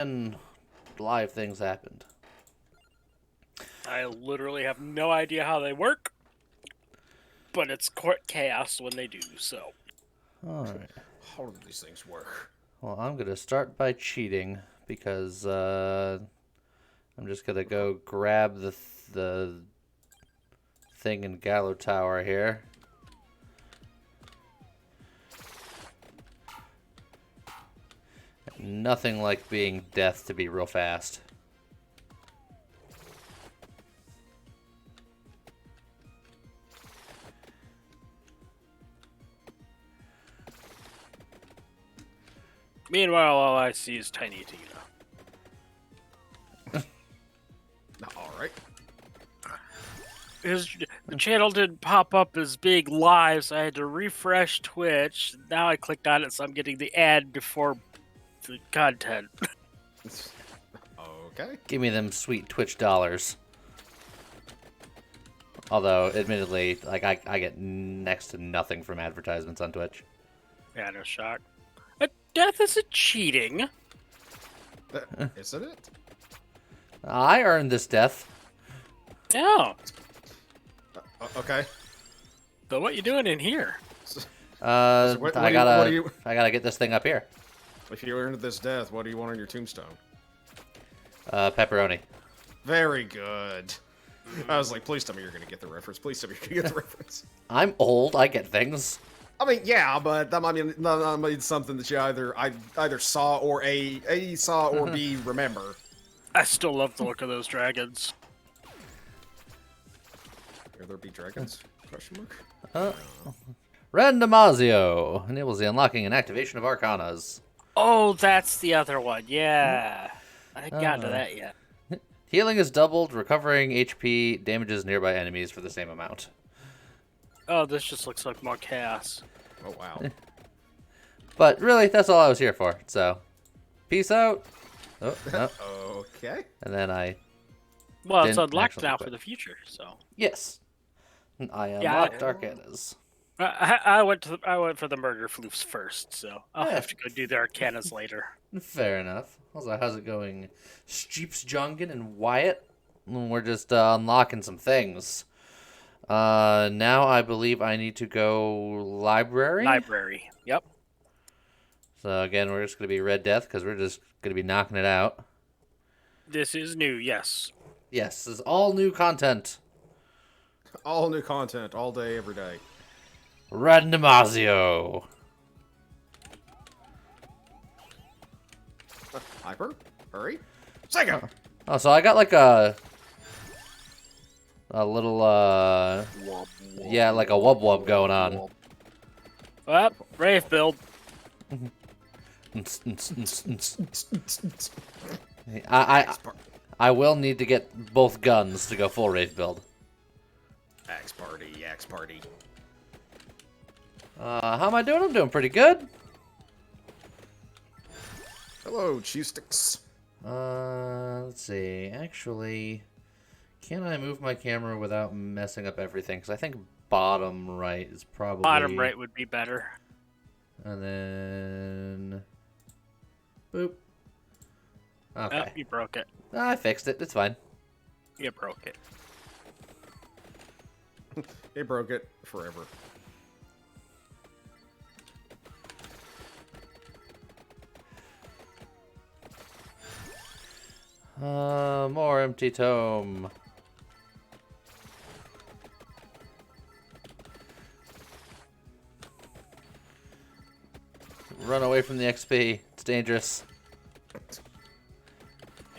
And live things happened. I literally have no idea how they work, but it's chaos when they do, so. Alright. How do these things work? Well, I'm going to start by cheating because I'm just going to go grab the thing in Gallo Tower here. Nothing like being death to be real fast. Meanwhile, all I see is Tiny Tina. Alright. The channel didn't pop up as big live, so I had to refresh Twitch. Now I clicked on it, so I'm getting the ad before the content. Okay. Give me them sweet Twitch dollars. Although, admittedly, like I get next to nothing from advertisements on Twitch. Yeah, no shock. Death isn't cheating. Isn't it? I earned this death. Yeah. Okay. So what you doing in here? I what gotta get this thing up here. If you earned this death, what do you want on your tombstone? Pepperoni. Very good. I was like, please tell me you're going to get the reference. Please tell me you're going to get the reference. I'm old. I get things. I mean, yeah, but that might mean something that you either saw or A saw or B remember. I still love the look of those dragons. Will there be dragons? Question mark. Randomazio enables the unlocking and activation of Arcanas. Oh, that's the other one. Yeah. I haven't gotten to that yet. Healing is doubled. Recovering HP damages nearby enemies for the same amount. Oh, this just looks like more chaos. Oh, wow. But really, that's all I was here for. So, peace out. Oh, no. Okay. And then Well, it's Didn't unlocked actually now quit. for the future, so. yes, I Yeah, unlocked Arcanas. I went for the murder floofs first, so I'll Yeah. have to go do the Arcanas later. Fair enough. Also, how's it going, Steeps Junkin and Wyatt? We're just unlocking some things. Now I believe I need to go library. Library. Yep. So again, we're just gonna be Red Death because we're just gonna be knocking it out. This is new, yes. Yes, this is all new content. All new content, all day, every day. Randomazio. Hyper? Hurry. Second! Oh, so I got like a little yeah, like a wub wub going on. Well, Rave build. I will need to get both guns to go full Wraith build. Axe party, axe party. How am I doing? I'm doing pretty good. Hello, cheese sticks. Let's see. Actually, can I move my camera without messing up everything? Because I think bottom right is probably... Bottom right would be better. And then... Boop. Okay. Oh, you broke it. I fixed it. It's fine. You broke it. It broke it forever. More empty tome. Run away from the XP. It's dangerous.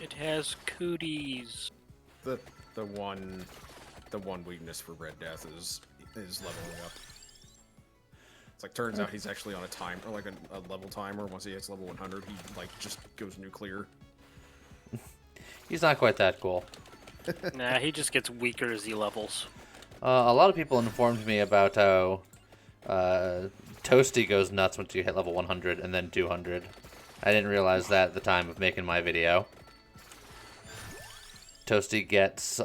It has cooties. The one weakness for Red Death is leveling up. It's like turns out he's actually on a time or like a level timer. Once he hits level 100, he like just goes nuclear. He's not quite that cool. Nah, he just gets weaker as he levels. A lot of people informed me about how Toasty goes nuts once you hit level 100 and then 200. I didn't realize that at the time of making my video. Toasty gets,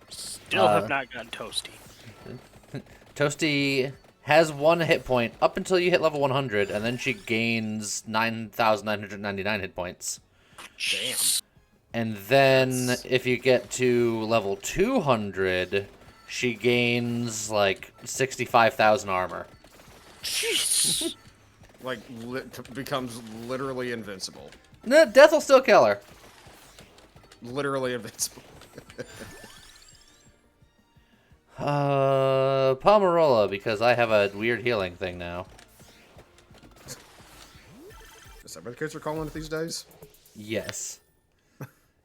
Still have not gotten toasty. Toasty has 1 hit point up until you hit level 100, and then she gains 9,999 hit points. Damn. And then That's- if you get to level 200, she gains like 65,000 armor. Jeez. Like, becomes literally invincible. No, death will still kill her. Literally invincible. Pomerola, because I have a weird healing thing now. Is that what kids are calling it these days? Yes.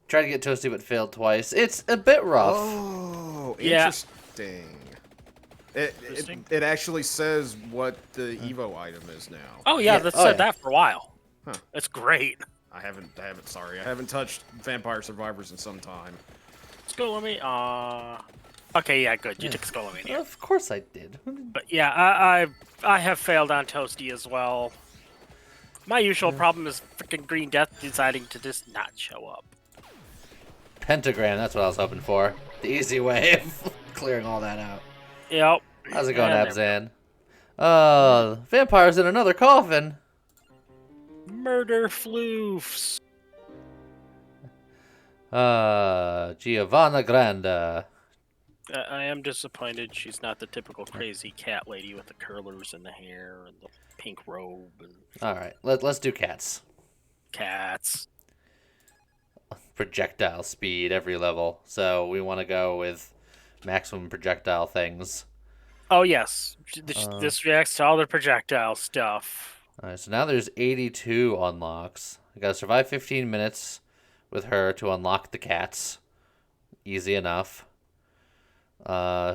Tried to get Toasty, but failed twice. It's a bit rough. Oh, Yeah. interesting. It, Interesting. it actually says what the Evo item is now. Oh yeah, Yeah, that's oh, said yeah. that for a while. Huh. That's great. I haven't, sorry. I haven't touched Vampire Survivors in some time. Skolami. Okay, yeah, good. You took Skolomania. Of course I did. But yeah, I have failed on Toasty as well. My usual problem is freaking Green Death deciding to just not show up. Pentagram, that's what I was hoping for. The easy way of clearing all that out. Yep. How's it going, And Abzan? Vampires in another coffin. Murder floofs. Giovanna Granda. I am disappointed she's not the typical crazy cat lady with the curlers and the hair and the pink robe and Alright, let's do cats. cats. Projectile speed every level. So we want to go with maximum projectile things. Oh yes, this reacts to all the projectile stuff. Alright, so now there's 82 unlocks. I gotta survive 15 minutes with her to unlock the cats. Easy enough.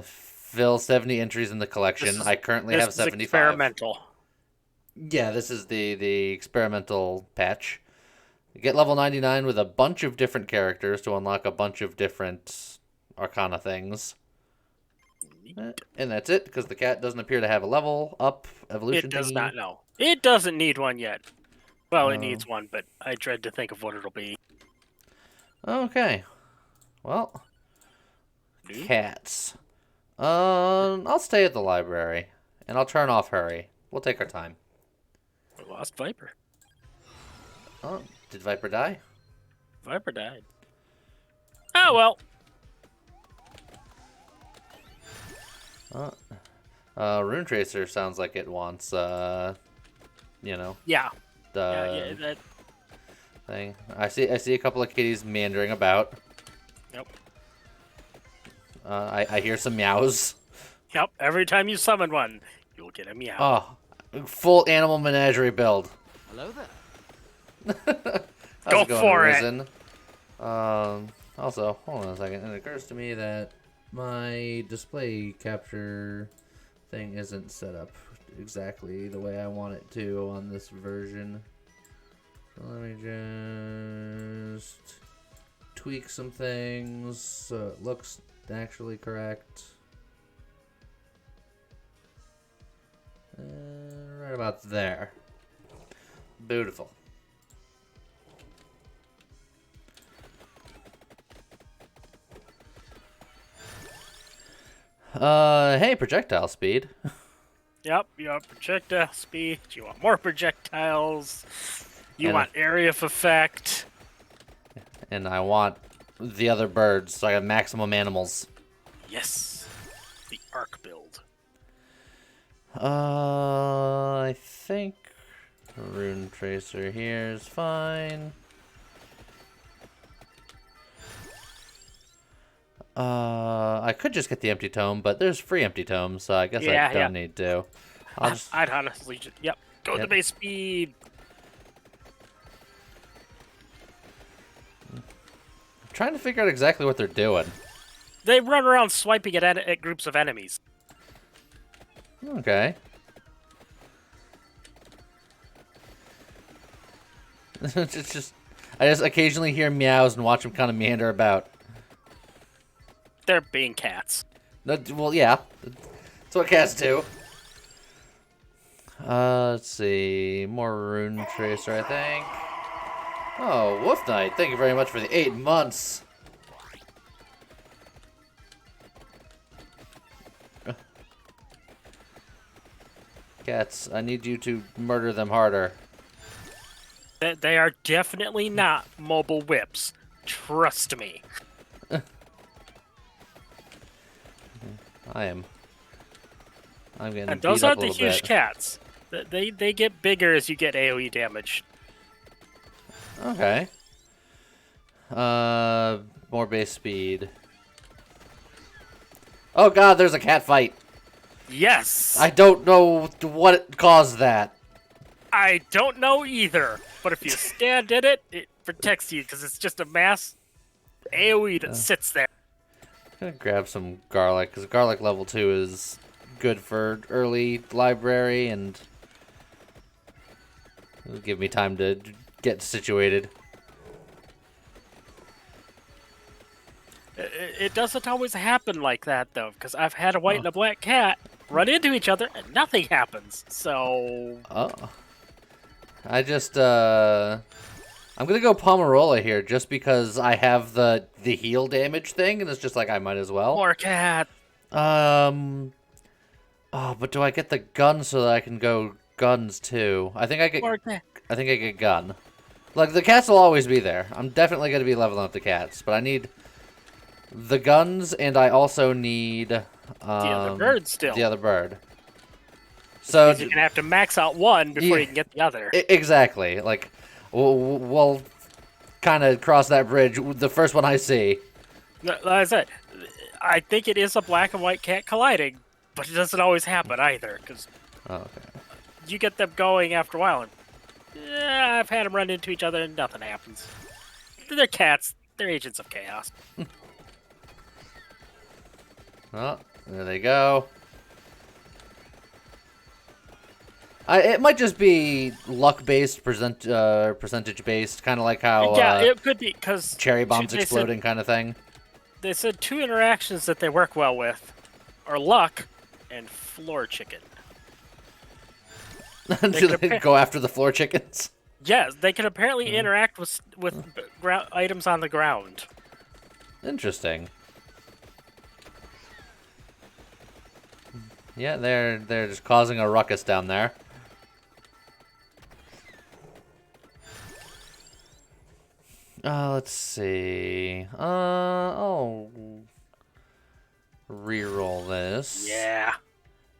Fill 70 entries in the collection. I currently have This is 75. experimental. Yeah, this is the experimental patch. You get level 99 with a bunch of different characters to unlock a bunch of different Arcana things. And that's it, because the cat doesn't appear to have a level up evolution. It does thingy. not know. It doesn't need one yet. Well, it Oh. needs one, but I dread to think of what it'll be. Okay. Well, Dude. cats. I'll stay at the library, and I'll turn off Hurry. We'll take our time. We lost Viper. Oh, did Viper die? Viper died. Oh well. Rune Tracer sounds like it wants, you know, Yeah. the Yeah. That. thing. I see a couple of kitties meandering about. Yep. I hear some meows. Yep. Every time you summon one, you'll get a meow. Oh, full animal menagerie build. Hello there. How's Go it going, for it. Arisen? Also, hold on a second. It occurs to me that my display capture thing isn't set up exactly the way I want it to on this version. So let me just tweak some things so it looks actually correct. Right about there. Beautiful. Hey, projectile speed. Yep. You want projectile speed. You want more projectiles. You And want area of effect. And I want the other birds, so I have maximum animals. Yes. The arc build. I think Rune Tracer here is fine. I could just get the empty tome, but there's free empty tomes, so I guess I don't need to. I'll just I'd honestly just go to Yep. base speed. trying to figure out exactly what they're doing. They run around swiping at groups of enemies. Okay. it's just, I just occasionally hear meows and watch them kind of meander about. They're being cats. Well, yeah, that's what cats do. Let's see, more Rune Tracer, I think. Oh, Wolf Knight, thank you very much for the 8 months. Cats, I need you to murder them harder. They are definitely not mobile whips. Trust me. I'm getting And beat those up aren't a the little huge bit. cats. They get bigger as you get AoE damage. Okay. More base speed. Oh god, there's a cat fight. Yes! I don't know what caused that. I don't know either, but if you stand in it, it protects you because it's just a mass AoE that sits there. I'm gonna grab some garlic, because garlic level 2 is good for early library, and it'll give me time to get situated. It doesn't always happen like that, though, because I've had a white and a black cat run into each other and nothing happens. So. Oh. I just, I'm gonna go Pomerola here, just because I have the heal damage thing, and it's just like, I might as well. More cat. Oh, but do I get the gun so that I can go guns too? I think I More get. cat. I think I get gun. Like the cats will always be there. I'm definitely gonna be leveling up the cats, but I need the guns, and I also need The other bird still. The other bird. So You're gonna have to max out one before Yeah. you can get the other. Exactly. Like we'll kind of cross that bridge. The first one I see. Like I said, I think it is a black and white cat colliding, but it doesn't always happen either, because Oh, okay. you get them going after a while, and I've had them run into each other and nothing happens. They're cats. They're agents of chaos. Oh, there they go. It might just be luck-based, percentage-based, kind of like how Yeah, it could be, because cherry bombs exploding kind of thing. They said two interactions that they work well with are luck and floor chicken. Do they go after the floor chickens? Yes, they can apparently interact with items on the ground. Interesting. Yeah, they're just causing a ruckus down there. Let's see. I'll reroll this. Yeah.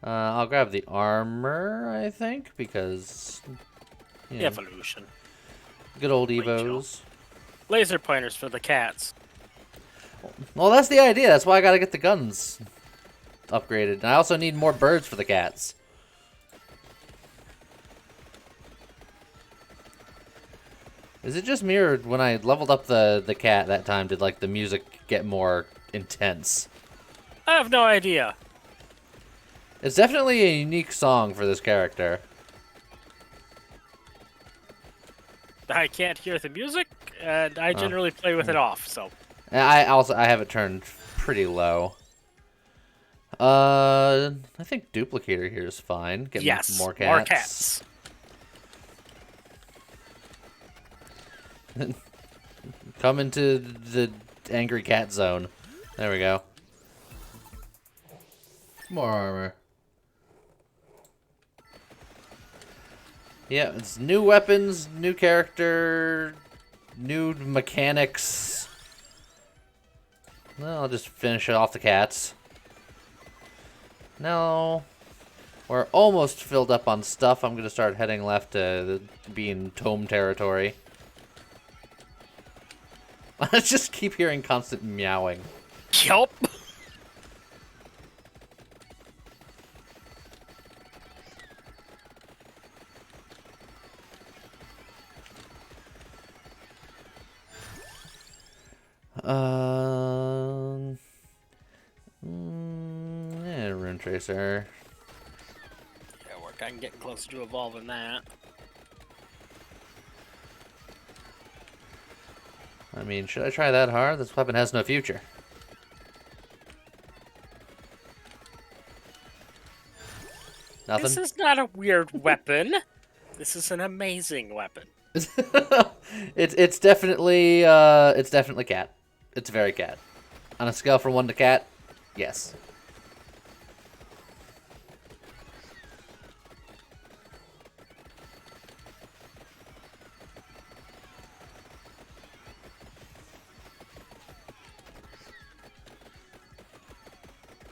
I'll grab the armor, I think, because you know, Evolution. good old Great Evos. Laser pointers for the cats. Well, that's the idea. That's why I gotta get the guns upgraded. And I also need more birds for the cats. Is it just me, or when I leveled up the cat that time, did like the music get more intense? I have no idea. It's definitely a unique song for this character. I can't hear the music, and I generally play with it off, so. And I have it turned pretty low. I think duplicator here is fine. Get Yes, more cats. more cats. Come into the angry cat zone. There we go. More armor. Yeah, it's new weapons, new character, new mechanics. Well, I'll just finish it off the cats. Now, we're almost filled up on stuff. I'm going to start heading left to be in tome territory. I just keep hearing constant meowing. Yup. Yeah, Rune Tracer. Yeah, work on getting closer to evolving that. I mean, should I try that hard? This weapon has no future. Nothing? This is not a weird weapon. This is an amazing weapon. it's definitely cat. It's very cat. On a scale from 1 to cat, yes.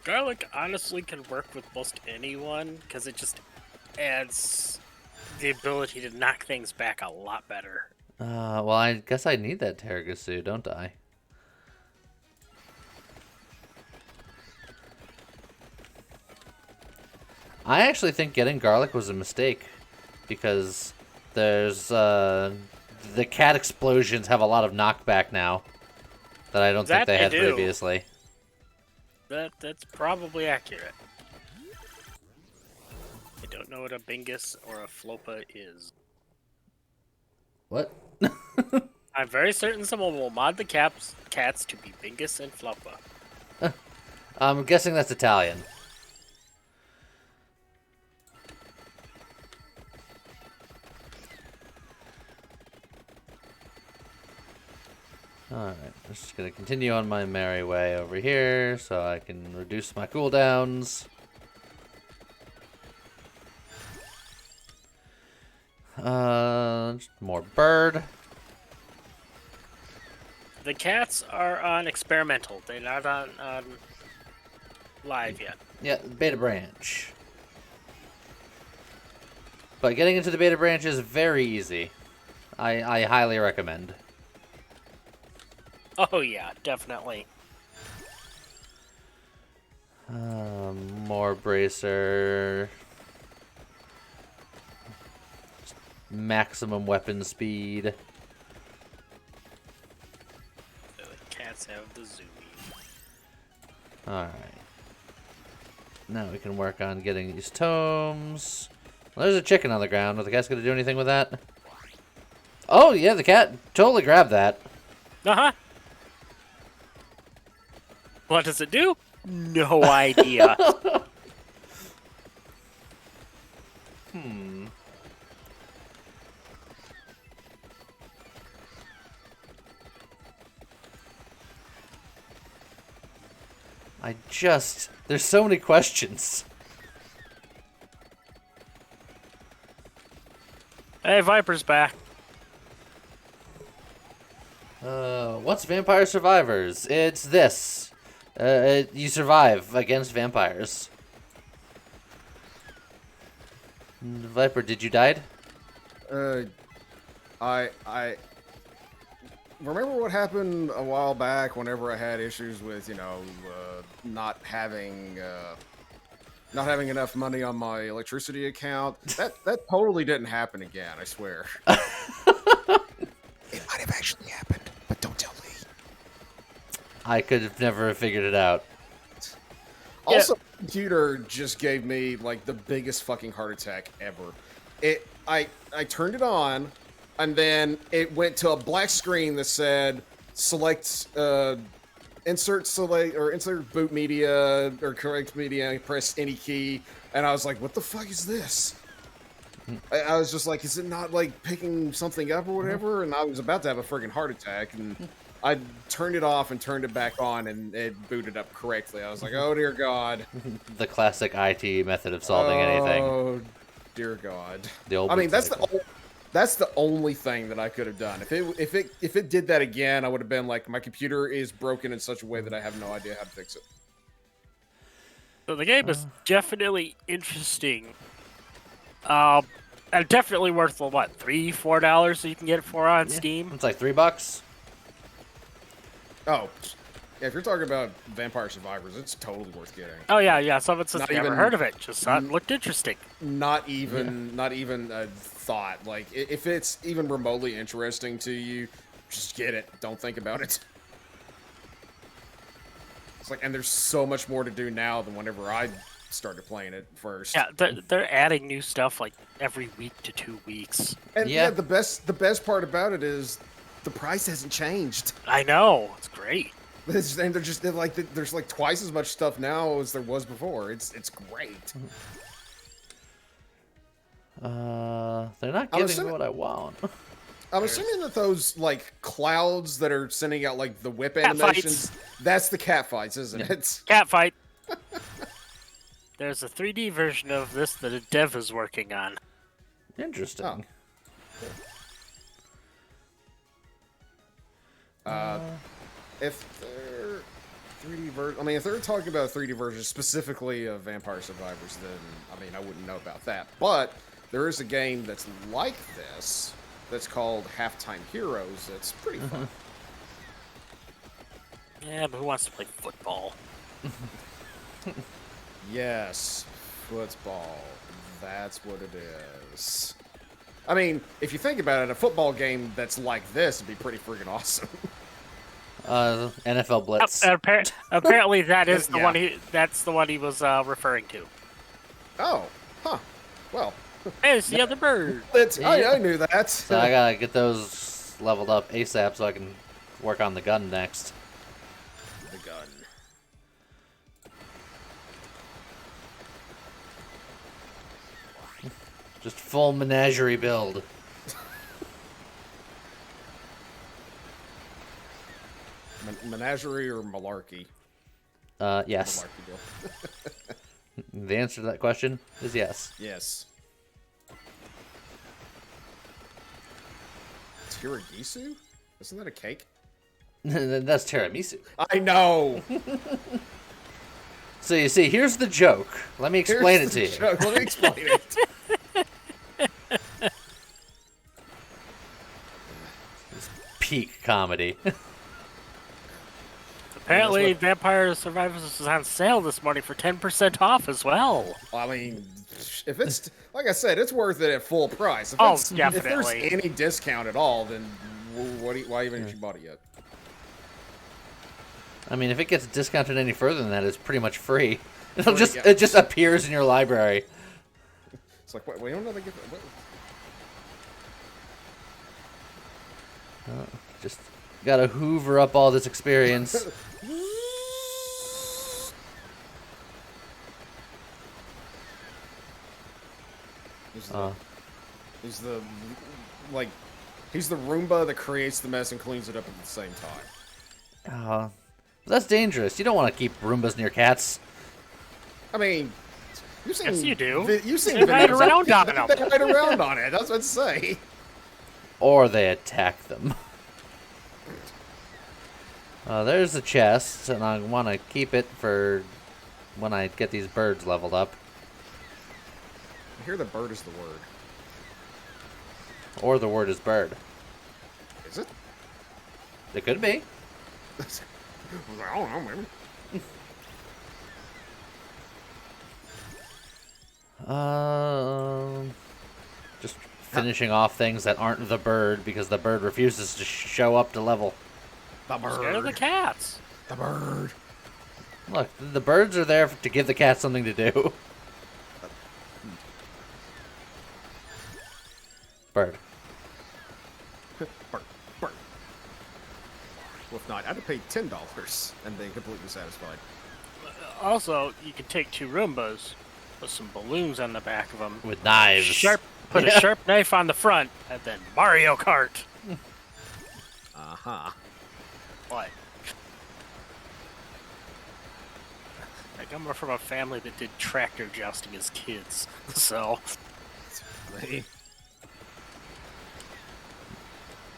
Garlic honestly can work with most anyone because it just adds the ability to knock things back a lot better. Well, I guess I need that Teragasu, don't I? I actually think getting garlic was a mistake because there's the cat explosions have a lot of knockback now that I don't think That they they had do. previously. That's probably accurate. I don't know what a Bingus or a Flopa is. What? I'm very certain someone will mod the cats to be Bingus and Flopa. I'm guessing that's Italian. Alright, I'm just gonna continue on my merry way over here so I can reduce my cooldowns. Just more bird. The cats are on experimental. They're not on live yet. Yeah, beta branch. But getting into the beta branch is very easy. I highly recommend. Oh yeah, definitely. More bracer. Maximum weapon speed. The cats have the zoomies. Alright. Now we can work on getting these tomes. Well, there's a chicken on the ground. Are the cat's gonna do anything with that? Oh, yeah, the cat totally grabbed that. Uh-huh. What does it do? No idea. There's so many questions. Hey, Viper's back. What's Vampire Survivors? It's this. You survive against vampires. Viper, did you die? I remember what happened a while back whenever I had issues with, not having enough money on my electricity account. That totally didn't happen again, I swear. It might have actually happened, but don't tell me. I could have never figured it out. Also, the computer just gave me like the biggest fucking heart attack ever. I turned it on, and then it went to a black screen that said select insert boot media or correct media and press any key, and I was like, what the fuck is this? I was just like, is it not like picking something up or whatever? And I was about to have a friggin' heart attack, and I turned it off and turned it back on, and it booted up correctly. I was like, oh dear God. The classic IT method of solving anything. Oh dear God. The old I mean, boot cycle. that's the only thing that I could have done. If it did that again, I would have been like, my computer is broken in such a way that I have no idea how to fix it. So the game is definitely interesting. And definitely worth what, $3-4 that you can get it for on Steam. It's like $3. Oh, yeah, if you're talking about Vampire Survivors, it's totally worth getting. Oh yeah. Someone says Not never even- heard of it. Just thought it looked interesting. Not even a thought. Like, if it's even remotely interesting to you, just get it. Don't think about it. It's like, and there's so much more to do now than whenever I started playing it first. Yeah, they're adding new stuff like every week to 2 weeks. And Yeah. the best part about it is the price hasn't changed. I know, it's great. And they're like, there's like twice as much stuff now as there was before. It's great. They're not I'm giving me assuming- what I want. I'm assuming that those like clouds that are sending out like the whip Cat animations, fights. that's the cat fights, isn't it? Cat fight. There's a 3D version of this that a dev is working on. Interesting. If they're 3D version. I mean, if they're talking about a 3D version specifically of Vampire Survivors, then I mean, I wouldn't know about that. But there is a game that's like this that's called Halftime Heroes. That's pretty fun. Yeah, but who wants to play football? Yes, football. That's what it is. I mean, if you think about it, a football game that's like this would be pretty freaking awesome. NFL Blitz. Apparently, that is the Yeah. one. That's the one he was referring to. Oh, huh. Well, Hey, it's the other bird. I knew that. So I gotta get those leveled up ASAP so I can work on the gun next. The gun. Just full menagerie build. Menagerie or malarkey? Yes. Malarkey deal. The answer to that question is yes. Yes. Tiramisu? Isn't that a cake? That's tiramisu. I know. So you see, here's the joke. Let me explain it to you. Let me explain it. Peak comedy. Apparently, Vampire Survivors is on sale this morning for 10% off as well. I mean, if it's like I said, it's worth it at full price. If Oh, it's, If definitely. there's any discount at all, then why even have you bought it yet? I mean, if it gets discounted any further than that, it's pretty much free. Right, yeah. It just appears in your library. It's like, wait, we don't know they get what? Just gotta hoover up all this experience. He's the like he's the Roomba that creates the mess and cleans it up at the same time. That's dangerous. You don't want to keep Roombas near cats. I mean, you've seen Yes, you do. You've seen They ride videos- around on them. They ride around on it. That's what I say. Or they attack them. There's the chest, and I want to keep it for when I get these birds leveled up. I hear the bird is the word. Or the word is bird. Is it? It could be. I don't know, maybe. Just finishing off things that aren't the bird because the bird refuses to show up to level. The Scared of the bird. cats. The bird. Look, the birds are there to give the cat something to do. Bird. Bird. Bird. Well, if not, I'd have paid $10 and been completely satisfied. Also, you can take two Roombas, put some balloons on the back of them, With knives. put Yeah. a sharp knife on the front, and then Mario Kart. Uh-huh. What? I come from a family that did tractor jousting as kids, so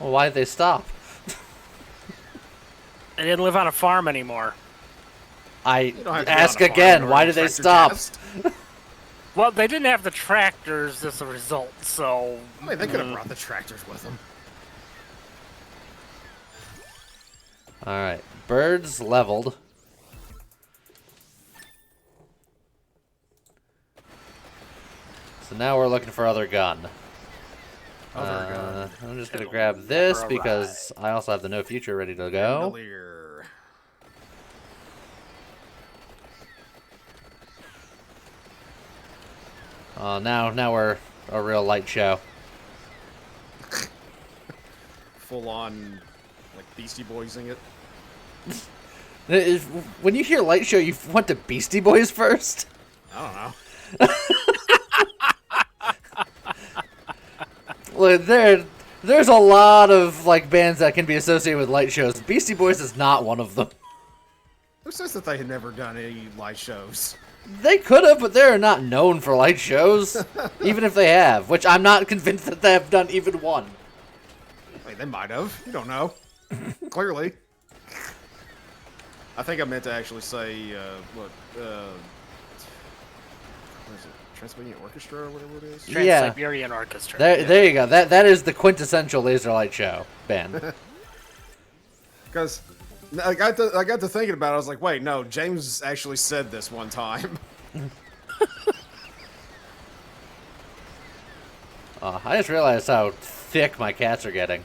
Well, why'd they stop? they didn't live on a farm anymore. I You don't have to be ask on a farm again, in why order did to they tractor stop? joust. Well, they didn't have the tractors as a result, so I mean, they could have brought the tractors with them. Alright, birds leveled. So now we're looking for other gun. Other gun. I'm just gonna It'll grab this never because I also have the No Future ready to go. Chandelier. Now we're a real light show. Full on, like Beastie Boysing it. When you hear light show, you went to Beastie Boys first? I don't know. Look, there's a lot of like bands that can be associated with light shows. Beastie Boys is not one of them. Who says that they had never done any live shows? They could have, but they're not known for light shows, even if they have, which I'm not convinced that they have done even one. I mean, they might have. You don't know. Clearly. I think I meant to actually say what is it? Transylvanian Orchestra or whatever it is. Yeah. Trans-Siberian Orchestra. There you go. That is the quintessential laser light show, Ben. Because I got to thinking about it. I was like, wait, no, James actually said this one time. I just realized how thick my cats are getting.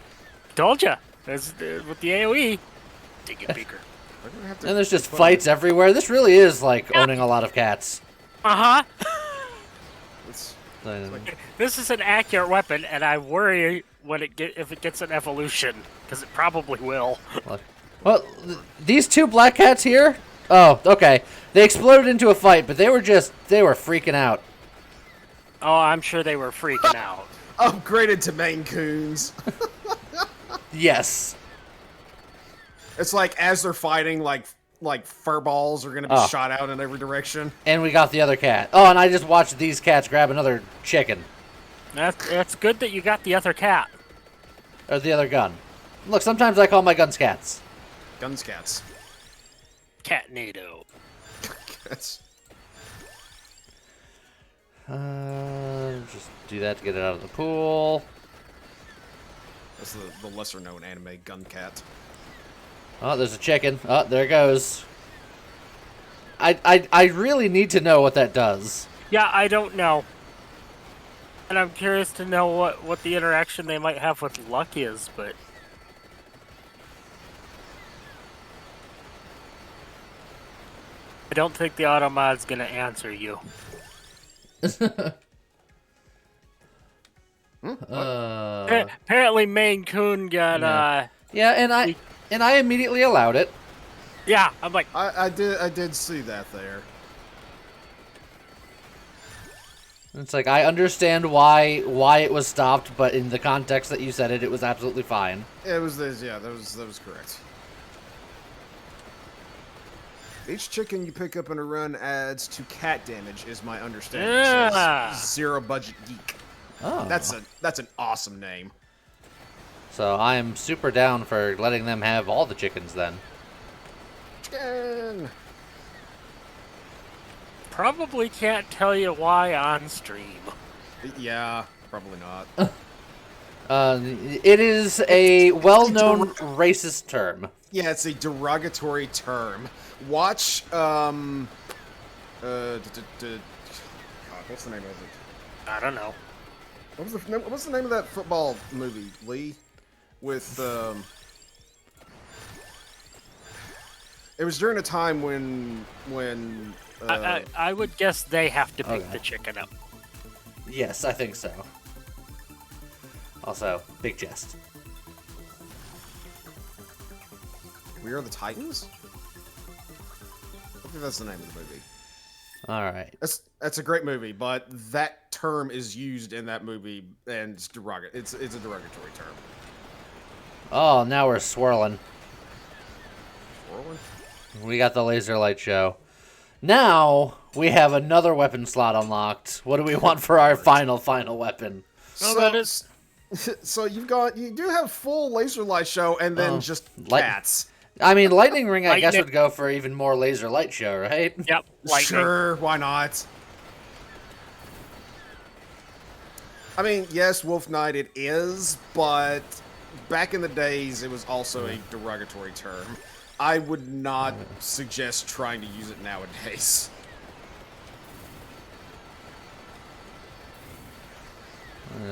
Told ya. With the AoE, they get bigger. And there's just fights everywhere. This really is like owning a lot of cats. Uh-huh. Like, This is an accurate weapon, and I worry when if it gets an evolution, because it probably will. Well, these two black cats here. Oh, okay. They exploded into a fight, but they were freaking out. Oh, I'm sure they were freaking out. upgraded to Maine Coons. Yes. It's like as they're fighting, like fur balls are gonna be shot out in every direction. And we got the other cat. Oh, and I just watched these cats grab another chicken. That's good that you got the other cat. Or the other gun. Look, sometimes I call my guns cats. Guns cats. Catnado. Cats. Just do that to get it out of the pool. That's the lesser known anime gun cat. Oh, there's a chicken. Oh, there it goes. I really need to know what that does. Yeah, I don't know. And I'm curious to know what the interaction they might have with luck is, but... I don't think the Automod's gonna answer you. Apparently Maine Coon got, Yeah, and I immediately allowed it. Yeah, I'm like... I did see that there. It's like, I understand why it was stopped, but in the context that you said it, it was absolutely fine. It was this, yeah, that was correct. Each chicken you pick up in a run adds to cat damage, is my understanding. Yeah. Says Zero Budget Geek. Oh. That's an awesome name. So I am super down for letting them have all the chickens then. Chicken! Probably can't tell you why on stream. Yeah, probably not. It is a well-known racist term. Yeah, it's a derogatory term. Watch, God, what's the name of it? I don't know. What's the name of that football movie, Lee? With, it was during a time when I would guess they have to pick Okay. the chicken up. Yes, I think so. Also, big jest. We Are the Titans? I think that's the name of the movie. All right. That's a great movie, but that term is used in that movie, and it's derogatory. It's a derogatory term. Oh, now we're swirling. Swirling? We got the laser light show. Now we have another weapon slot unlocked. What do we want for our final weapon? No, that is... So you do have full laser light show, and then just cats. I mean, lightning ring, I guess, Lightning. would go for even more laser light show, right? Yep, lightning. Sure, why not? I mean, yes, Wolf Knight it is, but back in the days, it was also a derogatory term. I would not suggest trying to use it nowadays.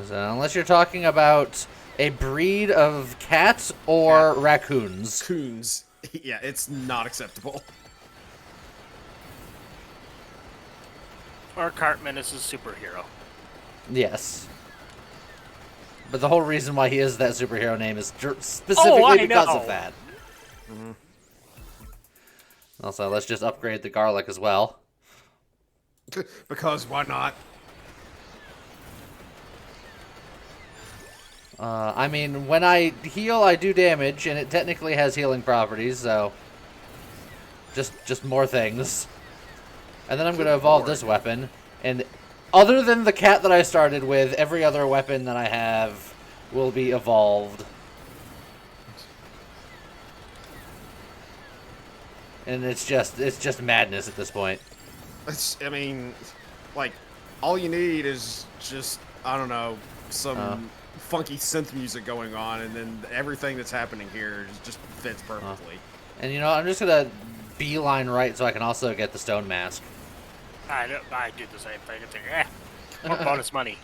Unless you're talking about a breed of cats or raccoons. Coons. Yeah, it's not acceptable. Or Cartman is a superhero. Yes. But the whole reason why he is that superhero name is specifically because of that. Mm-hmm. Also, let's just upgrade the garlic as well. Because why not? I mean, when I heal, I do damage, and it technically has healing properties, so... Just more things. And then I'm going to evolve this weapon, and other than the cat that I started with, every other weapon that I have will be evolved. And it's just madness at this point. I mean, like, all you need is just, I don't know, some funky synth music going on, and then everything that's happening here just fits perfectly. And you know, I'm just gonna beeline right so I can also get the stone mask. I do the same thing. It's like, more bonus money.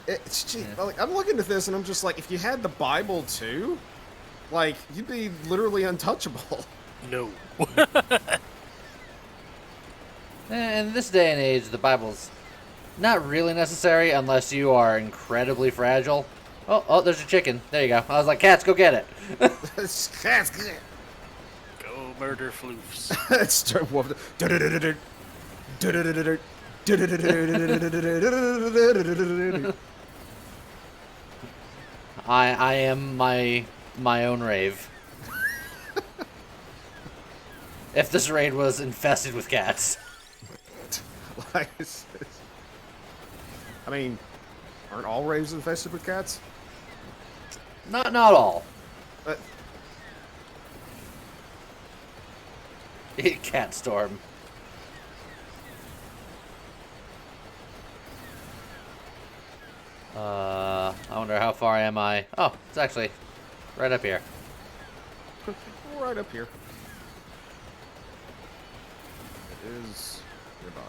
It's cheap. Like, I'm looking at this and I'm just like, if you had the Bible too, like, you'd be literally untouchable. No. In this day and age, the Bible's not really necessary unless you are incredibly fragile. Oh, there's a chicken. There you go. I was like, cats, go get it. Cats, Go murder floofs. I am my own rave. If this raid was infested with cats. I mean, aren't all raves infested with cats? Not all. Cat storm. I wonder how far am I? Oh, it's actually right up here. Right up here. It is nearby.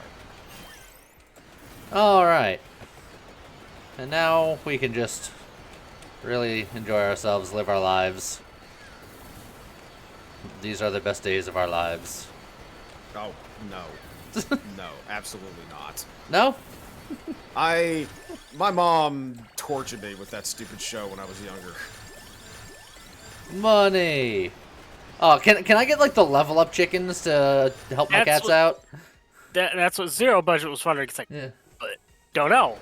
Alright. And now we can just really enjoy ourselves, live our lives. These are the best days of our lives. Oh, no. No, absolutely not. No? My mom tortured me with that stupid show when I was younger. Money! Oh, can I get, like, the level up chickens to help my That's cats out? That's what Zero Budget was wondering. It's like, Yeah. but don't know.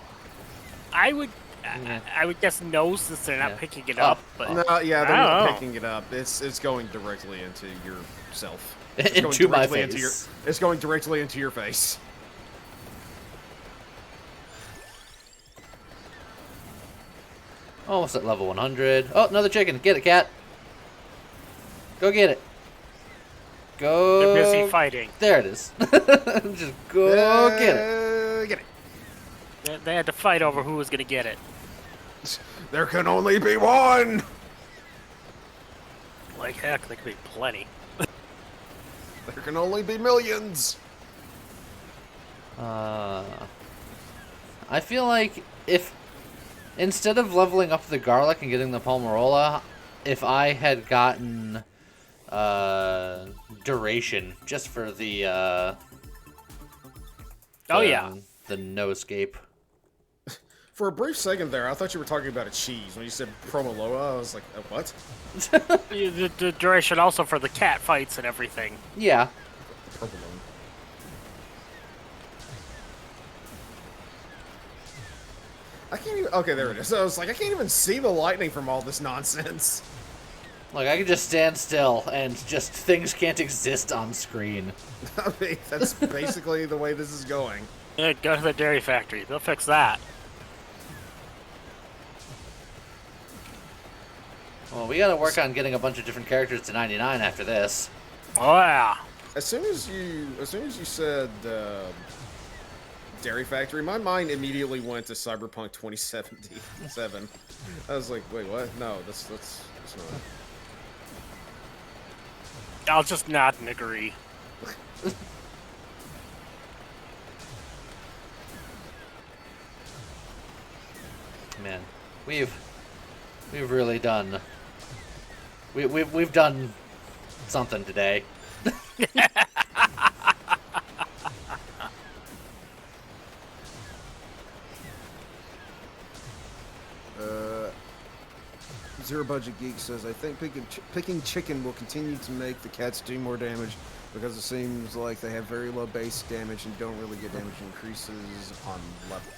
I would Yeah. I would guess no, since they're not Yeah. picking it Oh. up. But No, yeah, they're I don't not know. picking it up. It's going directly into yourself. Into my directly face. It's going directly into your face. Almost at level 100. Oh, another chicken. Get it, cat. Go get it. Go. they're busy fighting. There it is. Just go get it. Get it. They had to fight over who was gonna get it. There can only be one. Like heck, there could be plenty. There can only be millions. I feel like if instead of leveling up the garlic and getting the palmarola, if I had gotten duration just for the Oh yeah. the no escape. For a brief second there, I thought you were talking about a cheese. When you said Promoloa, I was like, what? The duration also for the cat fights and everything. Yeah. Provolone. I can't even... Okay, there it is. I was like, I can't even see the lightning from all this nonsense. Like, I can just stand still and just things can't exist on screen. I mean, that's basically the way this is going. Yeah, go to the dairy factory. They'll fix that. Well, we gotta work on getting a bunch of different characters to 99 after this. Oh yeah. As soon as you said Dairy Factory, my mind immediately went to Cyberpunk 2077. I was like, wait, what? No, that's not. I'll just nod and agree. Man, we've really done. We've done something today. Zero Budget Geek says, I think picking chicken will continue to make the cats do more damage because it seems like they have very low base damage and don't really get damage increases on level.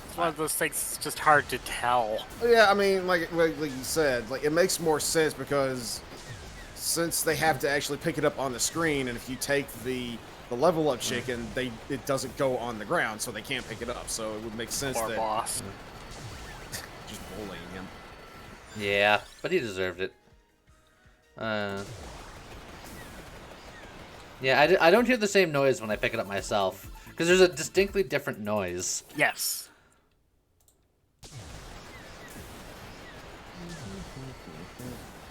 It's one of those things that's just hard to tell. Yeah, I mean, like you said, like it makes more sense because since they have to actually pick it up on the screen, and if you take the level up chicken, it doesn't go on the ground, so they can't pick it up. So it would make sense Poor that boss. just bullying him. Yeah, but he deserved it. Yeah, I don't hear the same noise when I pick it up myself. Because there's a distinctly different noise. Yes.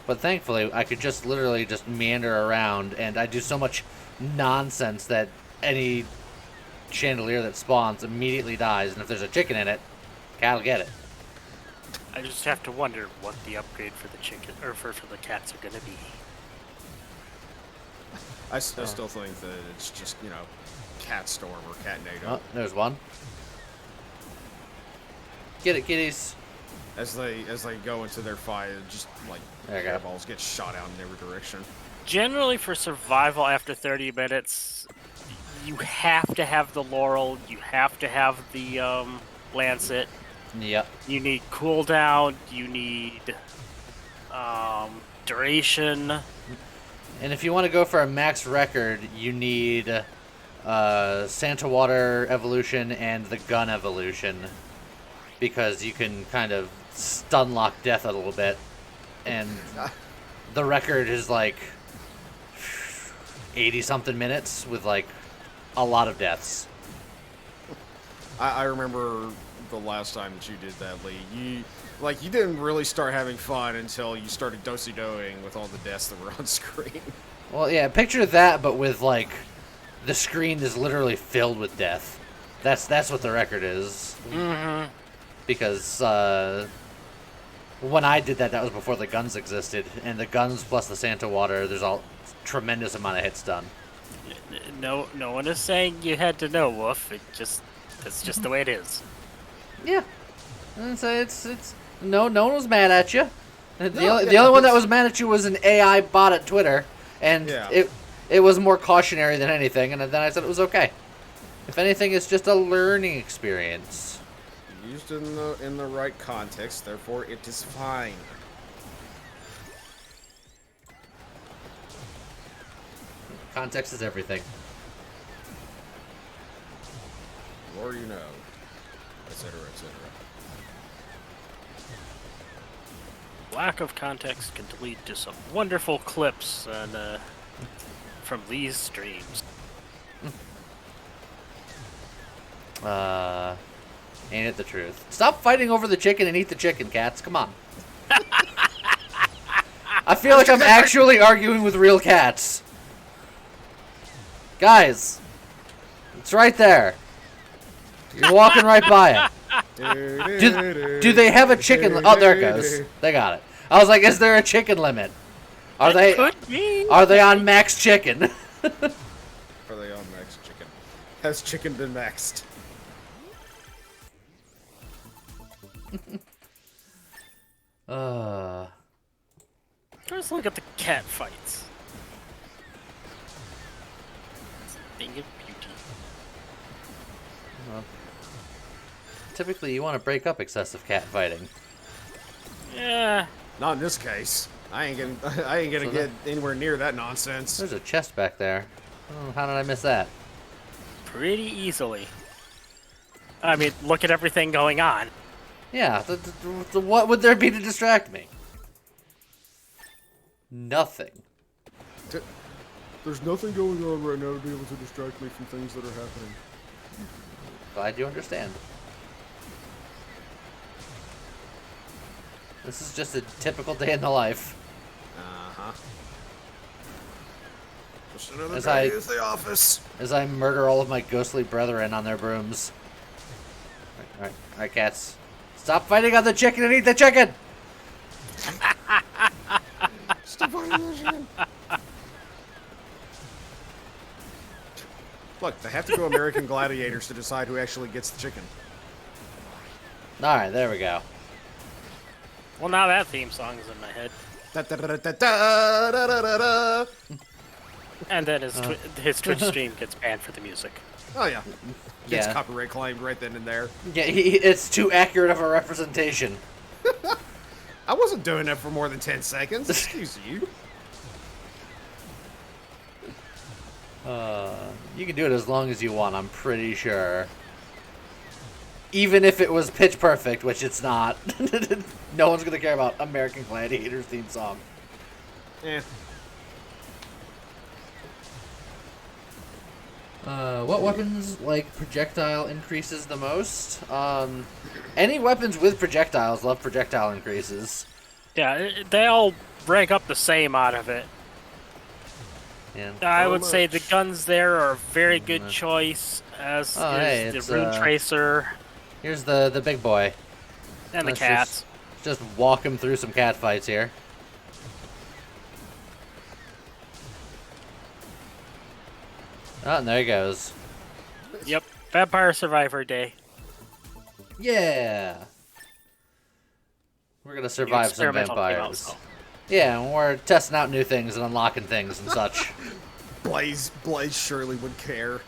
But thankfully, I could just literally just meander around, and I do so much nonsense that any chandelier that spawns immediately dies, and if there's a chicken in it, cat will get it. I just have to wonder what the upgrade for the chicken or for the cats are gonna be. I still think that it's just, you know, Cat Storm or Cat NATO. Oh, there's one. Get it, kitties. As they go into their fight, it just like There you go. balls get shot out in every direction. Generally, for survival after 30 minutes, you have to have the Laurel, you have to have the Lancet, Yep. you need cooldown, you need duration. And if you want to go for a max record, you need Santa Water evolution and the gun evolution. Because you can kind of stun lock death a little bit. And the record is like 80-something minutes with like a lot of deaths. I remember the last time that you did that, Lee. You didn't really start having fun until you started do-si-doing with all the deaths that were on screen. Well, yeah, picture that, but with like the screen is literally filled with death. That's what the record is. Mm-hmm. Because when I did that, that was before the guns existed, and the guns plus the Santa Water, there's a tremendous amount of hits done. No one is saying you had to know, Wolf. It's just the way it is. Yeah, and so it's no one was mad at you. The only one that was mad at you was an AI bot at Twitter, and Yeah. it was more cautionary than anything. And then I said it was okay. If anything, it's just a learning experience. Used in the right context, therefore it is fine. Context is everything. The more you know, etc., etc. Lack of context can lead to some wonderful clips from these streams. Ain't it the truth? Stop fighting over the chicken and eat the chicken, cats. Come on. I feel like I'm actually arguing with real cats. Guys, it's right there. You're walking right by it. Do they have a chicken? Oh, there it goes. They got it. I was like, is there a chicken limit? Are they? Could be. Are they on max chicken? Are they on max chicken? Has chicken been maxed? Let's look at the cat fights. It's a thing of beauty. Well, typically, you want to break up excessive cat fighting. Yeah. Not in this case. I ain't gonna get anywhere near that nonsense. There's a chest back there. Oh, how did I miss that? Pretty easily. I mean, look at everything going on. Yeah, what would there be to distract me? Nothing. There's nothing going on right now to be able to distract me from things that are happening. Glad you understand. This is just a typical day in the life. Uh-huh. Just another As day I- at the office. As I murder all of my ghostly brethren on their brooms. Alright, cats. Stop fighting on the chicken and eat the chicken! Stop fighting the chicken. Look, they have to go American Gladiators to decide who actually gets the chicken. Alright, there we go. Well, now that theme song is in my head. Da-da-da-da-da-da-da-da-da. And then his Twitch stream gets banned for the music. Oh yeah. Gets Yeah. copyright claimed right then and there. Yeah, it's too accurate of a representation. I wasn't doing that for more than 10 seconds. Excuse you. You can do it as long as you want, I'm pretty sure. Even if it was pitch perfect, which it's not. No one's gonna care about American Gladiators theme song. Eh. What weapons like projectile increases the most? Any weapons with projectiles love projectile increases. Yeah, they all rank up the same out of it. Yeah. I So would say the much. guns there are a very good Mm. choice, as Oh, hey, is it's, the Rune Tracer Here's the big boy. and the Let's cats. Just walk him through some cat fights here. Oh, and there he goes. Yep, Vampire Survivor Day. Yeah. We're gonna The survive some experimental game vampires. also. Yeah, and we're testing out new things and unlocking things and such. Blaze surely would care.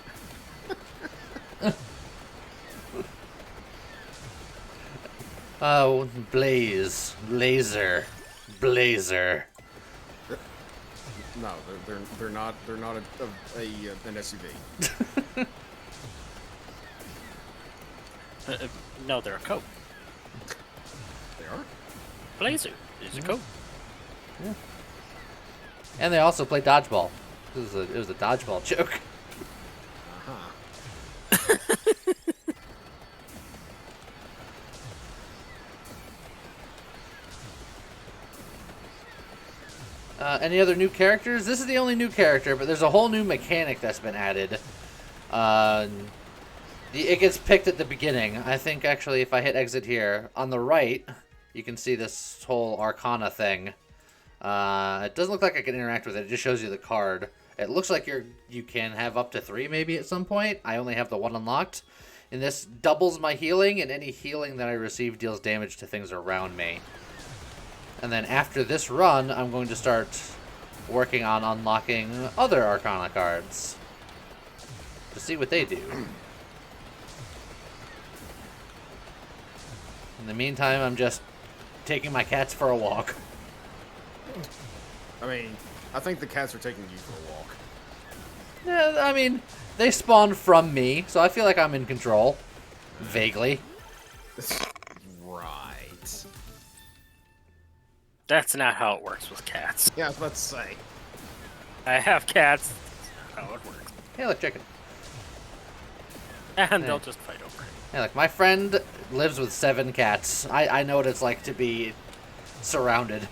Oh, Blaze, Blazer, Blazer. No, they're not an SUV. No, they're a coat. They are. Blazer is a coat. And they also play dodgeball. It was a dodgeball joke. Uh-huh. Any other new characters? This is the only new character, but there's a whole new mechanic that's been added. It gets picked at the beginning. I think, actually, if I hit exit here, on the right, you can see this whole Arcana thing. It doesn't look like I can interact with it. It just shows you the card. It looks like you can have up to 3 maybe at some point. I only have the 1 unlocked. And this doubles my healing, and any healing that I receive deals damage to things around me. And then after this run, I'm going to start working on unlocking other Arcana cards to see what they do. In the meantime, I'm just taking my cats for a walk. I mean, I think the cats are taking you for a walk. Yeah, I mean, they spawned from me, so I feel like I'm in control. Vaguely. Right. That's not how it works with cats. Yeah, I was about to say. I have cats. That's how it works. Hey, look, chicken. And Hey. they'll just fight over it. Hey, look, my friend lives with 7 cats. I know what it's like to be surrounded.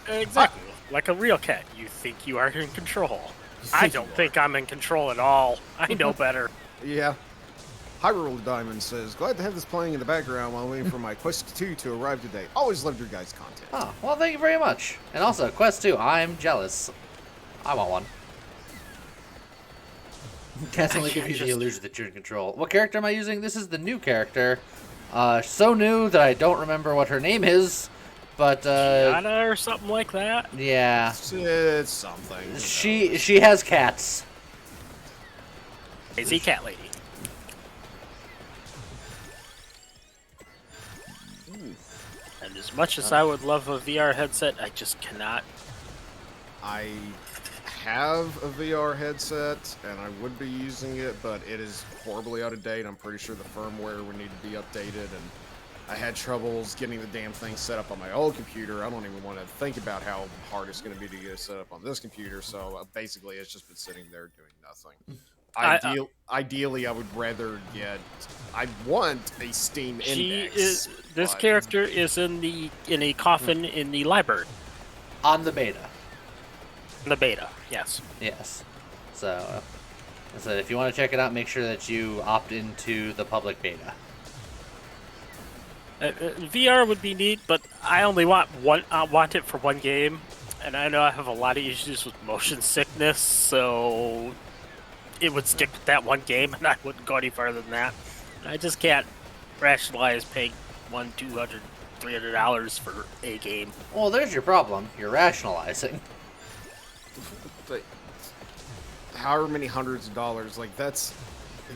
Exactly. Like a real cat, you think you are in control. I don't think I'm in control at all. I know better. Yeah. Hyrule Diamond says, glad to have this playing in the background while waiting for my Quest 2 to arrive today. Always loved your guys' content. Oh, well, thank you very much. And also, Quest 2, I'm jealous. I want one. Cats only give you the illusion that you're in control. What character am I using? This is the new character. So new that I don't remember what her name is. But, Gianna or something like that? yeah. It's something. you know. She has cats. Crazy cat lady. And as much as I would love a VR headset, I just cannot. I have a VR headset, and I would be using it, but it is horribly out of date. I'm pretty sure the firmware would need to be updated, and I had troubles getting the damn thing set up on my old computer. I don't even want to think about how hard it's going to be to get it set up on this computer, so basically it's just been sitting there doing nothing. Ideally, I would rather get... I want a Steam Index. This but- character is in a coffin in the library. On the beta. In the beta, yes. Yes. So if you want to check it out, make sure that you opt into the public beta. VR would be neat, but I only want want it for one game, and I know I have a lot of issues with motion sickness, so it would stick with that one game, and I wouldn't go any farther than that. I just can't rationalize paying $200, $300 for a game. Well, there's your problem. You're rationalizing. But however many hundreds of dollars, like that's...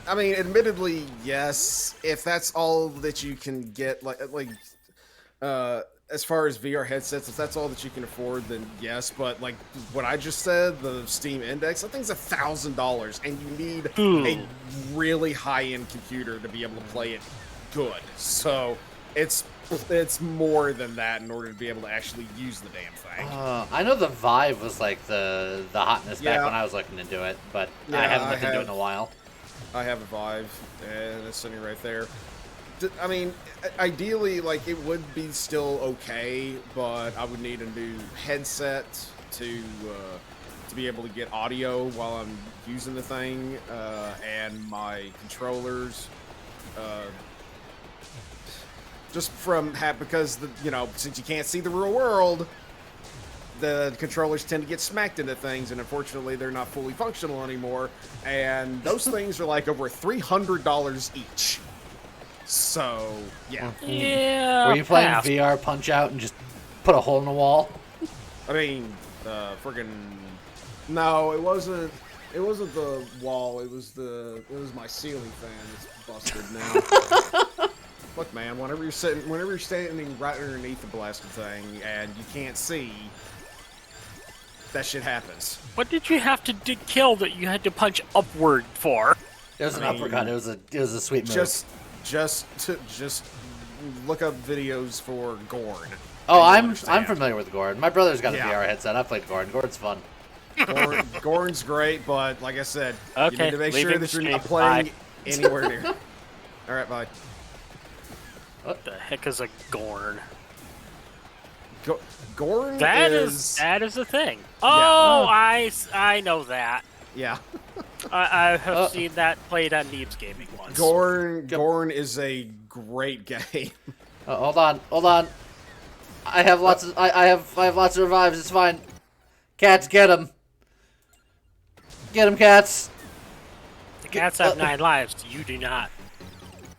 I mean, admittedly, yes, if that's all that you can get, as far as VR headsets, if that's all that you can afford, then yes, but like what I just said, the Steam Index, that thing's $1,000, and you need a really high-end computer to be able to play it good. So it's it's more than that in order to be able to actually use the damn thing. I know the Vive was like the hotness back Yeah. when I was looking into it, but I Yeah, haven't I looked into it in have. a while. I have a Vive, and it's sitting right there. I mean, ideally, like, it would be still okay, but I would need a new headset to be able to get audio while I'm using the thing, and my controllers, just from because since you can't see the real world, the controllers tend to get smacked into things, and unfortunately, they're not fully functional anymore. And those things are like over $300 each. So yeah, Yeah. Were you playing pass. VR Punch Out and just put a hole in the wall? I mean, friggin' no, it wasn't. It wasn't the wall. It was my ceiling fan. It's busted now. Look, man. Whenever you're standing right underneath the blasted thing and you can't see, that shit happens. What did you have to kill that you had to punch upward for? It was an uppercut. It was a sweet move. Just look up videos for Gorn. Oh, and you'll I'm understand. familiar with Gordon. My brother's got a Yeah. VR headset. I played Gordon. Gordon's fun. Gorn's great, but like I said, you Okay, need to make sure leaving that you're the not stream. playing Bye. anywhere near. All right, bye. What the heck is a Gorn? Gorn That is a thing. Oh, I know that. yeah. I have seen that played on Neebs Gaming once. Gorn is a great game. Hold on. I have lots of I have lots of revives. It's fine. Cats, get him. Get him, cats. The cats have 9 lives. You do not.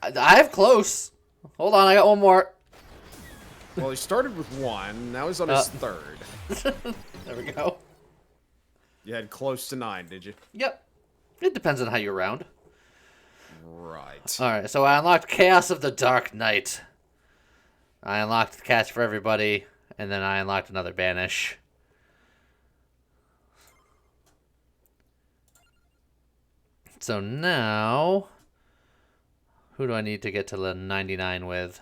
I have close. Hold on, I got one more. Well, he started with 1. Now he's on his 3rd. There we go. You had close to 9, did you? Yep. It depends on how you round. Right. Alright, so I unlocked Chaos of the Dark Knight. I unlocked the Catch for Everybody, and then I unlocked another Banish. So now, who do I need to get to the 99 with?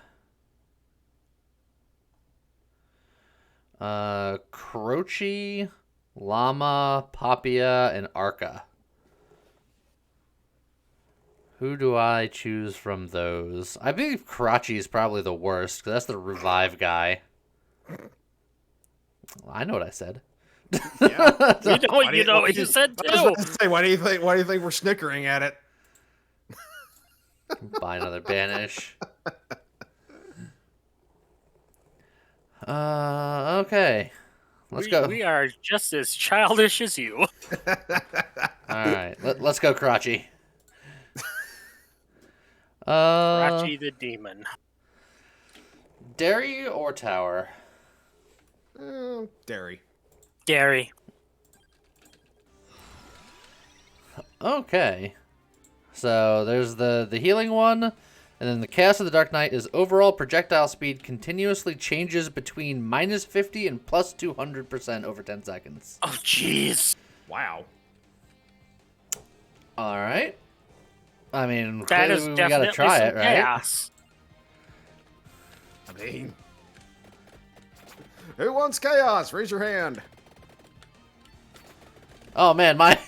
Croce, Llama, Papia, and Arca. Who do I choose from those? I believe Karachi is probably the worst, because that's the revive guy. I know what I said. Yeah. You know what you said I was too. about to say, why do you think we're snickering at it? Buy another Banish. Okay. Let's go. We are just as childish as you. Alright, let's go, Karachi. Rachi the demon. Dairy or Tower? Dairy. Gary. Okay. So there's the healing one, and then the Chaos of the Dark Knight is overall projectile speed continuously changes between minus 50 and plus 200% over 10 seconds. Oh, jeez. Wow. Alright. I mean, That clearly is we definitely gotta try some it, right? chaos. I mean, who wants chaos? Raise your hand. Oh man, my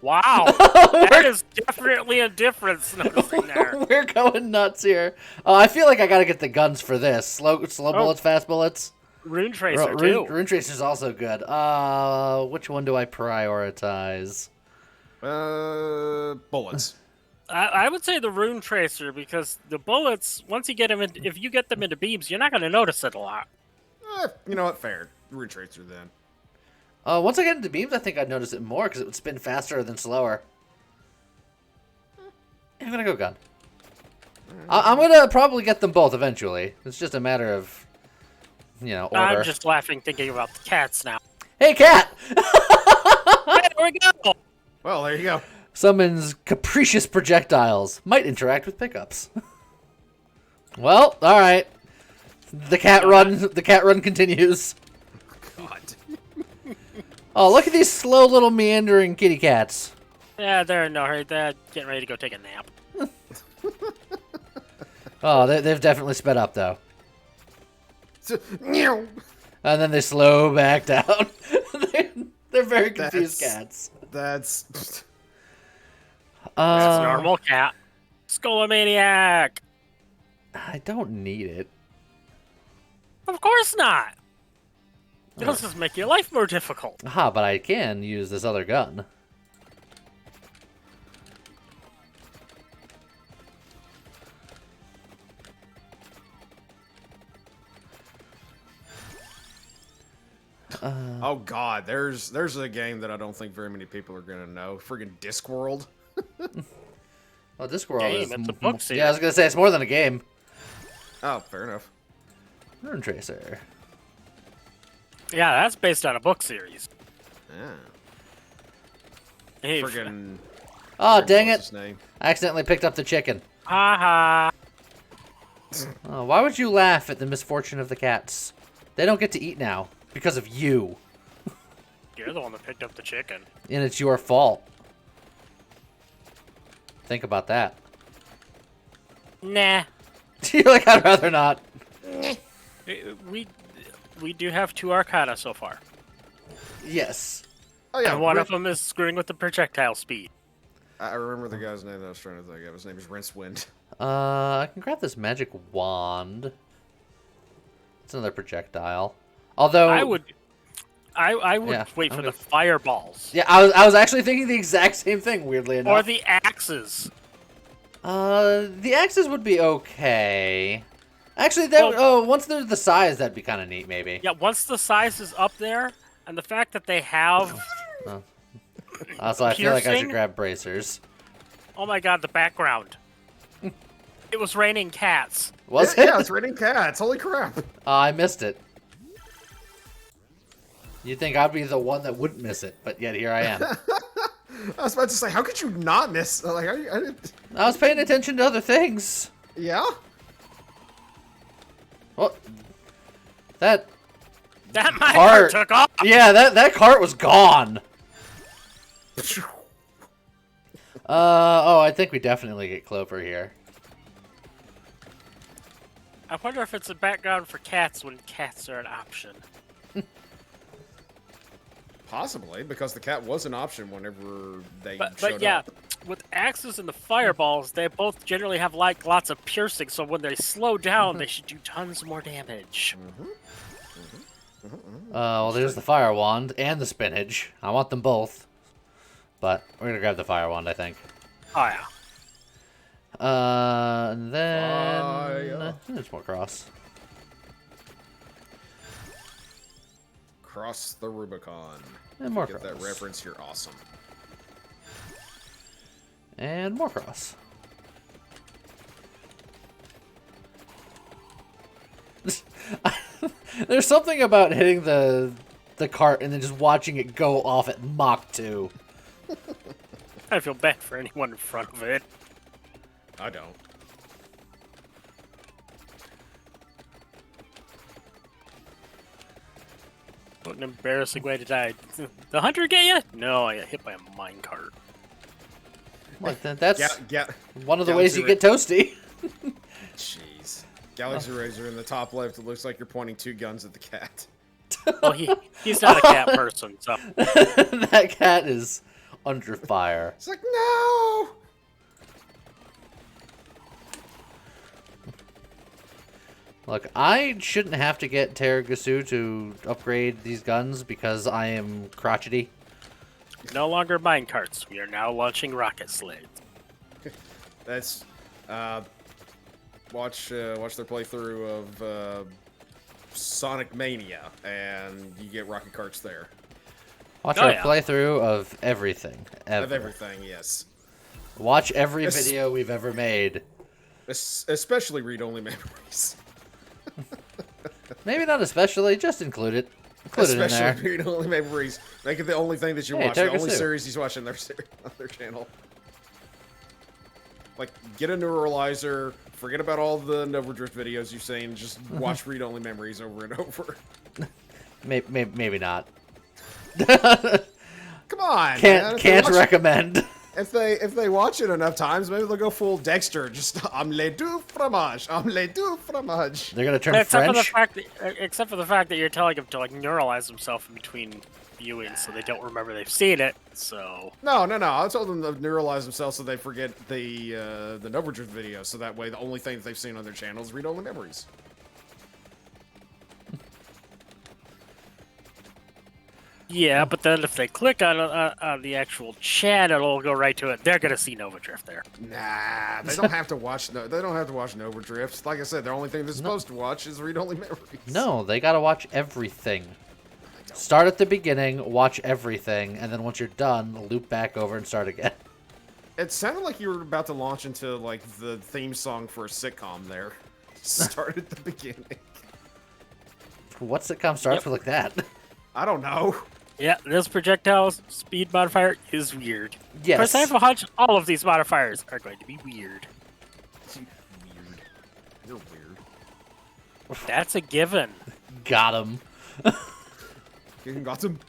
Wow. That is definitely a difference noticing there. we're going nuts here. Oh, I feel like I gotta get the guns for this. Slow bullets, fast bullets. Rune Tracer, too. Rune Tracer's also good. Which one do I prioritize? Bullets. I would say the Rune Tracer, because the bullets, once you get them, if you get them into beams, you're not going to notice it a lot. You know what? Fair. Root tracer then. Once I get into beams, I think I'd notice it more because it would spin faster than slower. I'm gonna go gun. I'm gonna probably get them both eventually. It's just a matter of, order. I'm just laughing thinking about the cats now. Hey, cat! Hey, there we go! Well, there you go. Summons capricious projectiles. Might interact with pickups. Well, all right. The cat run continues. God. Oh, look at these slow little meandering kitty cats. Yeah, they're in no hurry. They're getting ready to go take a nap. Oh, they've definitely sped up though. Meow. And then they slow back down. They're very confused cats. That's That's Uh, normal cat. Skolomaniac! I don't need it. Of course not! It'll just make your life more difficult. Aha, but I can use this other gun. oh god, there's a game that I don't think very many people are gonna know. Friggin' Discworld. Oh, Discworld Game, is... it's a book Yeah, I was gonna say, it's more than a game. Oh, fair enough. Rune Tracer. Yeah, that's based on a book series. Yeah. Hey, Friggin' Oh, dang what's it. his name? I accidentally picked up the chicken. haha. Oh, why would you laugh at the misfortune of the cats? They don't get to eat now because of you. You're the one that picked up the chicken. And it's your fault. Think about that. Nah. You're like, I'd rather not. We do have 2 Arcana so far. Yes. Oh yeah, And one Rip- of them is screwing with the projectile speed. I remember the guy's name that I was trying to think of. His name is Rincewind. I can grab this magic wand. It's another projectile. Although I would Yeah, wait I'm for gonna- the fireballs. Yeah, I was actually thinking the exact same thing, weirdly enough. Or the axes. The axes would be okay. Actually, that once they're the size, that'd be kind of neat, maybe. Yeah, once the size is up there, and the fact that they have... So I feel like I should Piercing? grab bracers. Oh my god, the background. It was raining cats. Was yeah, it? yeah, it's raining cats. Holy crap. I missed it. You'd think I'd be the one that wouldn't miss it, but yet here I am. I was about to say, how could you not miss? Like, I didn't. I was paying attention to other things. Yeah. Well, that That minecart Cart. took off! yeah, that cart was gone. Oh, I think we definitely get Clover here. I wonder if it's a background for cats when cats are an option. Possibly, because the cat was an option whenever they But showed yeah, up. with axes and the fireballs, they both generally have like lots of piercing, so when they slow down, they should do tons more damage. Well, there's the fire wand and the spinach. I want them both. But we're gonna grab the fire wand, I think. Oh yeah. And then Fire. there's more cross. Cross the Rubicon. And more Get that cross. reference, you're awesome. And more cross. There's something about hitting the cart and then just watching it go off at Mach 2. I feel bad for anyone in front of it. I don't. What an embarrassing way to die. The hunter get you? No, I got hit by a minecart. Like that's one of the ways you Galaxy get toasty. Jeez. Galaxy Razor in the top left, it looks like you're pointing 2 guns at the cat. Well, he's not a cat person, so... That cat is under fire. It's like, no! Look, I shouldn't have to get Terragasu to upgrade these guns because I am crotchety. No longer minecarts. We are now launching rocket sleds. That's, watch their playthrough of, Sonic Mania, and you get rocket carts there. Watch Oh, our yeah. playthrough of everything. Ever. Of everything, yes. Watch every Yes. video we've ever made. Especially read-only memories. Maybe not especially, just include it. Include it in there. Especially read-only memories. Make it the only thing that you Hey, watch. The only Terragasu. series he's watching on their channel. Like, get a neuralizer, forget about all the Nova Drift videos you've seen, just watch read-only memories over and over. Maybe not. Come on, man. Can't recommend. if they watch it enough times, maybe they'll go full Dexter. Just omelette du fromage, omelette du fromage. They're gonna turn Except French. except for the fact that you're telling them to like neuralize themselves in between viewings, so they don't remember they've seen it. So No. I told them to neuralize themselves so they forget the Noverdrift video, so that way the only thing that they've seen on their channel is read-only memories. yeah, but then if they click on the actual channel, it'll go right to it. They're gonna see Nova Drift there. Nah, they don't have to watch. They don't have to watch Noverdrift. Like I said, the only thing they're supposed to watch is read-only memories. No, they gotta watch everything. Start at the beginning, watch everything, and then once you're done, loop back over and start again. It sounded like you were about to launch into like the theme song for a sitcom there. Start at the beginning. What sitcom starts with like that? I don't know. Yeah, this projectile's speed modifier is weird. Yes. Because I have a hunch all of these modifiers are going to be weird. Weird. You're weird. That's a given. Got him. You got him.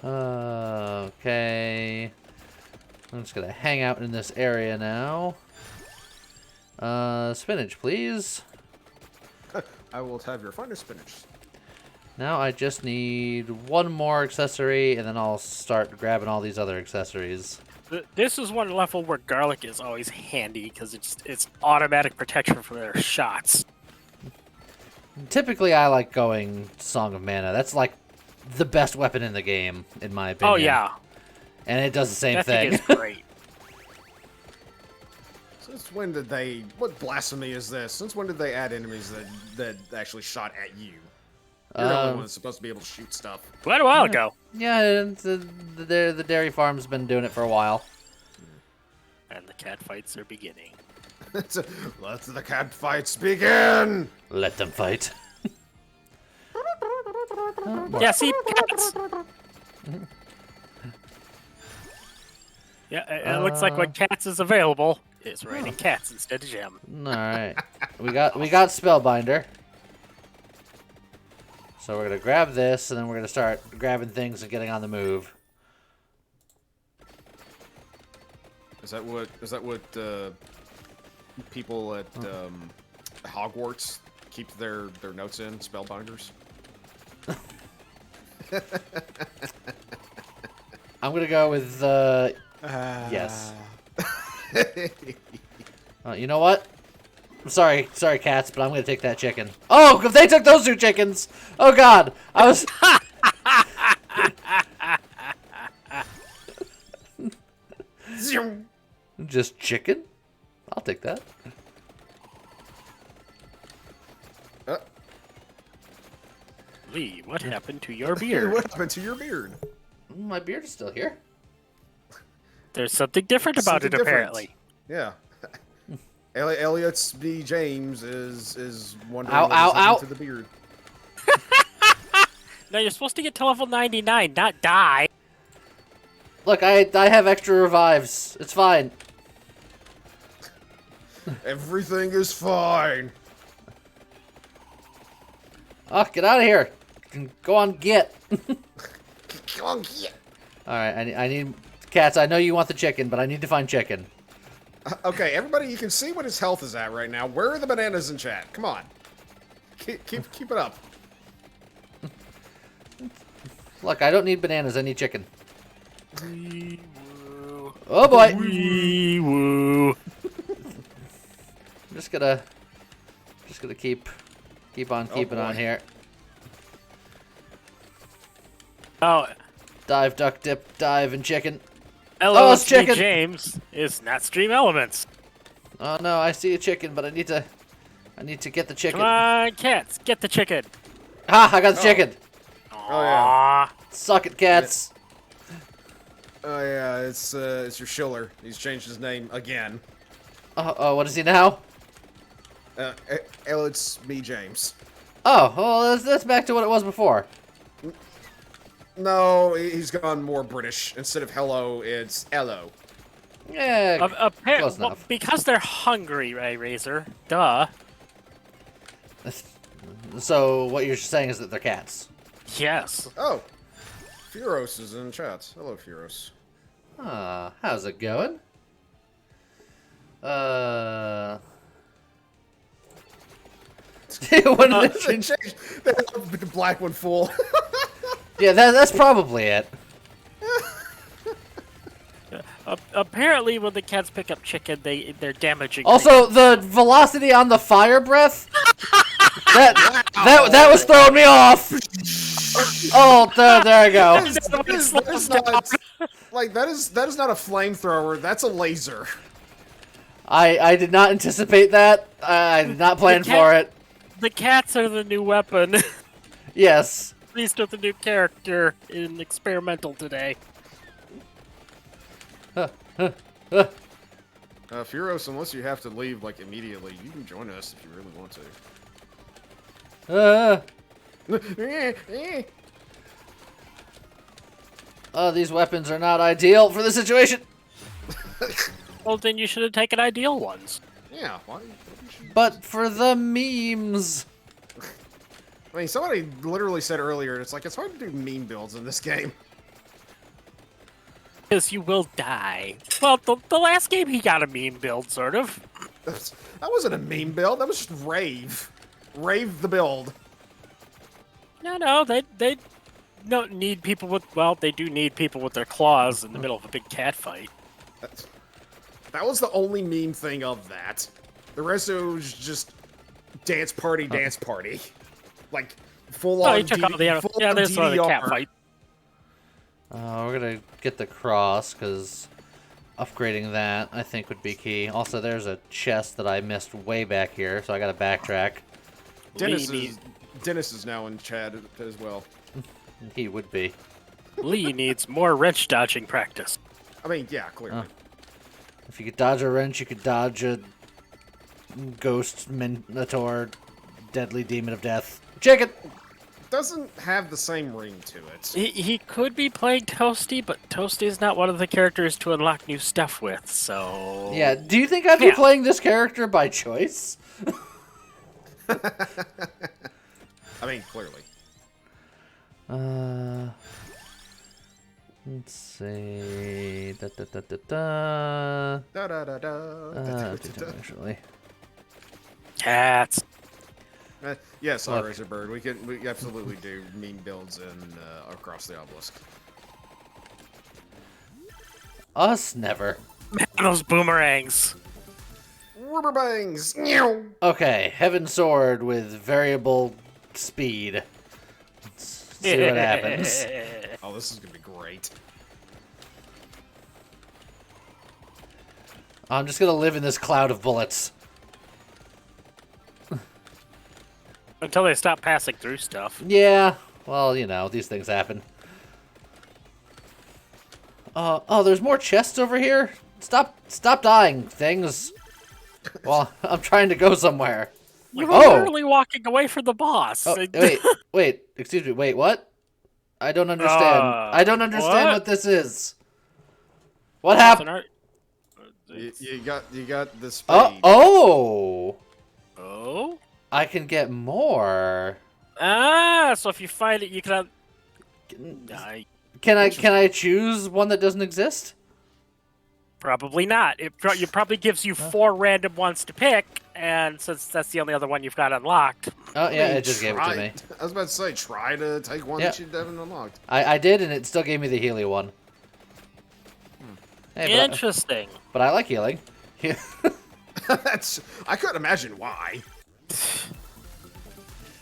Okay. I'm just gonna hang out in this area now. Spinach, please. I will have your finest spinach. Now I just need one more accessory, and then I'll start grabbing all these other accessories. This is one level where garlic is always handy because it's automatic protection from their shots. Typically, I like going Song of Mana. That's like the best weapon in the game, in my opinion. Oh yeah, And it does the same that thing. thing is great. Since when did they? What blasphemy is this? Since when did they add enemies that actually shot at you? You're the only one that's supposed to be able to shoot stuff. Quite a while ago. Yeah, the dairy farm's been doing it for a while. And the cat fights are beginning. Let the cat fights begin. Let them fight. Yeah, see, cats. Yeah, it looks like when cats is available, it's raining cats instead of gem. All right, we got Spellbinder. So we're gonna grab this, and then we're gonna start grabbing things and getting on the move. Is that what people at Hogwarts keep their notes in? Spellbinders. I'm gonna go with yes. You know what? I'm sorry, cats, but I'm gonna take that chicken. Oh, if they took those two chickens! Oh God, I was. Just chicken? I'll take that. Lee, what happened to your beard? What happened to your beard? My beard is still here. There's something different about Something it, different. apparently. Yeah. Elliot B. James is wondering Ow, what ow, happened ow. to the beard. No, you're supposed to get to level 99, not die. Look, I have extra revives. It's fine. Everything is fine. Oh, get out of here. Go on, get. Come on, yeah. Alright, I need... Cats, I know you want the chicken, but I need to find chicken. Okay, everybody, you can see what his health is at right now. Where are the bananas in chat? Come on. Keep it up. Look, I don't need bananas, I need chicken. Wee woo. Oh boy! Wee woo. I'm just gonna keep on keeping boy. on here. Oh, Dive, duck, dip, dive, and chicken. hello, it's chicken. James is not Stream Elements. Oh no, I see a chicken, but I need to get the chicken. Come on, cats, get the chicken. Ha! I got the chicken. Oh, yeah. Aww. Suck it, cats. Oh yeah, it's your Schiller. He's changed his name again. Oh, what is he now? Elliot's B. James. Oh, well, that's back to what it was before. No, he's gone more British. Instead of hello, it's hello. Yeah, close Well, enough. because they're hungry, right, Razor? Duh. So what you're saying is that they're cats. Yes. Oh, Furos is in chat. Hello, Furos. How's it going? What did They changed the black one full. Yeah, that's probably it. Apparently, when the cats pick up chicken, they're damaging. Also, the velocity on the fire breath. that was throwing me off. Oh, there I go. That is not like that is not a flamethrower. That's a laser. I did not anticipate that. I did not plan for it. The cats are the new weapon. Yes. At least with the new character in experimental today. Furos, unless you have to leave like immediately, you can join us if you really want to. These weapons are not ideal for the situation. Well, then you should have taken ideal ones. Yeah, why? But for the memes. I mean, somebody literally said earlier, it's like, it's hard to do meme builds in this game. Because you will die. Well, the last game he got a meme build, sort of. That wasn't a meme build, that was just Rave. Rave the build. No, they don't need people with, well, they do need people with their claws in the middle of a big cat fight. That was the only meme thing of that. The rest of it was just dance party. Like, full on he took all the DDR. there's the cat fight. We're gonna get the cross, because upgrading that, I think, would be key. Also, there's a chest that I missed way back here, so I gotta backtrack. Dennis is now in chat as well. He would be. Lee needs more wrench dodging practice. I mean, yeah, clearly. If you could dodge a wrench, you could dodge a ghost minotaur, deadly demon of death. Chicken! Doesn't have the same ring to it. He could be playing Toasty, but Toasty is not one of the characters to unlock new stuff with, so... Yeah, do you think I'd be playing this character by choice? I mean, clearly. Let's see... Da-da-da-da-da... Actually... Cats. Yes, Razor we absolutely do meme builds in across the obelisk. Us? Never. Man, those boomerangs. Rubber bangs! Okay, Heaven Sword with variable speed. Let's see what happens. Oh, this is gonna be great. I'm just gonna live in this cloud of bullets. Until they stop passing through stuff. Yeah, well, you know, these things happen. Oh, there's more chests over here? Stop dying, things. Well, I'm trying to go somewhere. You were literally walking away from the boss. Oh, wait, excuse me, wait, what? I don't understand. I don't understand what this is. What happened? You got the speed. Oh! Oh? I can get more. So if you find it, you can... Can I choose one that doesn't exist? Probably not. It probably gives you 4 random ones to pick, and since that's the only other one you've got unlocked... Oh, yeah, it just gave it to me. I was about to say, try to take one that you haven't unlocked. I did, and it still gave me the Healy one. Hey, interesting. But I like healing. I couldn't imagine why.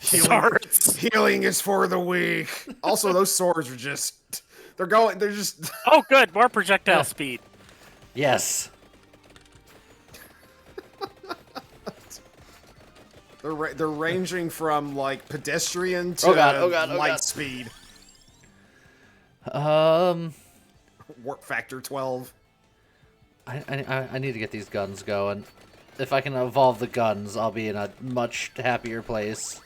Healing is for the weak. Also, those swords are just... They're just... Oh, good. More projectile speed. Yes. They're ranging from, like, pedestrian to light speed. Warp factor 12. I need to get these guns going. If I can evolve the guns, I'll be in a much happier place.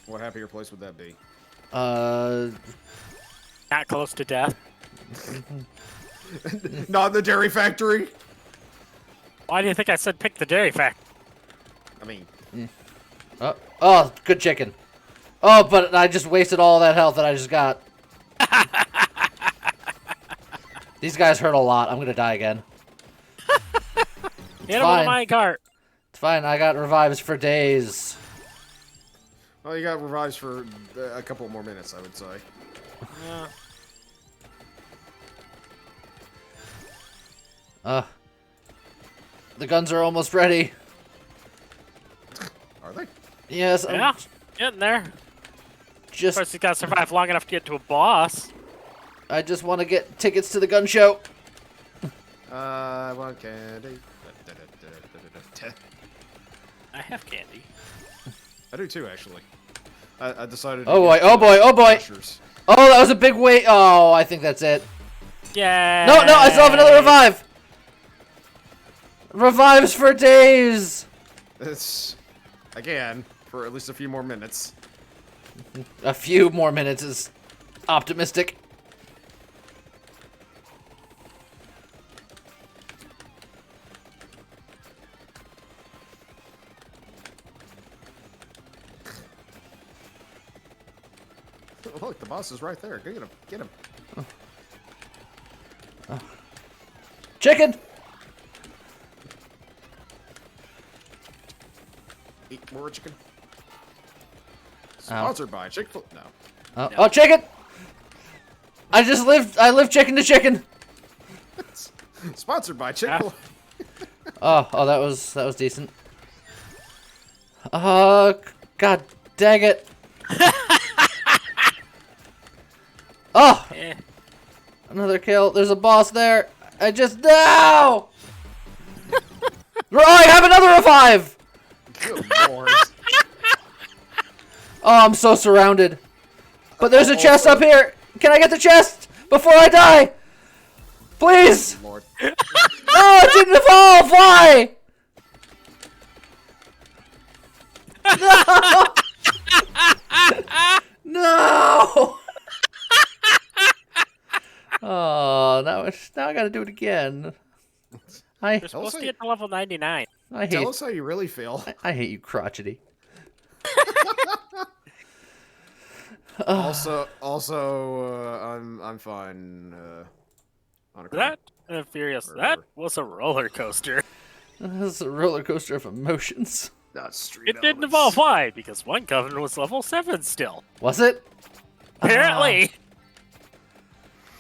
What happier place would that be? Not close to death. Not the dairy factory? Why do you think I said pick the dairy factory? I mean... Oh, good chicken. Oh, but I just wasted all that health that I just got. These guys hurt a lot. I'm gonna die again. Hit him with a minecart. It's fine. I got revives for days. Well, you got revives for a couple more minutes, I would say. Yeah. The guns are almost ready. Are they? Yes. Yeah, getting there. Just First, you gotta survive long enough to get to a boss. I just want to get tickets to the gun show. One candy. I have candy. I do too, actually. I decided. Oh boy! Oh boy! Oh boy! Oh, that was a big wait. Oh, I think that's it. Yeah. No, no! I still have another revive. Revives for days. It's again for at least a few more minutes. A few more minutes is optimistic. Look, the boss is right there. Go get him. Get him. Chicken. Eat more chicken. Sponsored by Chick-fil. No. Oh, chicken. I live chicken to chicken. Sponsored by Chick-fil. Oh, that was decent. God dang it. Oh, Eh. another kill. There's a boss there. No! Oh, I have another revive. Good lord. Oh, I'm so surrounded. But there's a chest up here. Can I get the chest before I die? Please. Lord. No, it didn't evolve. Why? No. No. Oh, now I gotta do it again. You're supposed to get to level 99. Tell us how you really feel. I hate you, crotchety. Also, I'm fine. On a That Furious. That was a roller coaster. This is a roller coaster of emotions. Not street. It didn't evolve. Why? Because one covenant was level 7 still. Was it? Apparently.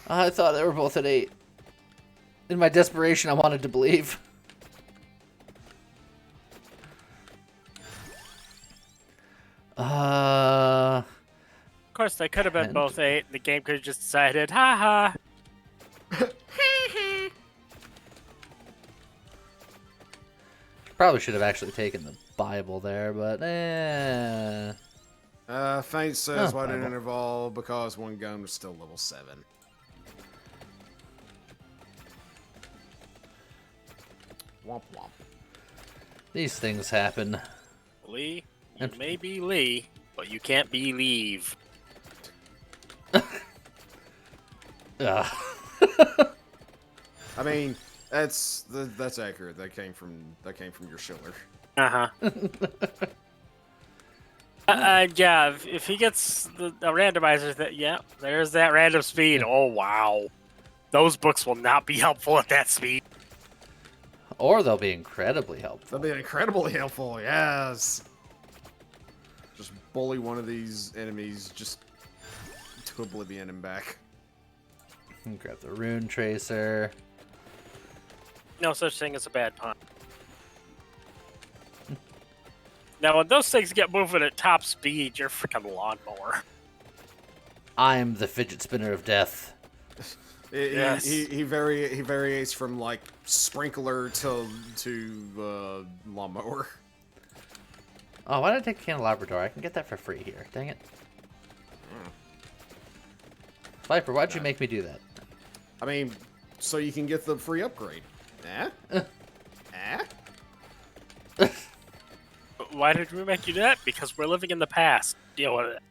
I thought they were both at 8. In my desperation, I wanted to believe. Of course, they could have been both 8. The game could have just decided, haha. Probably should have actually taken the Bible there, but eh. Faint says, why Bible. didn't it evolve? Because one gun was still level 7. Womp womp. These things happen. Lee, you may be Lee, but you can't believe. Ugh. I mean, that's accurate. That came from your Schiller. Uh-huh. Yeah, if he gets the randomizer, there's that random speed. Oh, wow. Those books will not be helpful at that speed. Or they'll be incredibly helpful. That'd be incredibly helpful, yes. Just bully one of these enemies just to oblivion and back. Grab the rune tracer. No such thing as a bad pun. Now, when those things get moving at top speed, you're freaking lawnmower. I'm the fidget spinner of death. Yes. He varies from like sprinkler to lawnmower. Oh, why did I take candelabra door? I can get that for free here. Dang it. Viper, why'd you make me do that? I mean, so you can get the free upgrade. Why did we make you do that? Because we're living in the past. Deal with it.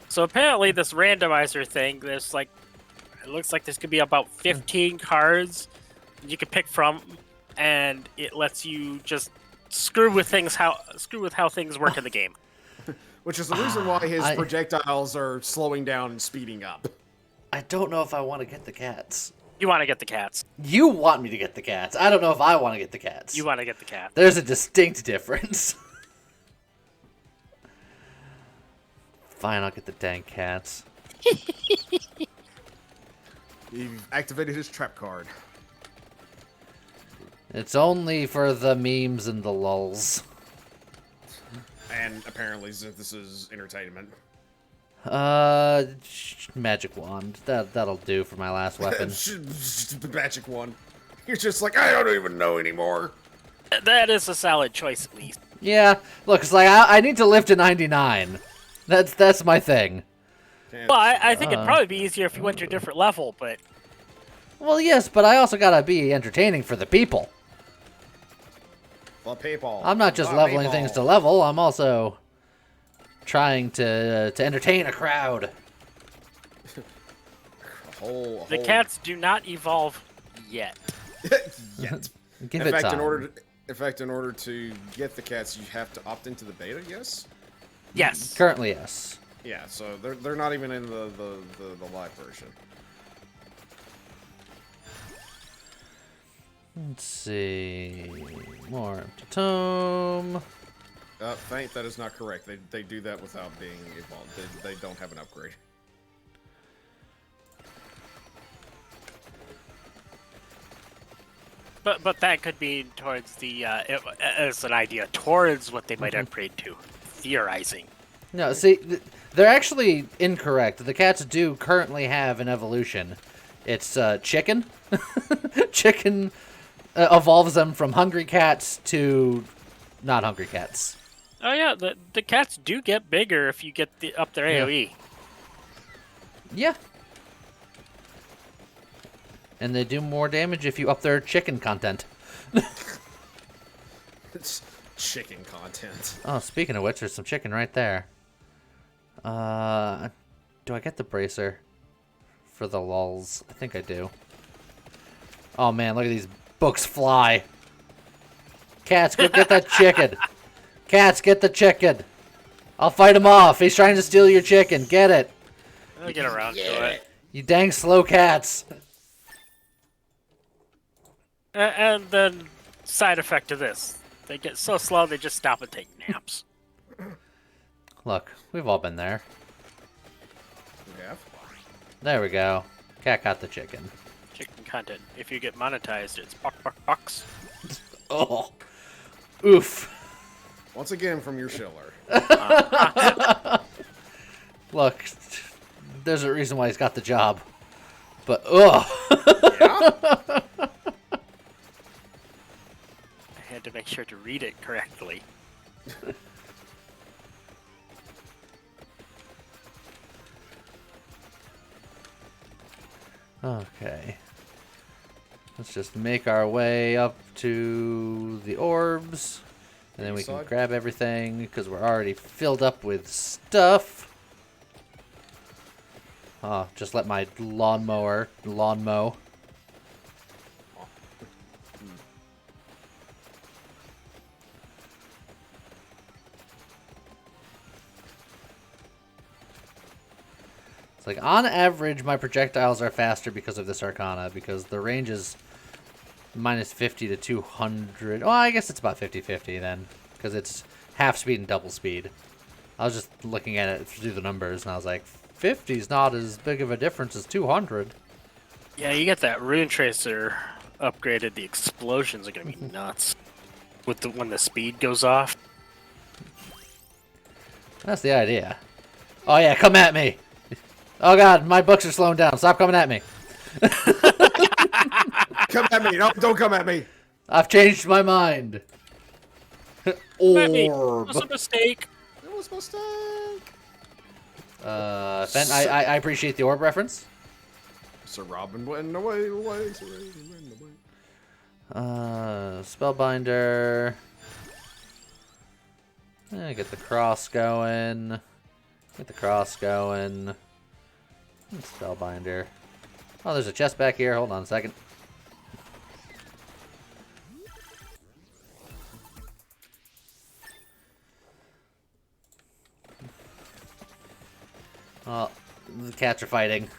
So apparently this randomizer thing, there's like, it looks like there's gonna be about 15 cards you can pick from, and it lets you just screw with how things work in the game. Which is the reason why his projectiles are slowing down and speeding up. I don't know if I want to get the cats. You want to get the cats. You want me to get the cats. I don't know if I want to get the cats. You want to get the cat. There's a distinct difference. Fine, I'll get the dang cats. You've activated his trap card. It's only for the memes and the lulz. And apparently this is entertainment. Magic wand. That'll do for my last weapon. The magic one. You're just like, I don't even know anymore. That is a solid choice, at least. Yeah, look, it's like I need to live to 99. That's my thing. Well, I think it'd probably be easier if you went to a different level, but... Well, yes, but I also gotta be entertaining for the people. The people. I'm not just leveling things to level, I'm also trying to entertain a crowd. The cats do not evolve yet. Yet. Give it time. In fact, in order to get the cats, you have to opt into the beta, yes? Yes. Currently, yes. Yeah, so they're not even in the live version. Let's see. More empty tome. Thank, that is not correct. They do that without being evolved. They don't have an upgrade. But that could be towards the, as an idea, towards what they might upgrade to. Theorizing. No, see, they're actually incorrect. The cats do currently have an evolution. It's chicken. Chicken evolves them from hungry cats to not hungry cats. Oh yeah, the cats do get bigger if you get up their AoE. Yeah. And they do more damage if you up their chicken content. It's chicken content. Oh, speaking of which, there's some chicken right there. Do I get the bracer for the lulz? I think I do. Oh man, look at these books fly. Cats, go get that chicken. Cats, get the chicken. I'll fight him off. He's trying to steal your chicken. Get it. I'll get around to it. You dang slow cats. And then, side effect of this. They get so slow they just stop and take naps. Look, we've all been there. We have? There we go. Cat got the chicken. Chicken content. If you get monetized, it's bucks. Oh. Oof. Once again from your shiller. Look, there's a reason why he's got the job. But, ugh. Yeah? I had to make sure to read it correctly. Okay. Let's just make our way up to the orbs. And then we can grab everything, because we're already filled up with stuff. Oh, just let my lawn mow. It's like, on average, my projectiles are faster because of this Arcana, because the range is minus 50 to 200. Oh, I guess it's about 50-50 then, because it's half speed and double speed. I was just looking at it through the numbers, and I was like, 50 is not as big of a difference as 200. Yeah, you get that Rune Tracer upgraded. The explosions are going to be nuts. With when the speed goes off. That's the idea. Oh yeah, come at me. Oh god, my books are slowing down. Stop coming at me. Come at me. No, don't come at me. I've changed my mind. Orb. It was a mistake. It was a mistake. Ben, I appreciate the orb reference. Sir Robin went away, Sir Robin went away. Spellbinder. Get the cross going. Spellbinder. Oh, there's a chest back here. Hold on a second. Oh, the cats are fighting.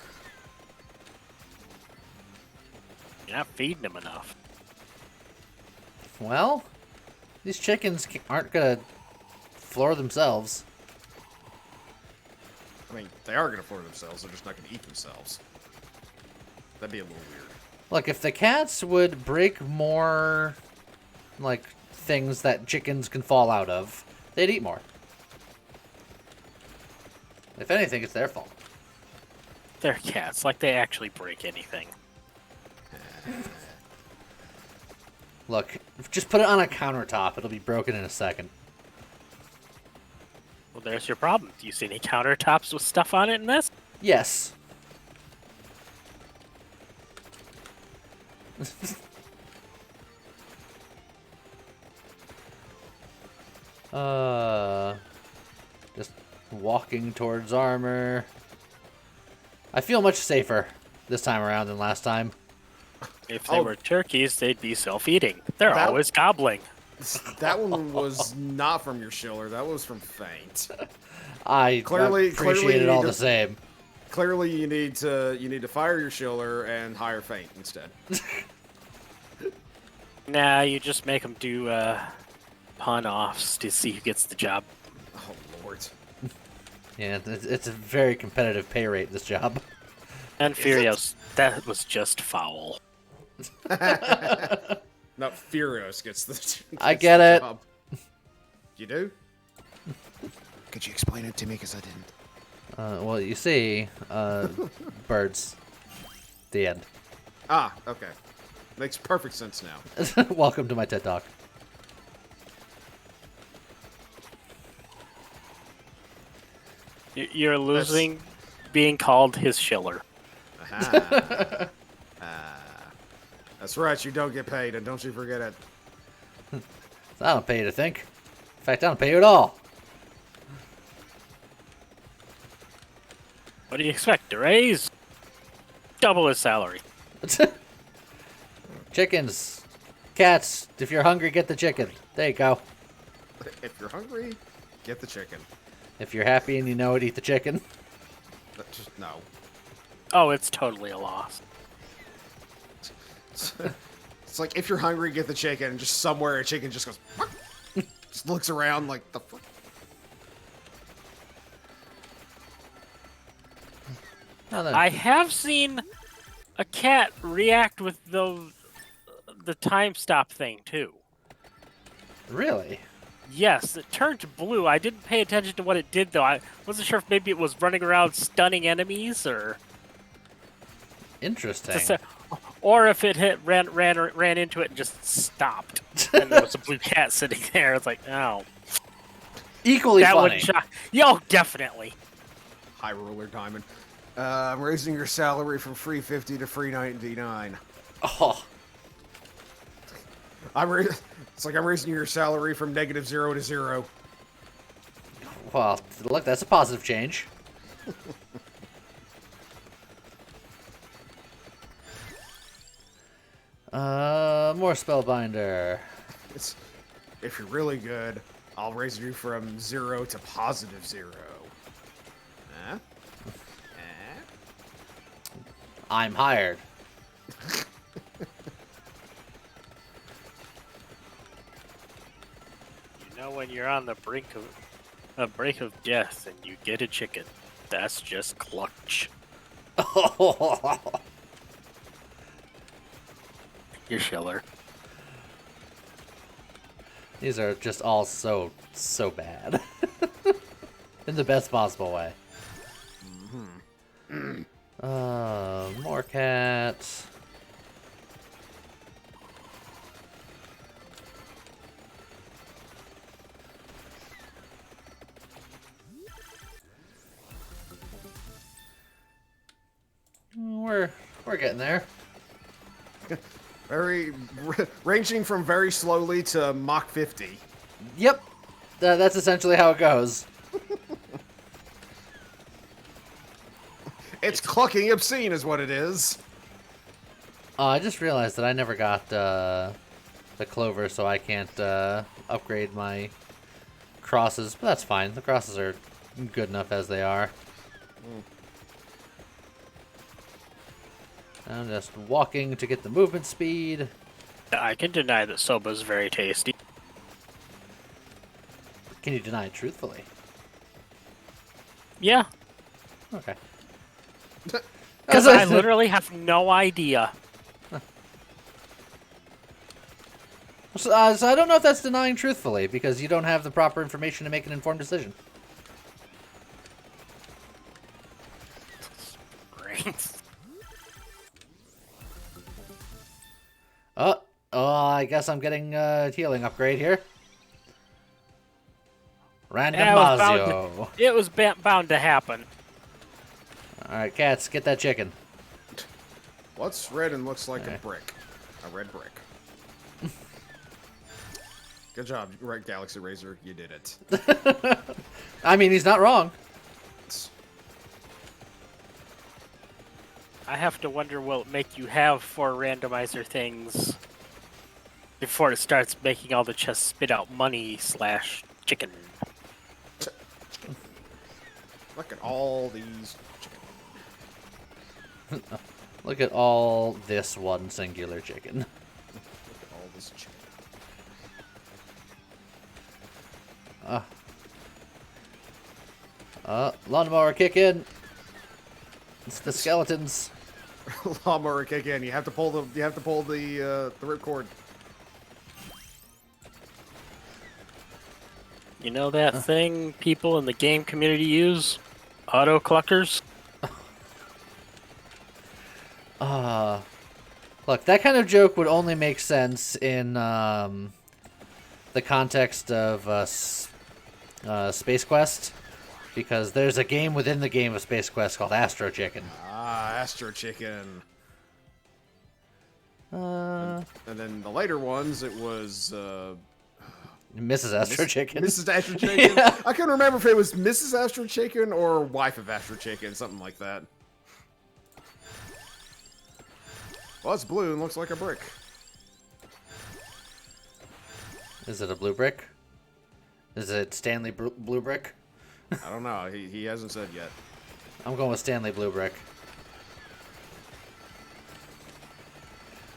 You're not feeding them enough. Well, these chickens aren't gonna floor themselves. I mean, they are gonna floor themselves. They're just not gonna eat themselves. That'd be a little weird. Look, if the cats would break more, like, things that chickens can fall out of, they'd eat more. If anything, it's their fault. They're cats. Like, they actually break anything. Look, just put it on a countertop. It'll be broken in a second. Well, there's your problem. Do you see any countertops with stuff on it in this? Yes. Just walking towards armor. I feel much safer this time around than last time. If they were turkeys, they'd be self-eating. They're always gobbling. That one was not from your shiller. That was from Feint. I Clearly appreciate it all the same. Clearly, you need to fire your shiller and hire Feint instead. Nah, you just make them do pun-offs to see who gets the job. Oh lord. Yeah, it's a very competitive pay rate, this job. And Furios, that was just foul. No, Furios gets the. I get it. Job. You do? Could you explain it to me? Because I didn't. Well, you see, birds. The end. Ah, okay. Makes perfect sense now. Welcome to my TED Talk. You're losing being called his shiller. Aha. That's right, you don't get paid, and don't you forget it. I don't pay you to think. In fact, I don't pay you at all. What do you expect? To raise? Double his salary. Chickens. Cats. If you're hungry, get the chicken. There you go. If you're hungry, get the chicken. If you're happy and you know it, eat the chicken. Just no. Oh, it's totally a loss. It's like if you're hungry, get the chicken, and just somewhere a chicken just goes, just looks around like the fuck. I have seen a cat react with the time stop thing too. Really? Yes, it turned blue. I didn't pay attention to what it did though. I wasn't sure if maybe it was running around stunning enemies or Interesting. or if it ran into it and just stopped. And there was a blue cat sitting there. It's like, oh, Equally that funny. would shock. Yo, definitely. High roller diamond. I'm raising your salary from free 50 to free 99. Oh, It's like I'm raising your salary from -0 to 0. well, look, that's a positive change. More Spellbinder. It's if you're really good, I'll raise you from 0 to +0. Huh? I'm hired. You know when you're on the brink of death and you get a chicken, that's just clutch. Your shiller. These are just all so bad. In the best possible way. More cats. We're getting there. Ranging from very slowly to Mach 50. Yep. That's essentially how it goes. It's clucking obscene is what it is. I just realized that I never got the clover, so I can't upgrade my crosses. But that's fine. The crosses are good enough as they are. I'm just walking to get the movement speed. I can deny that soba is very tasty. Can you deny it truthfully? Yeah, Okay. because I literally have no idea. So I don't know if that's denying truthfully, because you don't have the proper information to make an informed decision. Brains. Oh, I guess I'm getting a healing upgrade here. Randomazio. It was bound to happen. Alright, cats, get that chicken. What's red and looks like a brick? A red brick. Good job, right, Galaxy Razor. You did it. I mean, he's not wrong. I have to wonder will it make you have 4 randomizer things before it starts making all the chests spit out money / chicken. Look at all these chicken. Look at all this one singular chicken. Look at all this chicken. Lawnmower kick in. It's the skeletons. Lawnmower kick in. You have to pull the ripcord. You know that thing people in the game community use? Auto cluckers? Look, that kind of joke would only make sense in the context of Space Quest, because there's a game within the game of Space Quest called Astro Chicken. Ah, Astro Chicken. Uh, And then the later ones, it was Mrs. Astro Chicken. Mrs. Astro Chicken. Yeah. I couldn't remember if it was Mrs. Astro Chicken or Wife of Astro Chicken, something like that. Well, it's blue and looks like a brick. Is it a blue brick? Is it Stanley Blue Brick? I don't know. He hasn't said yet. I'm going with Stanley Blue Brick.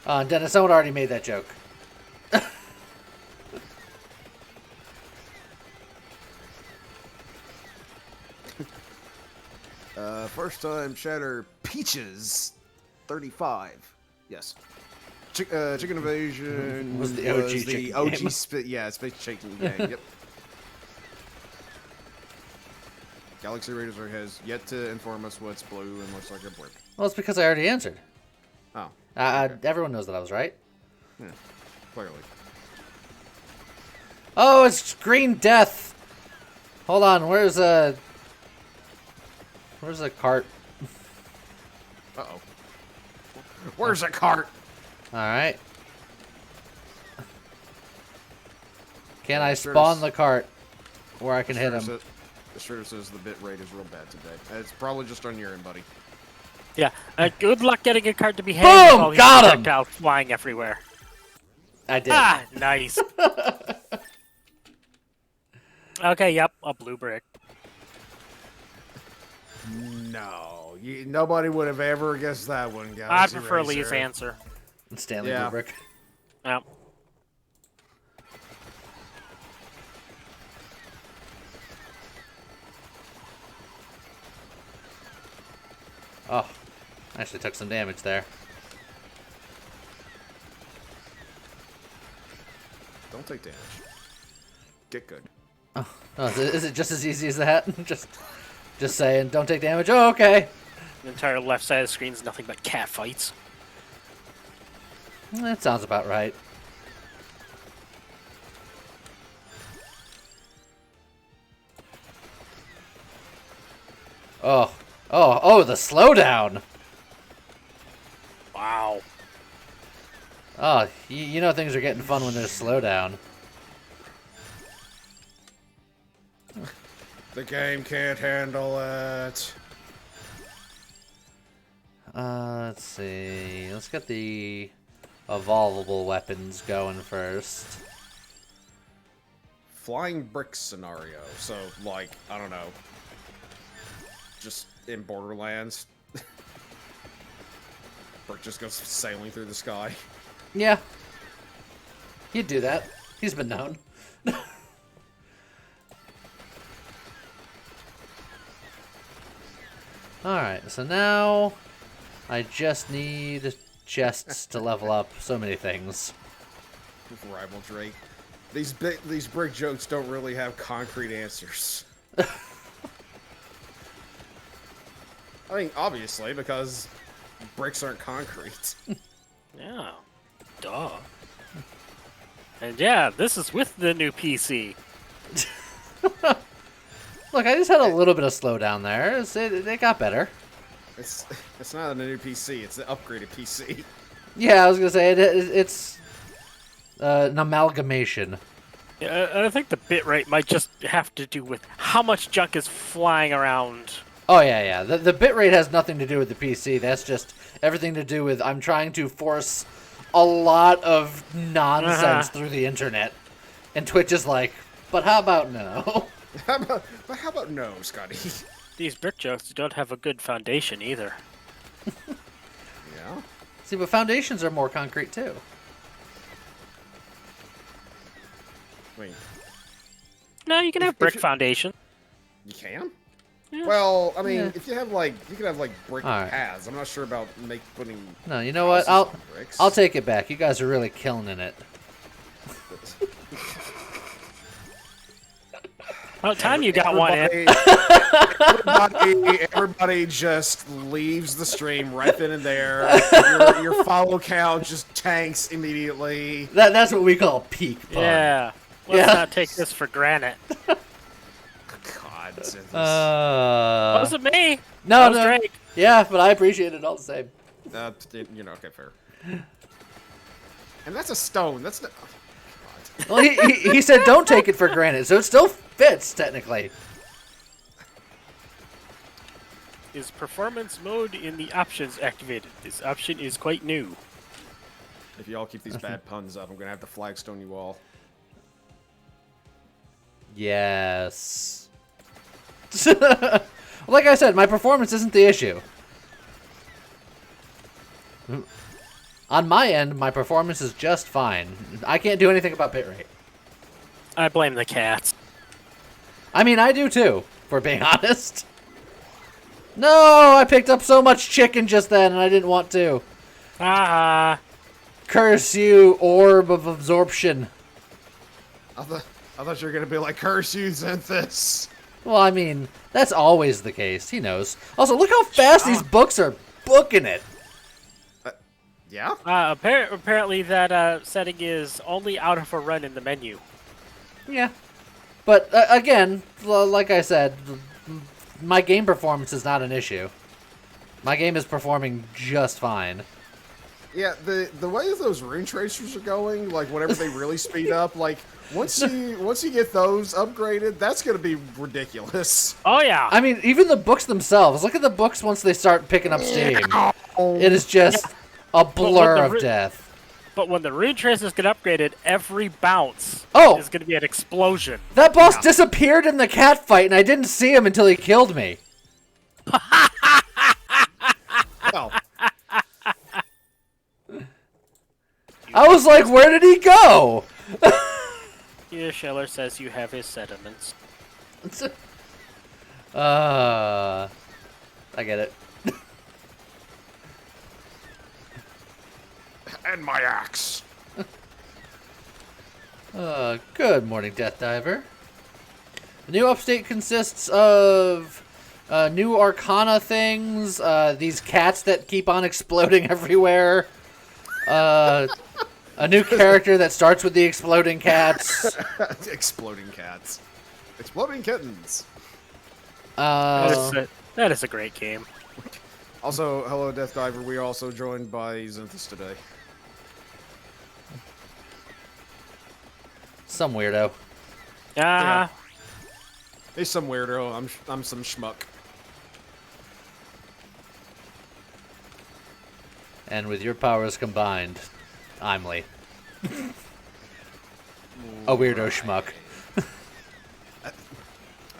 Dennis, someone already made that joke. First time Shatter Peaches 35. Yes. Chicken Invasion Was the OG chicken game. Space Chicken game. Yep. Galaxy Razor has yet to inform us what's blue and looks like a brick. Well, it's because I already answered. Oh. Everyone knows that I was right. Yeah, clearly. Oh, it's Green Death. Hold on, where's a cart? Uh-oh. Where's a cart? All right. Can I Sure spawn is- the cart where I can hit him? The sure says the bit rate is real bad today. It's probably just on your end, buddy. Yeah. Good luck getting a card to be hanged with all these Got him! projectiles flying everywhere. I did. Ah, nice. Okay, yep, a blue brick. No, nobody would have ever guessed that one, guys. I prefer Lee's answer. Stanley Yeah. Blue Brick. Yep. Oh, I actually took some damage there. Don't take damage. Get good. Oh, is it just as easy as that? just saying, don't take damage. Oh, okay. The entire left side of the screen is nothing but cat fights. That sounds about right. Oh, the slowdown. Wow. Oh, you know things are getting fun when there's slowdown. The game can't handle it. Let's see. Let's get the evolvable weapons going first. Flying brick scenario. So, like, I don't know. Just in Borderlands. Brick just goes sailing through the sky. Yeah. He'd do that. He's been known. Alright, so now I just need chests to level up so many things. With Rival Drake. These brick jokes don't really have concrete answers. I mean, obviously, because bricks aren't concrete. Yeah. Duh. And yeah, this is with the new PC. Look, I just had a little bit of slowdown there. It got better. It's not a new PC, it's an upgraded PC. Yeah, I was going to say, it's an amalgamation. Yeah, I think the bitrate might just have to do with how much junk is flying around. Oh, yeah. The bitrate has nothing to do with the PC. That's just everything to do with I'm trying to force a lot of nonsense through the internet. And Twitch is like, but how about no? How about no, Scotty? These brick jokes don't have a good foundation either. Yeah? See, but foundations are more concrete, too. Wait, No, you can have brick foundation. you can? Yeah. Well, I mean, Yeah. if you have like, you could have like brick Alright. paths. I'm not sure about putting. No, you know what? houses on bricks. I'll take it back. You guys are really killing it. About time you got one in. Everybody just leaves the stream right then and there. Your follow count just tanks immediately. That's what we call peak fun. Yeah. Let's Yeah. not take this for granted. God, Synthesis. Wasn't me. No, That was no. Drake. Yeah, but I appreciate it all the same. Okay, fair. And that's a stone. That's not. Oh, God. Well, he said don't take it for granted, so it still fits, technically. Is performance mode in the options activated? This option is quite new. If you all keep these bad puns up, I'm gonna have to flagstone you all. Yes. Like I said, my performance isn't the issue. On my end, my performance is just fine. I can't do anything about bitrate. I blame the cats. I mean, I do too, for being honest. No, I picked up so much chicken just then, and I didn't want to. Ah. Curse you, orb of absorption. I thought you were gonna be like, curse you, Xanthus. Well, I mean, that's always the case. He knows. Also, look how fast these books are booking it. Yeah? Apparently that setting is only out of a run in the menu. Yeah. But, again, like I said, my game performance is not an issue. My game is performing just fine. Yeah, the way those rune tracers are going, like whenever they really speed up, like once you get those upgraded, that's gonna be ridiculous. Oh yeah. I mean, even the books themselves. Look at the books once they start picking up steam. It is just a blur of death. But when the rune tracers get upgraded, every bounce Oh! is going to be an explosion. That boss disappeared in the cat fight, and I didn't see him until he killed me. Well, I was like, where did he go? Peter Scheller says you have his sentiments. I get it. and my axe. Good morning, Death Diver. The new update consists of new Arcana things, these cats that keep on exploding everywhere, a new character that starts with the exploding cats. Exploding cats. Exploding kittens. That is a great game. Also, hello, Death Diver. We are also joined by Xanthus today. Some weirdo. Ah, He's some weirdo. I'm some schmuck. And with your powers combined, I'm Lee. A weirdo schmuck.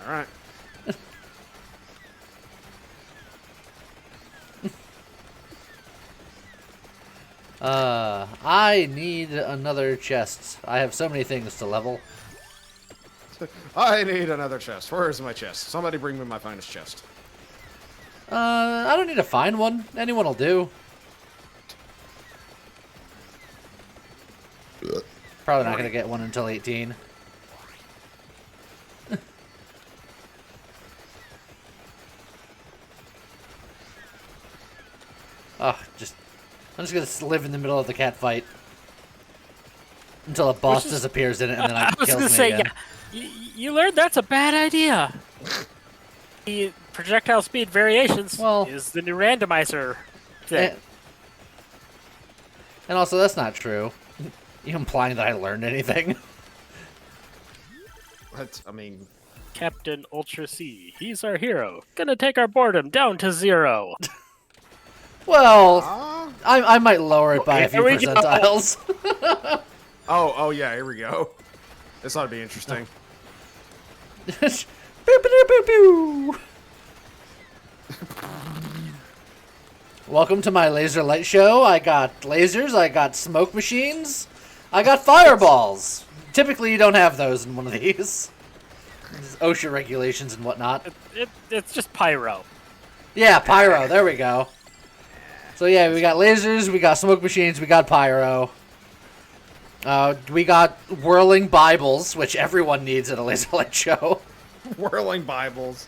All right. I need another chest. I have so many things to level. I need another chest. Where is my chest? Somebody bring me my finest chest. I don't need to find one. Anyone will do. Probably not gonna get one until 18. Oh, I'm just gonna live in the middle of the cat fight until a boss disappears in it, and then I was kills gonna me say, again. yeah, you learned that's a bad idea. The projectile speed variations is the new randomizer thing. And also, that's not true. You implying that I learned anything? I mean, Captain Ultra C, he's our hero. Gonna take our boredom down to 0. Well, I might lower it by a few Here we go. percentiles. oh yeah, here we go. This ought to be interesting. Pew, pew, pew, pew. Welcome to my laser light show. I got lasers, I got smoke machines, I got fireballs. Typically, you don't have those in one of these. There's OSHA regulations and whatnot. It's just pyro. Yeah, pyro. There we go. So yeah, we got lasers, we got smoke machines, we got pyro. We got whirling Bibles, which everyone needs at a laser light show. Whirling Bibles.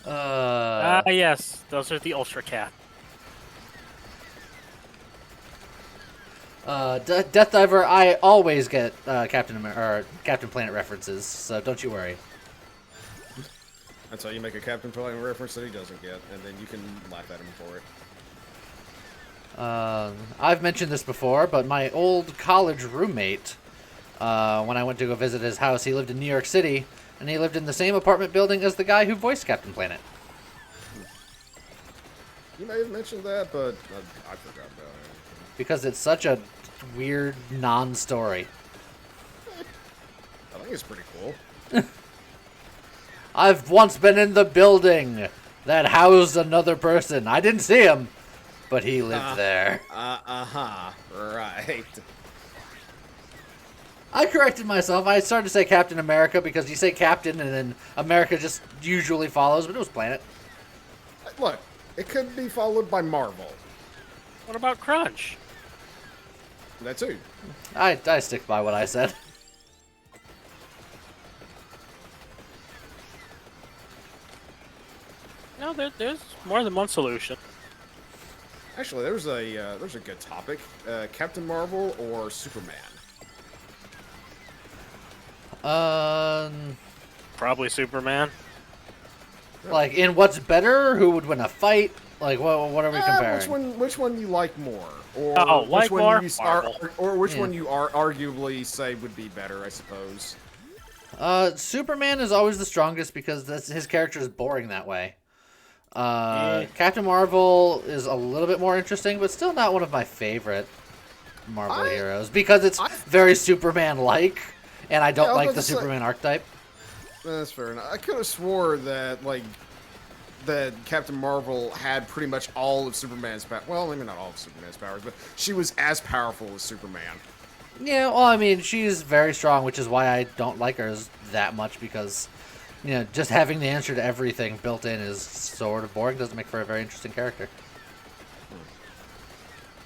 Yes, those are the Ultra Cat. Death Diver, I always get Captain Planet references, so don't you worry. That's how you make a Captain Planet reference that he doesn't get, and then you can laugh at him for it. I've mentioned this before, but my old college roommate, when I went to go visit his house, he lived in New York City, and he lived in the same apartment building as the guy who voiced Captain Planet. You may have mentioned that, but I forgot about it. Because it's such a weird non-story. I think it's pretty cool. I've once been in the building that housed another person. I didn't see him, but he lived there. Right. I corrected myself. I started to say Captain America because you say Captain and then America just usually follows, but it was Planet. Look, it could be followed by Marvel. What about Crunch? That too. I stick by what I said. No, there's more than one solution. Actually, there's a good topic: Captain Marvel or Superman. Probably Superman. Like, in what's better? Who would win a fight? Like, what are we comparing? Which one you like more, or like which one more? you Marvel. or which one you are arguably say would be better? I suppose. Superman is always the strongest because his character is boring that way. Captain Marvel is a little bit more interesting, but still not one of my favorite Marvel heroes because it's very Superman-like, and I don't like the Superman archetype. That's fair enough. I could have swore that that Captain Marvel had pretty much all of Superman's powers. Well, maybe not all of Superman's powers, but she was as powerful as Superman. Yeah, well, I mean, she's very strong, which is why I don't like her that much because, you know, just having the answer to everything built in is sort of boring. Doesn't make for a very interesting character.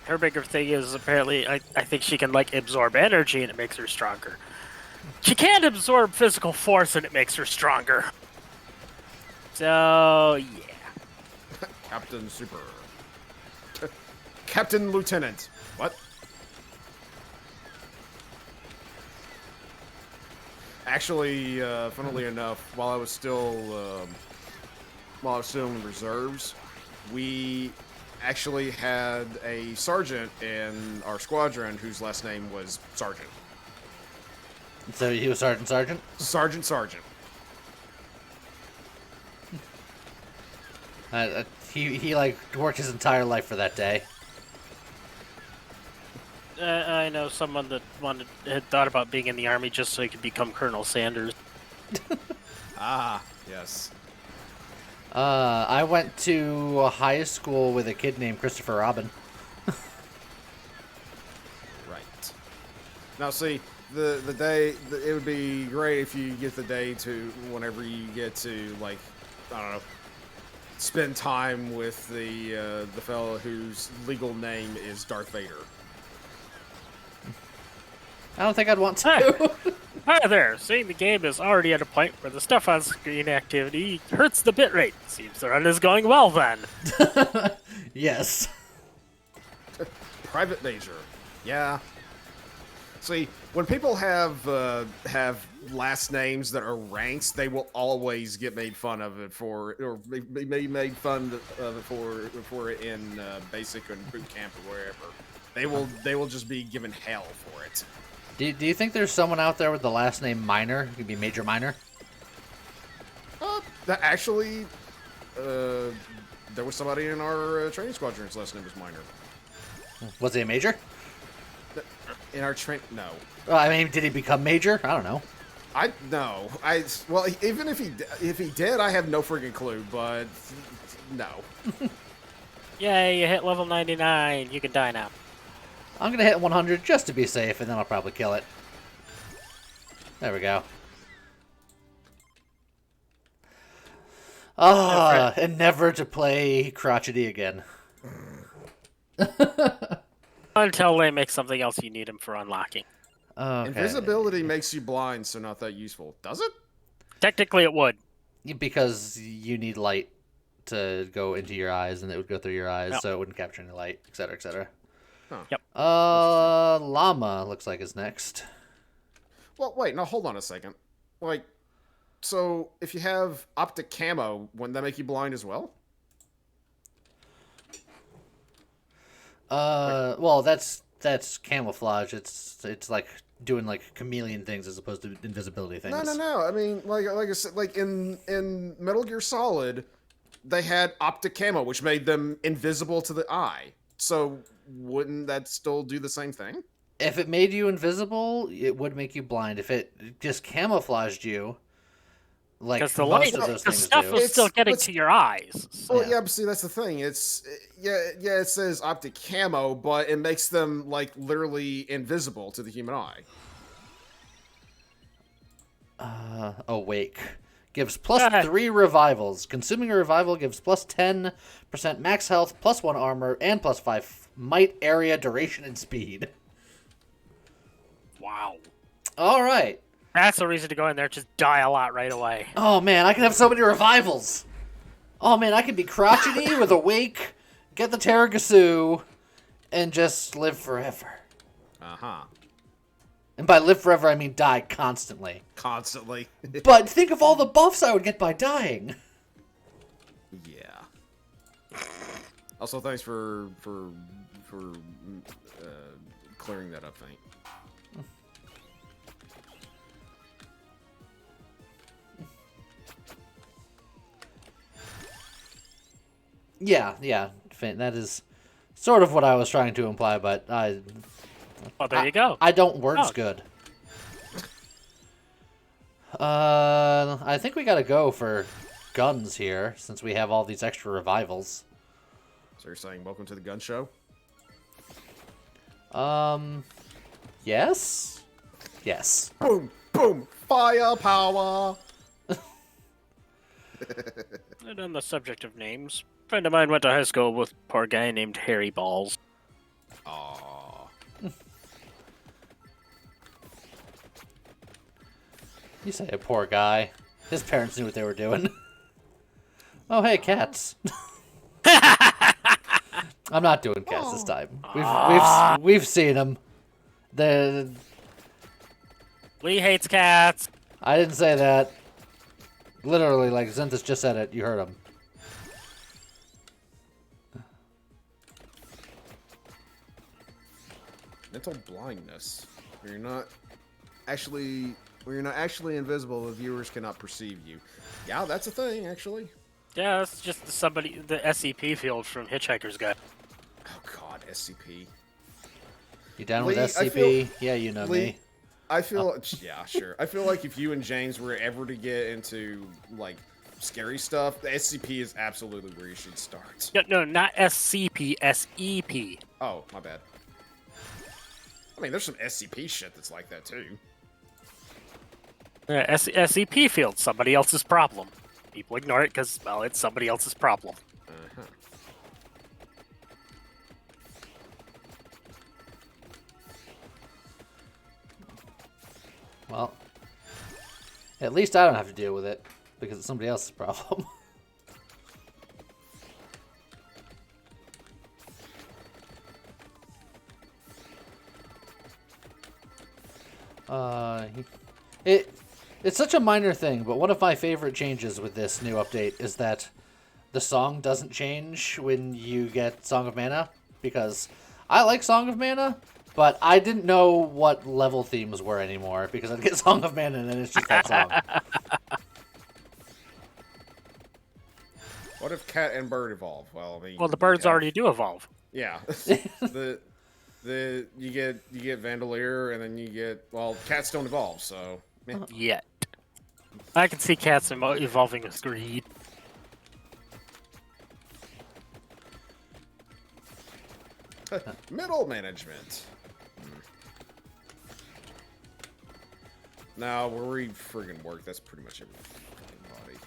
Her bigger thing is apparently, I think she can, like, absorb energy and it makes her stronger. She can't absorb physical force and it makes her stronger. So, yeah. Captain Super. Captain Lieutenant. What? Actually, funnily enough, while I was still in reserves, we actually had a sergeant in our squadron whose last name was Sergeant. So he was Sergeant? Sergeant. He like worked his entire life for that day. I know someone that had thought about being in the army just so he could become Colonel Sanders. Ah, yes. I went to a high school with a kid named Christopher Robin. Right. Now, see, the day, it would be great if you get the day to whenever you get to, like, I don't know, spend time with the fellow whose legal name is Darth Vader. I don't think I'd want to. Hi there. Seeing the game is already at a point where the stuff on screen activity hurts the bitrate. Seems the run is going well then. Yes. Private Major. Yeah. See, when people have last names that are ranks, they will always get made fun of it for, or be made fun of it for it in basic and boot camp or wherever. They will just be given hell for it. Do you think there's someone out there with the last name Minor? It could be Major Minor. That actually, there was somebody in our training squadron's last name was Minor. Was he a major? In our no. I mean, did he become major? I don't know. No. Well, even if he did, I have no freaking clue. But no. Yay! You hit level 99. You can die now. I'm gonna hit 100 just to be safe, and then I'll probably kill it. There we go. Ah, and never to play crotchety again. Until they make something else you need him for unlocking. Okay. Invisibility makes you blind, so not that useful. Does it? Technically, it would. Because you need light to go into your eyes, and it would go through your eyes, Yep. so it wouldn't capture any light, etc., etc. Huh. Yep. Llama looks like is next. Well, wait. No, hold on a second. Like, so if you have optic camo, wouldn't that make you blind as well? Well, that's camouflage. It's like doing like chameleon things as opposed to invisibility things. No. I mean, like I said, like in Metal Gear Solid, they had optic camo, which made them invisible to the eye. So wouldn't that still do the same thing? If it made you invisible, it would make you blind. If it just camouflaged you, like Because the most light, of those the things stuff do. was still getting to your eyes. Well, Yeah. yeah, but see, that's the thing. It's it says optic camo, but it makes them like literally invisible to the human eye. Awake. Gives plus 3 revivals. Consuming a revival gives plus 10% max health, plus 1 armor, and plus 5 might, area, duration, and speed. Wow. Alright. That's a reason to go in there. Just die a lot right away. Oh man, I can have so many revivals. Oh man, I can be crotchety with Awake, get the Terragasu, and just live forever. Uh-huh. And by live forever, I mean die constantly. Constantly. But think of all the buffs I would get by dying. Yeah. Also, thanks for clearing that up, Faint. Yeah, Finn, that is sort of what I was trying to imply, but Well, there you go. I don't words Oh. good. I think we gotta go for guns here, since we have all these extra revivals. So you're saying welcome to the gun show? Yes? Yes. Boom, boom, firepower. And on the subject of names, a friend of mine went to high school with a poor guy named Harry Balls. Aww. You say a poor guy. His parents knew what they were doing. Oh, hey, cats. I'm not doing cats this time. We've seen them. Lee hates cats. I didn't say that. Literally, like Zenthus just said it. You heard him. Mental blindness. Where you're not actually invisible, the viewers cannot perceive you. Yeah, that's a thing, actually. Yeah, that's just the SCP field from Hitchhiker's Guide. Oh God, SCP. You down Lee, with I SCP? feel- Yeah, you know Lee, me. I feel yeah, sure. I feel like if you and James were ever to get into like scary stuff, the SCP is absolutely where you should start. No, not SCP, SEP. Oh, my bad. I mean, there's some SCP shit that's like that too. SCP field, somebody else's problem. People ignore it because, well, it's somebody else's problem. Uh-huh. Well, at least I don't have to deal with it because it's somebody else's problem. It's such a minor thing, but one of my favorite changes with this new update is that the song doesn't change when you get Song of Mana, because I like Song of Mana, but I didn't know what level themes were anymore, because I'd get Song of Mana and then it's just that song. What if cat and bird evolve? Well, I mean, Well, the birds already do evolve. Yeah. You get Vandalier, and then you get, well, cats don't evolve, so Yet. I can see cats evolving with greed. Middle management. Now, where we friggin' work, that's pretty much everybody.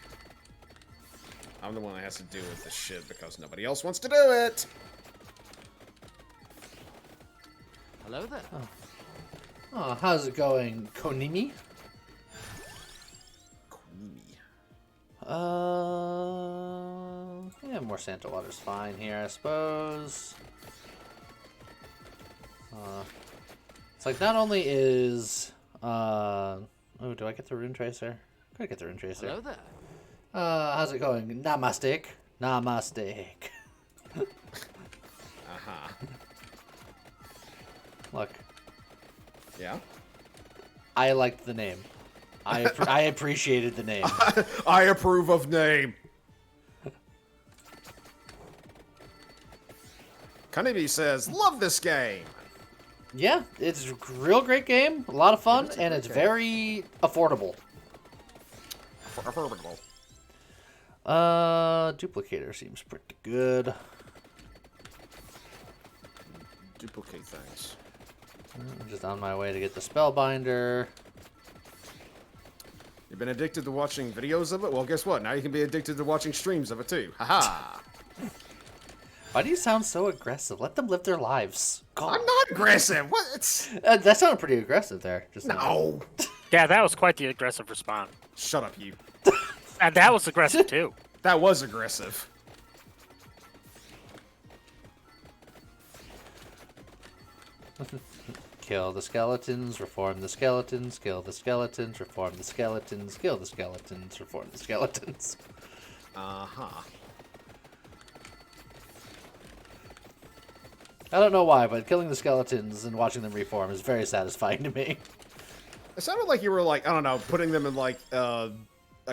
I'm the one that has to deal with this shit because nobody else wants to do it. Hello there. Oh, how's it going, Konimi? Yeah, more Santa Water's fine here, I suppose. It's like not only is oh, do I get the Rune Tracer? Could I get the Rune Tracer? Hello there. How's it going? Namaste. Namaste. Uh-huh. Look, Yeah? I liked the name. I appreciated the name. I approve of name. Kanibi says, love this game. Yeah, it's a real great game, a lot of fun, It's a and great it's game. very affordable. Affordable. Duplicator seems pretty good. Duplicate things. I'm just on my way to get the Spellbinder. You've been addicted to watching videos of it? Well, guess what? Now you can be addicted to watching streams of it too. Haha. Why do you sound so aggressive? Let them live their lives. God. I'm not aggressive. What? That sounded pretty aggressive there. Just now. No. Yeah, that was quite the aggressive response. Shut up, you. And that was aggressive, too. That was aggressive. Kill the skeletons, reform the skeletons, kill the skeletons, reform the skeletons, kill the skeletons, reform the skeletons. Uh-huh. I don't know why, but killing the skeletons and watching them reform is very satisfying to me. It sounded like you were like, I don't know, putting them in like a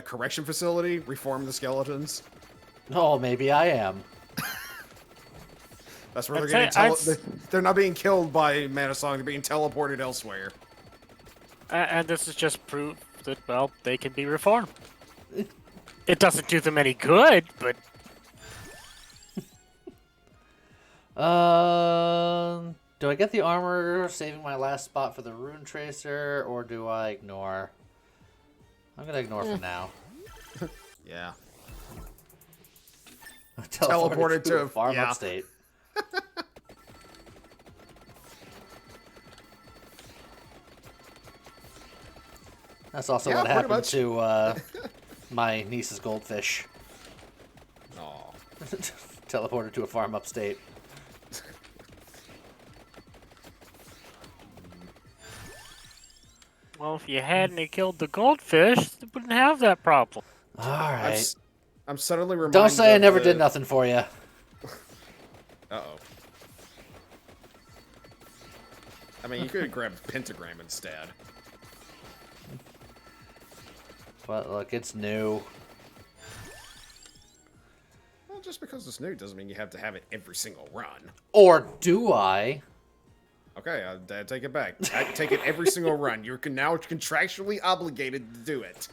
correction facility, reform the skeletons. Oh, maybe I am. That's where I'd they're say getting they're not being killed by Mana Song, they're being teleported elsewhere. And this is just proof that, well, they can be reformed. It doesn't do them any good, but Do I get the armor saving my last spot for the Rune Tracer, or do I ignore? I'm gonna ignore for now. Yeah. Teleported to a a- farm yeah. upstate. That's also Yeah, what pretty happened much. to my niece's goldfish. Aw. Teleported to a farm upstate. well, if you hadn't killed the goldfish, they wouldn't have that problem. All right. I'm suddenly reminded Don't say I of never the- did nothing for you. Uh-oh. I mean, you could have grabbed Pentagram instead. But look, it's new. Well, just because it's new doesn't mean you have to have it every single run. Or do I? Okay, I take it back. I take it every single run. You're now contractually obligated to do it.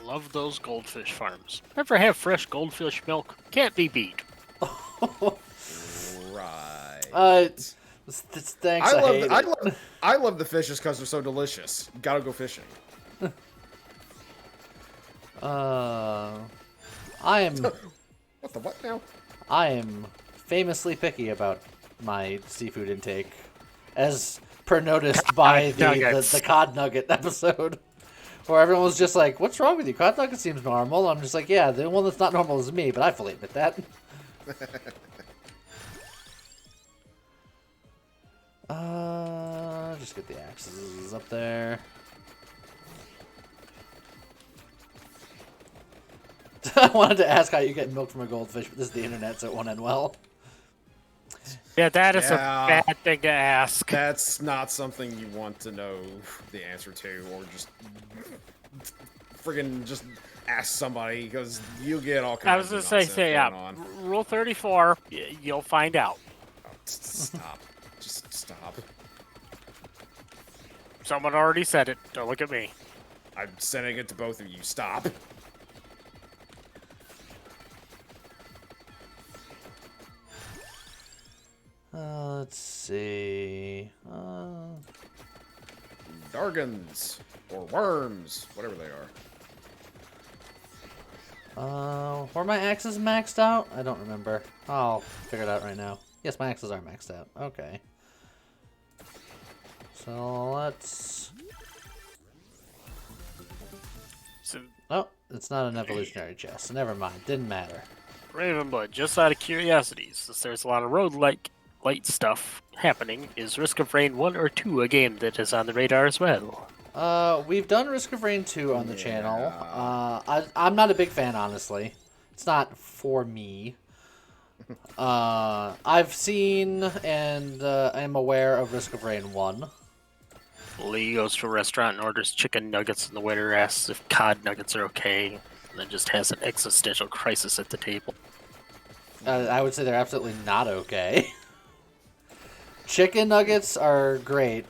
love those goldfish farms. Ever have fresh goldfish milk? Can't be beat. Right. Thanks. I love the fishes because they're so delicious. Gotta go fishing. I am. What the what now? I am famously picky about my seafood intake, as per noticed by the cod nugget episode, where everyone was just like, "What's wrong with you? Cod nugget seems normal." I'm just like, "Yeah, the one that's not normal is me," but I fully admit that. Just get the axes up there. I wanted to ask how you get milk from a goldfish, but this is the internet, so it won't end well. Yeah, that is a bad thing to ask. That's not something you want to know the answer to, or just friggin' just ask somebody, because you'll get all kinds of I was going to say, yeah, Rule 34, you'll find out. Oh, stop. Just stop. Someone already said it. Don't look at me. I'm sending it to both of you. Stop. Let's see. Dargans or worms, whatever they are. Were my axes maxed out? I don't remember. I'll figure it out right now. Yes, my axes are maxed out. Okay. So let's... Oh, it's not an evolutionary chest. So never mind. Didn't matter. Ravenblood, just out of curiosity, since there's a lot of road-like light stuff happening, is Risk of Rain 1 or 2 a game that is on the radar as well? We've done Risk of Rain 2 on the channel. I'm not a big fan, honestly. It's not for me. I've seen and am aware of Risk of Rain 1. Lee goes to a restaurant and orders chicken nuggets, and the waiter asks if cod nuggets are okay, and then just has an existential crisis at the table. I would say they're absolutely not okay. Chicken nuggets are great.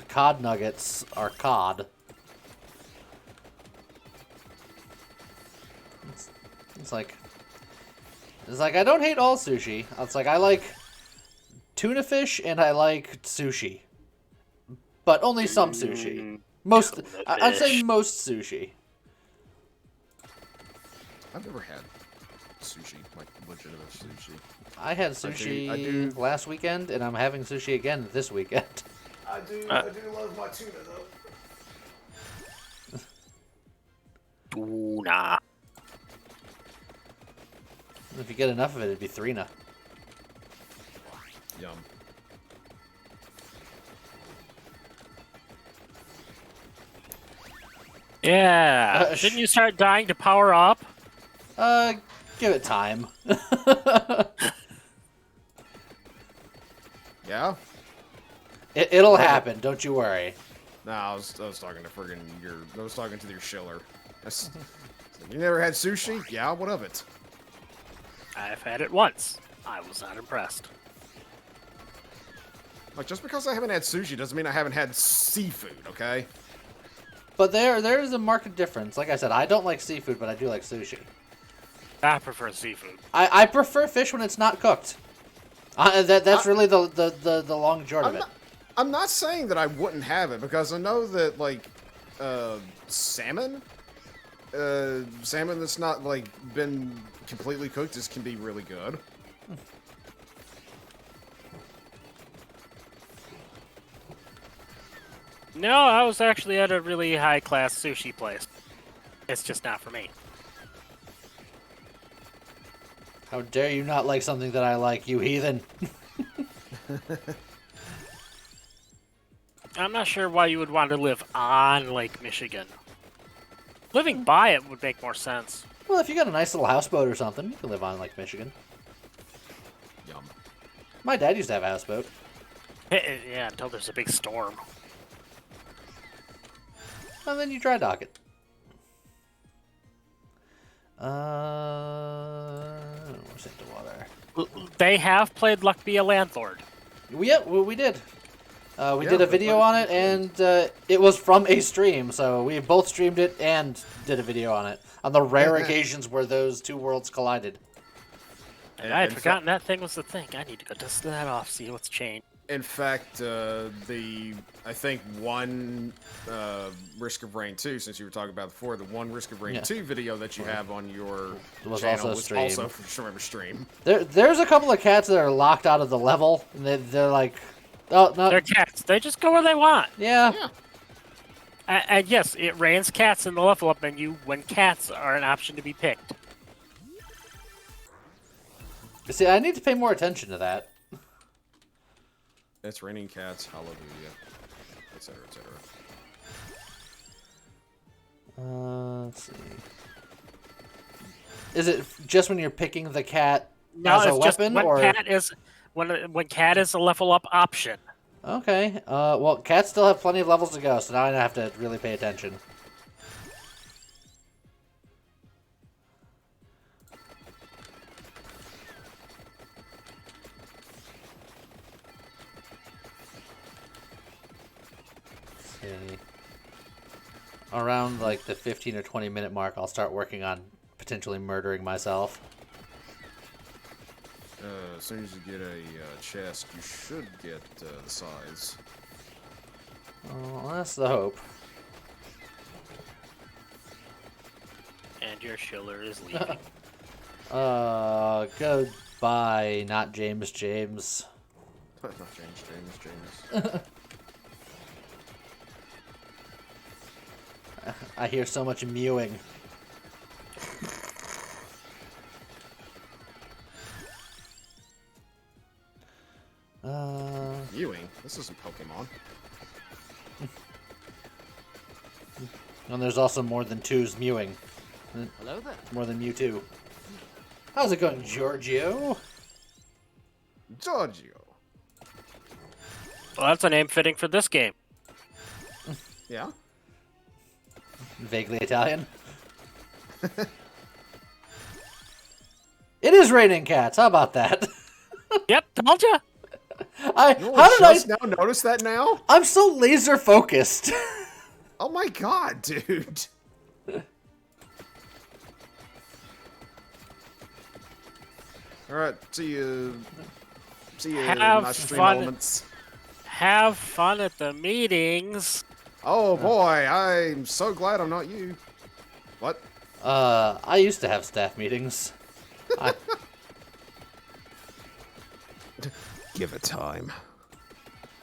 Cod nuggets are cod. It's like I don't hate all sushi. It's like I like tuna fish and I like sushi, but only some sushi. I'd say most sushi. I've never had sushi, like legitimate sushi. I had sushi last weekend, and I'm having sushi again this weekend. I do love my tuna though. Tuna. If you get enough of it, it'd be three-na. Yum. Yeah. Shouldn't you start dying to power up? Give it time. Yeah? It'll happen, don't you worry. Nah, I was talking to friggin' I was talking to your shiller. You never had sushi? Yeah, what of it? I've had it once. I was not impressed. Like, just because I haven't had sushi doesn't mean I haven't had seafood, okay? But there is a marked difference. Like I said, I don't like seafood, but I do like sushi. I prefer seafood. I prefer fish when it's not cooked. That's really the long and short of it. I'm not saying that I wouldn't have it, because I know that, like, salmon that's not, like, been completely cooked can be really good. No, I was actually at a really high-class sushi place. It's just not for me. How dare you not like something that I like, you heathen? I'm not sure why you would want to live on Lake Michigan. Living by it would make more sense. Well, if you got a nice little houseboat or something, you can live on Lake Michigan. Yum. My dad used to have a houseboat. Yeah, until there's a big storm. And then you dry dock it. What's into water? They have played Luck Be a Landlord. Yeah, we did. We Yeah, did a the video on it, and it was from a stream, so we both streamed it and did a video on it, on the rare occasions where those two worlds collided. And I had forgotten that thing was the thing. I need to go dust that off, see what's changed. In fact, I think one Risk of Rain 2, since you were talking about before, the one Risk of Rain 2 video that you have on your channel was also from stream. There's a couple of cats that are locked out of the level, and they're like, oh, no. They're cats. They just go where they want. Yeah. And yes, it rains cats in the level up menu when cats are an option to be picked. See, I need to pay more attention to that. It's raining cats, hallelujah, etc., etc. Let's see. Is it just when you're picking the cat No, as a it's just weapon, when or cat is when cat is a level up option. okay? Well, cats still have plenty of levels to go, so now I have to really pay attention. Around like the 15 or 20 minute mark, I'll start working on potentially murdering myself. As soon as you get a chest, you should get the size. Well, that's the hope. And your shiller is leaving. Goodbye, not James James. Not James. I hear so much mewing. Mewing? This isn't Pokemon. And there's also more than two's mewing. Hello there. More than Mewtwo. How's it going, Giorgio? Giorgio. Well, that's a name fitting for this game. Yeah? Vaguely Italian. It is raining cats. How about that? Yep, told ya. How did I just now notice that now? I'm so laser focused. Oh my god, dude. Alright, see you in my stream moments. Have fun at the meetings. Oh boy, I'm so glad I'm not you. What? I used to have staff meetings. Give it time.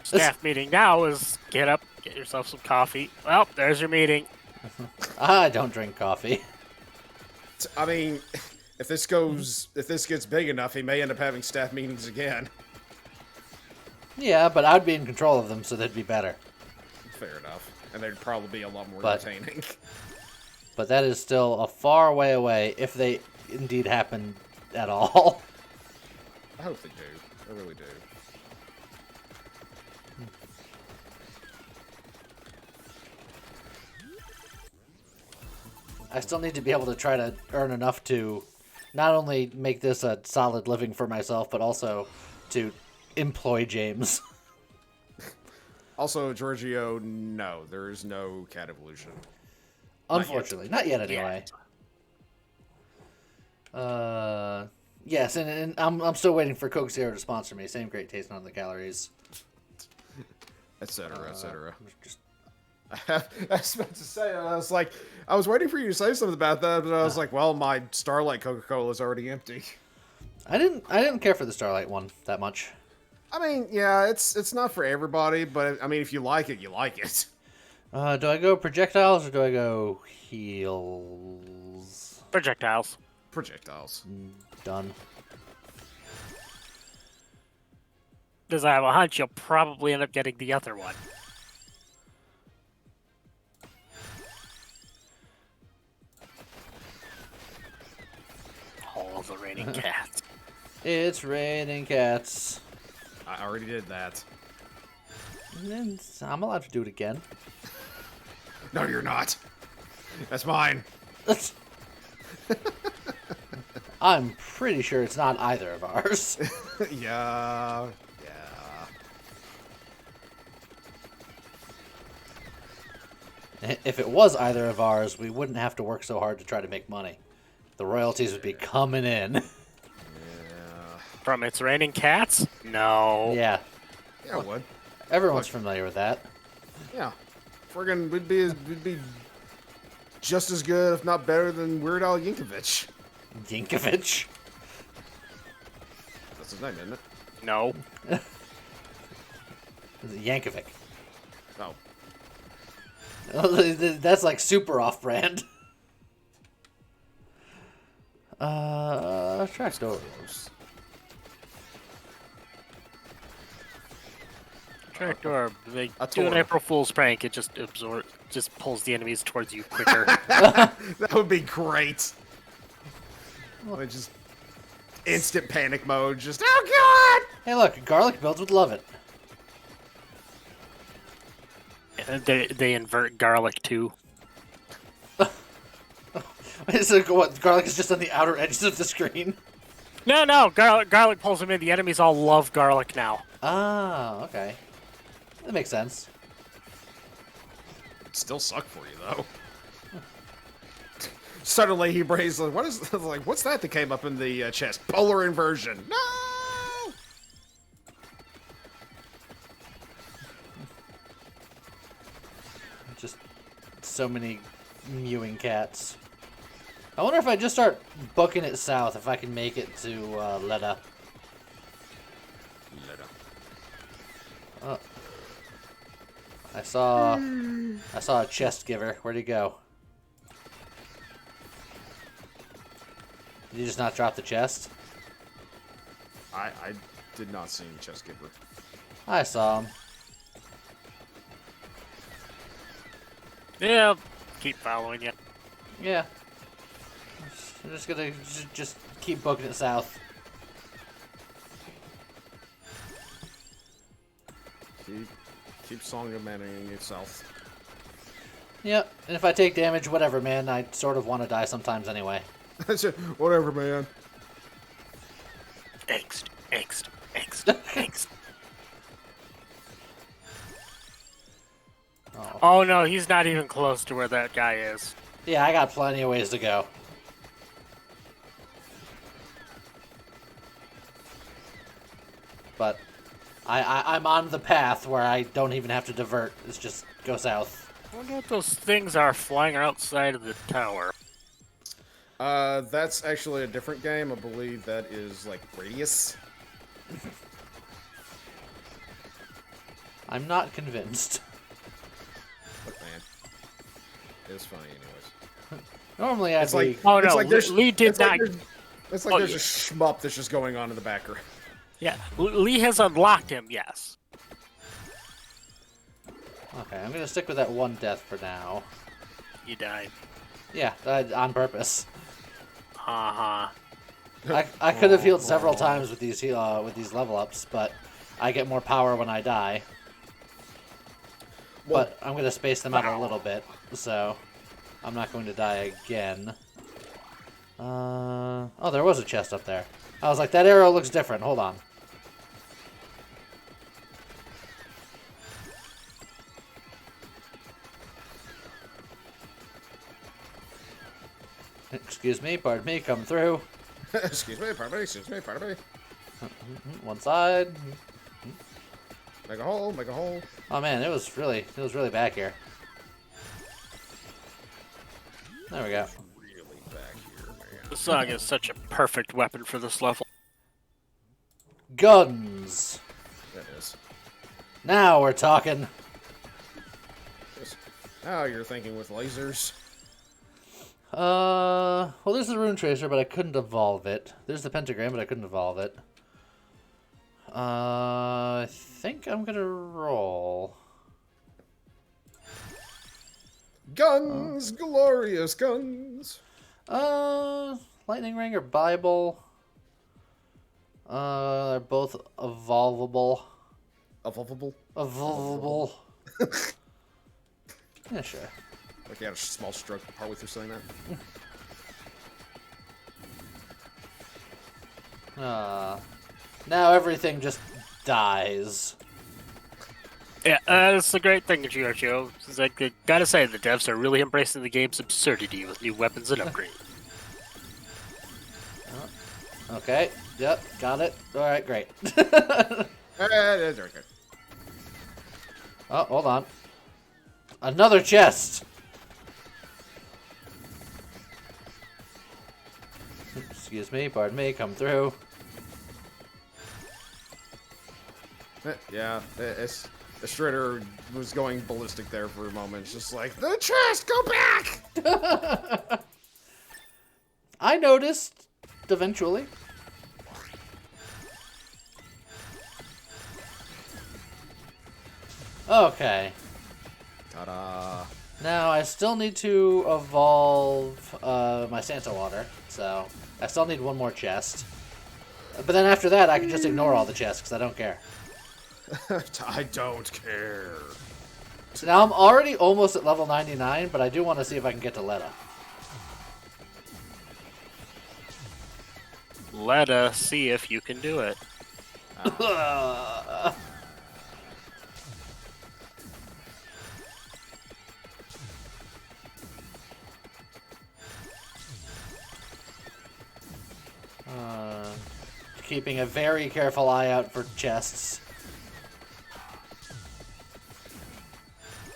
Staff meeting now is get up, get yourself some coffee. Well, there's your meeting. I don't drink coffee. I mean, if this gets big enough, he may end up having staff meetings again. Yeah, but I'd be in control of them, so they'd be better. Fair enough. And they'd probably be a lot more But- entertaining. But that is still a far way away, if they indeed happen at all. I hope they do. I really do. I still need to be able to try to earn enough to not only make this a solid living for myself, but also to employ James. Also, Giorgio, no, there is no cat evolution. Unfortunately. Not yet, anyway. Yes, and I'm still waiting for Coke Zero to sponsor me. Same great taste, none of the calories. Etc., etc. Just I was about to say, I was waiting for you to say something about that, but I was like, well, my Starlight Coca-Cola is already empty. I didn't care for the Starlight one that much. I mean, yeah, it's not for everybody, but I mean, if you like it, you like it. Do I go projectiles or do I go heals? Projectiles. Projectiles. Done. Because I have a hunch you'll probably end up getting the other one. Oh, the raining cats. It's raining cats. I already did that. And I'm allowed to do it again. No, you're not. That's mine. I'm pretty sure it's not either of ours. Yeah. If it was either of ours, we wouldn't have to work so hard to try to make money. The royalties would be coming in. Yeah. From It's Raining Cats? No. Yeah, Yeah, it would. everyone's familiar with that. Yeah. Friggin' we'd be just as good, if not better, than Weird Al Yankovic. Yankovic? That's his name, isn't it? No. Yankovic. Oh. That's like super off-brand. Trapdoor. Trapdoor. They A do an tour. April Fool's prank. It just just pulls the enemies towards you quicker. That would be great. Like just instant panic mode. Just, oh god! Hey, look, garlic builds would love it. And they invert garlic too. So what? Garlic is just on the outer edges of the screen. No. Garlic pulls them in. The enemies all love garlic now. Ah, okay. That makes sense. It'd still suck for you though. Suddenly he brains like, what is like? What's that came up in the chest? Polar inversion. No. Just so many mewing cats. I wonder if I just start booking it south, if I can make it to Leda. Oh. I saw a chest giver. Where'd he go? Did you just not drop the chest? I did not see any chest giver. I saw him. Yeah, keep following you. Yeah. I'm just gonna just keep booking it south. Keep song abandoning itself. Yep. And if I take damage, whatever, man. I sort of want to die sometimes anyway. That's it. Whatever, man. Angst. Oh no, he's not even close to where that guy is. Yeah, I got plenty of ways to go. But I'm on the path where I don't even have to divert. It's just go south. I wonder what those things are flying outside of the tower. That's actually a different game. I believe that is like Radius. I'm not convinced. Look, man. It's funny, anyways. Normally I'd It's be... like Oh it's no, like there's, Lee did it's like not. there's- It's like Oh, there's yeah. a shmup that's just going on in the background. Yeah, Lee has unlocked him. Yes. Okay, I'm gonna stick with that one death for now. He died. Yeah, on purpose. Uh huh. I could have healed several times with these level ups, but I get more power when I die. But I'm gonna space them out a little bit, so I'm not going to die again. Oh, there was a chest up there. I was like, that arrow looks different. Hold on. Excuse me, pardon me, come through. Excuse me, pardon me, excuse me, pardon me. One side. Make a hole, make a hole. Oh man, it was really back here. There we go. Really back here, man. The song is such a perfect weapon for this level. Guns. That is. Now we're talking. Yes. Now you're thinking with lasers. Well, there's the rune tracer, but I couldn't evolve it. There's the pentagram, but I couldn't evolve it. I think I'm gonna roll. Guns, glorious guns. Lightning ring or Bible. They're both evolvable. Evolvable. Evolvable. Yeah, sure. Like you had a small stroke partway through saying that. Now everything just dies. Yeah, that's the great thing, Giorgio. It's like, gotta say, the devs are really embracing the game's absurdity with new weapons and upgrades. Okay. Yep. Got it. All right. Great. That's very good. Oh, hold on. Another chest. Excuse me. Pardon me. Come through. Yeah, it's the Shredder was going ballistic there for a moment. It's just like, the chest, go back! I noticed eventually. Okay. Ta-da. Now I still need to evolve my Santa water, so I still need one more chest. But then after that, I can just ignore all the chests because I don't care. I don't care. So now I'm already almost at level 99, but I do want to see if I can get to Letta. Let us see if you can do it. Keeping a very careful eye out for chests.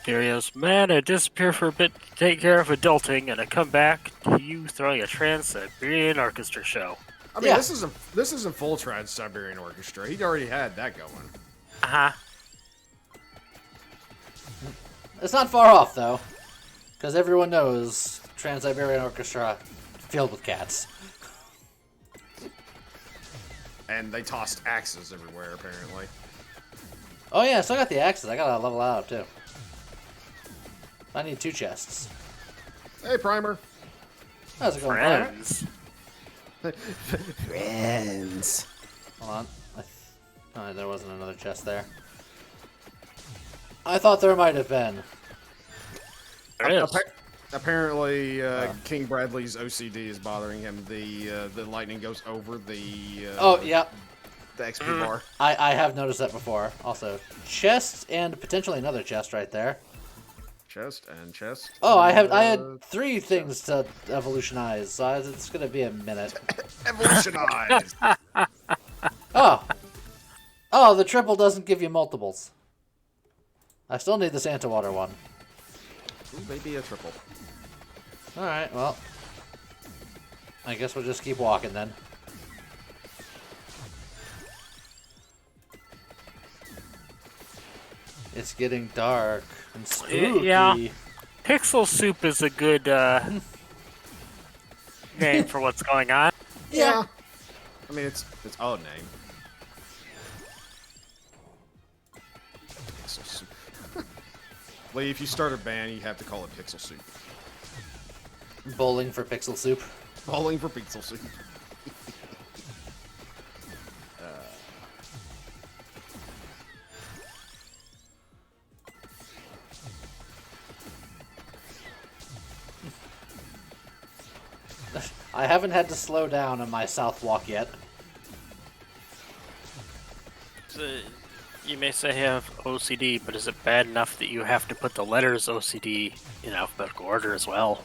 Curious, man, I disappear for a bit to take care of adulting, and I come back to you throwing a Trans-Siberian Orchestra show. I mean, Yeah. this isn't full Trans-Siberian Orchestra. He'd already had that going. Uh-huh. It's not far off, though, because everyone knows Trans-Siberian Orchestra filled with cats. And they tossed axes everywhere, apparently. Oh yeah, I still got the axes. I gotta level out, too. I need 2 chests. Hey, Primer. How's it going, Primer? Friends. Friends. Hold on. Oh, there wasn't another chest there. I thought there might have been. There is. Apparently, King Bradley's OCD is bothering him. The lightning goes over the Oh, yeah. the XP bar. I have noticed that before. Also, chests and potentially another chest right there. Chest and chest. Oh, I had 3 things to evolutionize, so it's gonna be a minute. Evolutionize. Oh, the triple doesn't give you multiples. I still need the Santa Water one. Ooh, maybe a triple. Alright, well. I guess we'll just keep walking then. It's getting dark and spooky. Yeah. Pixel Soup is a good name for what's going on. Yeah. I mean, it's odd name. Pixel Soup. Lee, if you start a band, you have to call it Pixel Soup. Bowling for Pixel Soup. Bowling for Pixel Soup. I haven't had to slow down on my south walk yet. You may say you have OCD, but is it bad enough that you have to put the letters OCD in alphabetical order as well?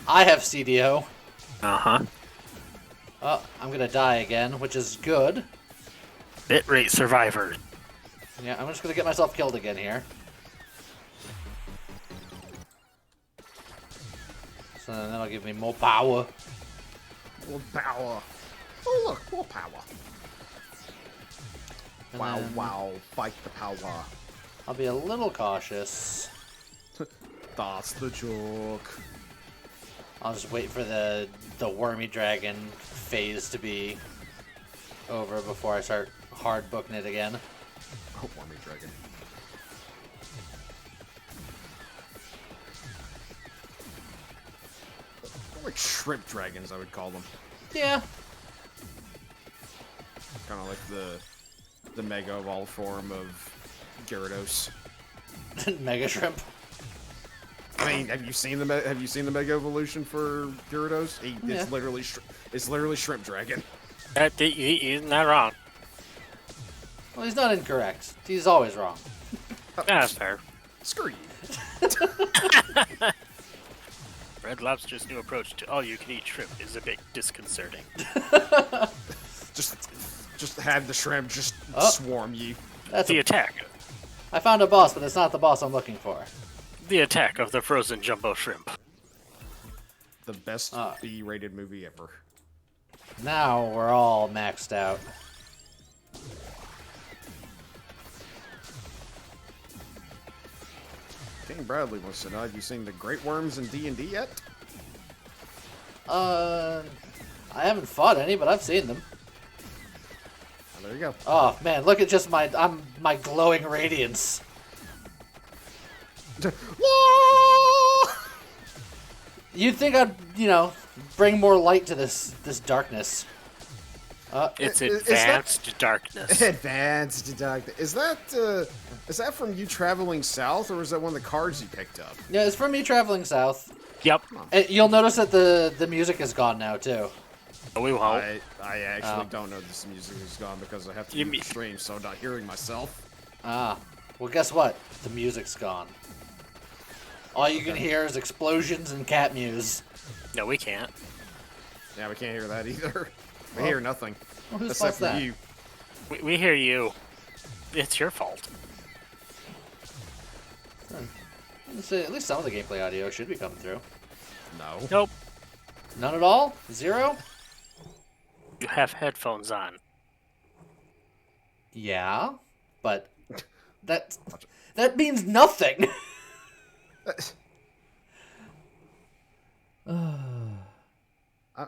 I have CDO. Uh-huh. Oh, I'm gonna die again, which is good. Bitrate survivor. Yeah, I'm just gonna get myself killed again here. So then that'll give me more power. More power. Oh, look, more power. And Wow, then wow, fight the power. I'll be a little cautious. That's the joke. I'll just wait for the wormy dragon phase to be over before I start hard booking it again. Oh, Wormy Dragon. Like shrimp dragons, I would call them. Yeah. Kind of like the mega evolved form of Gyarados. Mega shrimp. I mean, have you seen the mega evolution for Gyarados? Yeah. It's literally shrimp dragon. You're not wrong. Well, he's not incorrect. He's always wrong. That's fair. Screw you. Red Lobster's new approach to all-you-can-eat shrimp is a bit disconcerting. Just have the shrimp just swarm you. That's The attack. I found a boss, but it's not the boss I'm looking for. The attack of the frozen jumbo shrimp. The best B-rated movie ever. Now we're all maxed out. King Bradley wants to know, have you seen the Great Worms in D&D yet? I haven't fought any, but I've seen them. Oh, there you go. Oh man, look at just my glowing radiance. You'd think I'd, bring more light to this darkness. It's is advanced darkness. Advanced darkness. Is that from you traveling south, or is that one of the cards you picked up? Yeah, it's from me traveling south. Yep. And you'll notice that the music is gone now too. We won't. I actually don't know this music is gone because I have to mute the stream, so I'm not hearing myself. Well guess what? The music's gone. All you can hear is explosions and cat mews. No, we can't. Yeah, we can't hear that either. We hear nothing. Well, whose Except fault's for that? you. We hear you. It's your fault. At least some of the gameplay audio should be coming through. No. Nope. None at all? Zero? You have headphones on. Yeah, but that means nothing.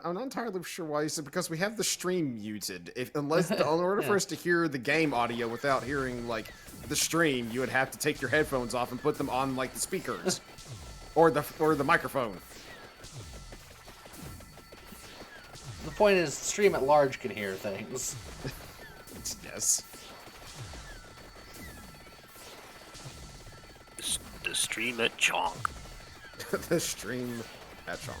I'm not entirely sure why. He said because we have the stream muted. In order for us to hear the game audio without hearing like the stream, you would have to take your headphones off and put them on like the speakers or the microphone. The point is, stream at large can hear things. Yes. The stream at Chonk. The stream at Chonk.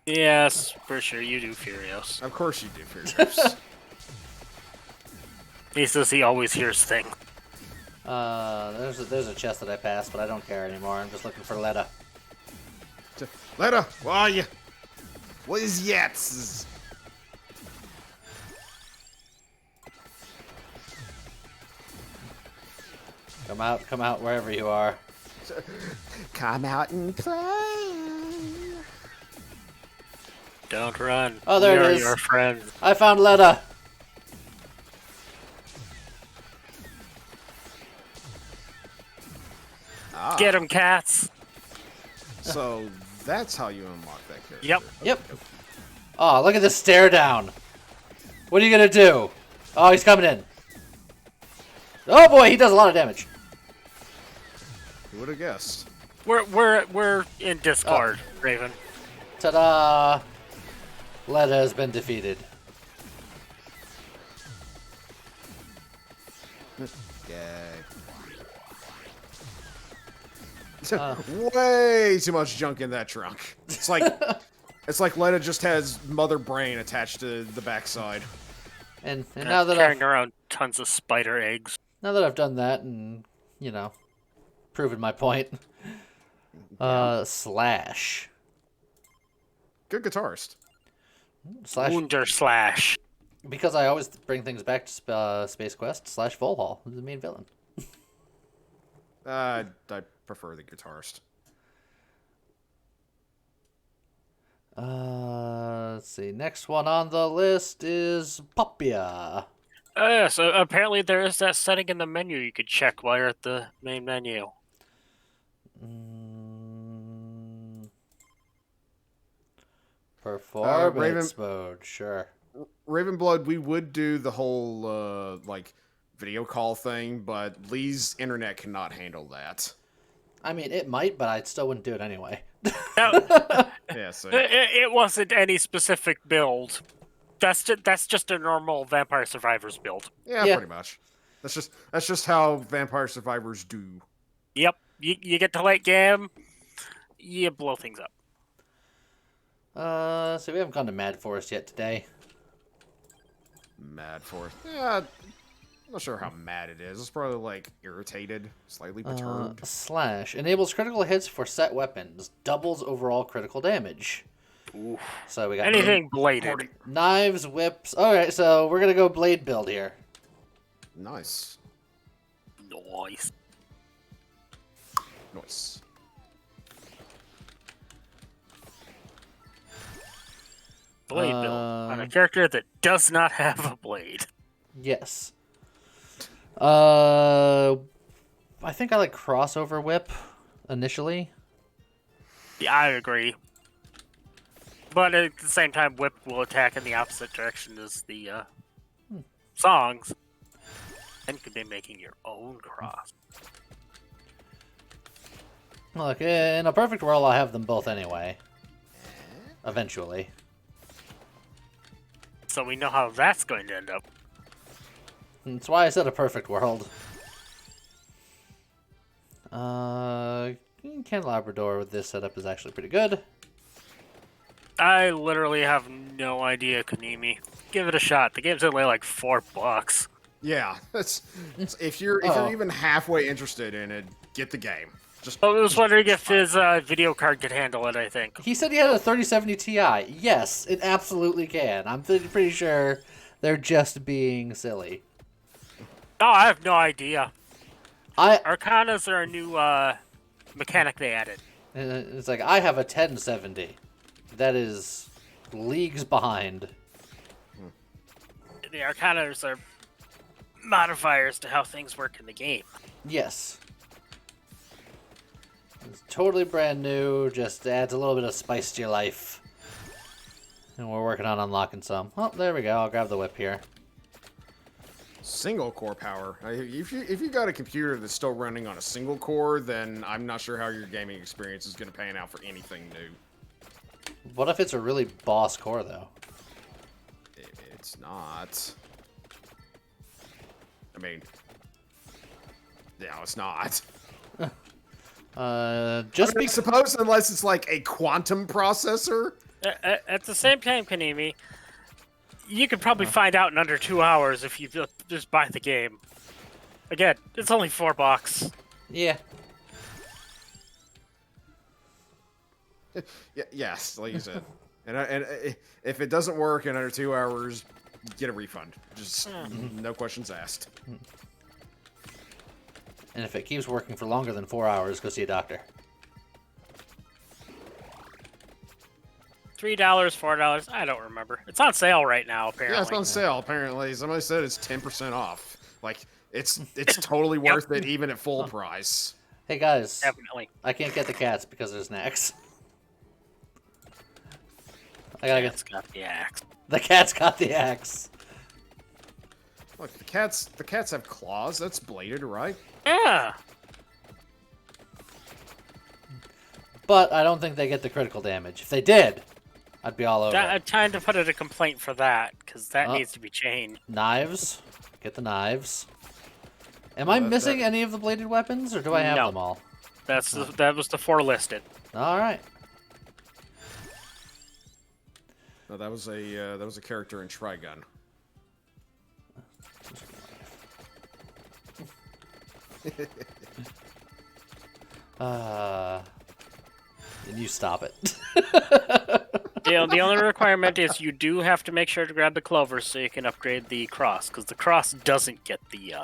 Yes, for sure you do, Furious. Of course you do, Furious. He says he always hears things. There's a chest that I passed, but I don't care anymore. I'm just looking for Letta. Letta, where are you? What is yet? Come out wherever you are. Come out and play. Don't run. Oh, there we it are is. your friends. I found Letta. Get him, cats. So that's how you unlock that character. Yep. Yep. Oh, look at this stare down. What are you gonna do? Oh, he's coming in. Oh boy, he does a lot of damage. Who would have guessed? We're in Discord, Raven. Ta-da! Letta has been defeated. Way too much junk in that trunk. It's like Letta just has mother brain attached to the backside. And now that carrying around tons of spider eggs. I've done that and proven my point. Slash. Good guitarist. Slash. Wunder slash. Because I always bring things back to Space Quest. Slash Volhall, who's the main villain. I prefer the guitarist. Let's see. Next one on the list is Popia. So apparently there is that setting in the menu you could check while you're at the main menu. Performance mode, sure. Ravenblood, we would do the whole video call thing, but Lee's internet cannot handle that. I mean, it might, but I still wouldn't do it anyway. Yeah, so It wasn't any specific build. That's just a normal Vampire Survivors build. yeah, pretty much. That's just how Vampire Survivors do. Yep. You get to late game, you blow things up. So we haven't gone to Mad Forest yet today. Mad Forest. Yeah, I'm not sure how mad it is. It's probably like irritated, slightly perturbed. Slash enables critical hits for set weapons, doubles overall critical damage. Oof. So we got Anything bladed. knives, whips. All right, so we're gonna go blade build here. Nice. Nice. Nice. Blade build on a character that does not have a blade. Yes. I think I like crossover whip initially. Yeah, I agree. But at the same time, whip will attack in the opposite direction as the songs. And you could be making your own cross. Look, in a perfect world, I'll have them both anyway. Eventually. So we know how that's going to end up. That's why I said a perfect world. Candelabrador with this setup is actually pretty good. I literally have no idea, Konami. Give it a shot. The game's only like $4. Yeah, if you're even halfway interested in it, get the game. Just I was wondering if his video card could handle it, I think. He said he had a 3070 Ti. Yes, it absolutely can. I'm pretty sure they're just being silly. No, I have no idea. I Arcanas are a new mechanic they added. It's like, I have a 1070. That is leagues behind. The Arcanas are modifiers to how things work in the game. Yes. It's totally brand new, just adds a little bit of spice to your life. And we're working on unlocking some. Oh, there we go. I'll grab the whip here. single core power. If you got a computer that's still running on a single core, then I'm not sure how your gaming experience is going to pan out for anything new. What if it's a really boss core, though? It's not. I mean, yeah, it's not. I suppose unless it's like a quantum processor. At the same time, Konami, you could probably find out in under 2 hours if you just buy the game. Again, it's only $4. Yeah. Yes, like you said. and if it doesn't work in under 2 hours, get a refund. Just no questions asked. And if it keeps working for longer than 4 hours, go see a doctor. $3, $4, I don't remember. It's on sale right now, apparently. Yeah, it's on sale, apparently. Somebody said it's 10% off. Like, it's totally worth it, even at full price. Hey, guys. Definitely. I can't get the cats because there's snacks. I gotta get... got the axe. The cat's got the axe. Look, the cats have claws. That's bladed, right? Yeah. But I don't think they get the critical damage. If they did, I'd be all over it. I'm trying to put in a complaint for that, because that needs to be changed. Knives. Get the knives. Am I missing any of the bladed weapons, or do I have them all? That was the 4 listed. Alright. No, that was a character in Trigun. And you stop it. The only requirement is you do have to make sure to grab the clovers so you can upgrade the cross, because the cross doesn't get the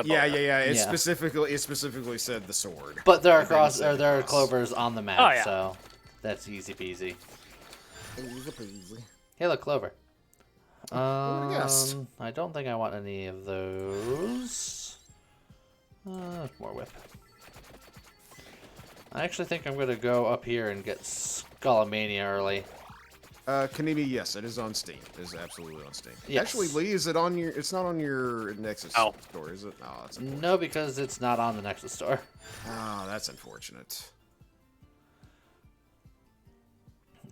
Yeah. It specifically said the sword. But there are clovers on the map, Oh, yeah. so that's easy peasy. Easy peasy. Hey, look, clover. Yes. I don't think I want any of those. More whip. I actually think I'm gonna go up here and get Skullomania early. Kanimi, yes, it is on Steam. It is absolutely on Steam. Yes. Actually, Lee, is it on your? It's not on your Nexus store, is it? Oh, that's unfortunate. No, because it's not on the Nexus store. Oh, that's unfortunate.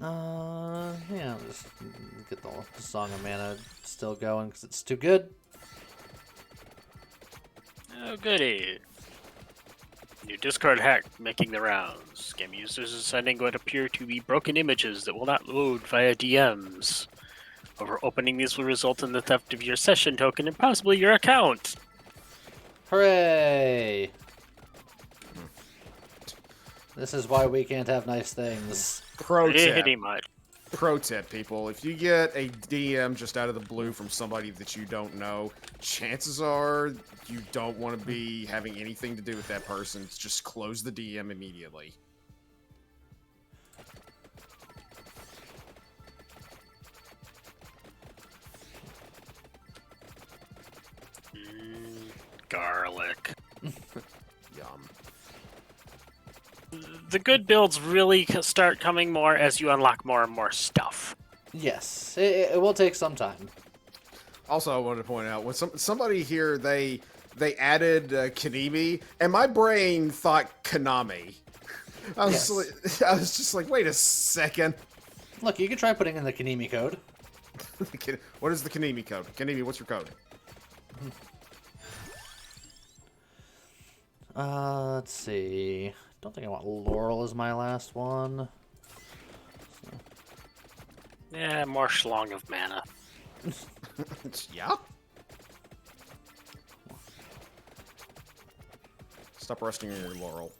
Yeah, I'll just get the Song of Mana still going because it's too good. Oh, goody. New Discord hack making the rounds. Game users are sending what appear to be broken images that will not load via DMs. Over opening these will result in the theft of your session token and possibly your account. Hooray! This is why we can't have nice things. Pro tip. Pretty much. Pro tip, people. If you get a DM just out of the blue from somebody that you don't know, chances are you don't want to be having anything to do with that person. Just close the DM immediately. Garlic. Yum. The good builds really start coming more as you unlock more and more stuff. Yes, it will take some time. Also, I wanted to point out when somebody here they added Kanemi, and my brain thought Konami. I was just like, wait a second. Look, you can try putting in the Kanemi code. What is the Kanemi code? Kanemi, what's your code? Let's see. Don't think I want Laurel as my last one. Yeah, more schlong of mana. Yeah. Stop resting on your laurel.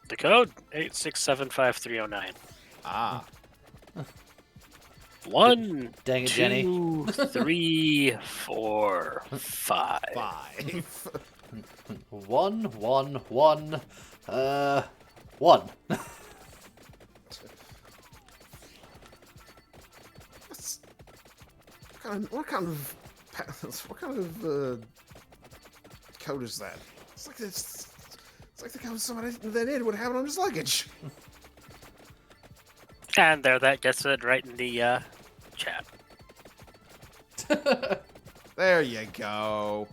The code 8675309. Ah. 1, Dang it, Jenny. 2, 3, 4, 5. 5. 1, 1, 1. 1. What kind of code is that? It's like the code somebody that Ed would have on his luggage. And there, that gets it right in the chat. There you go.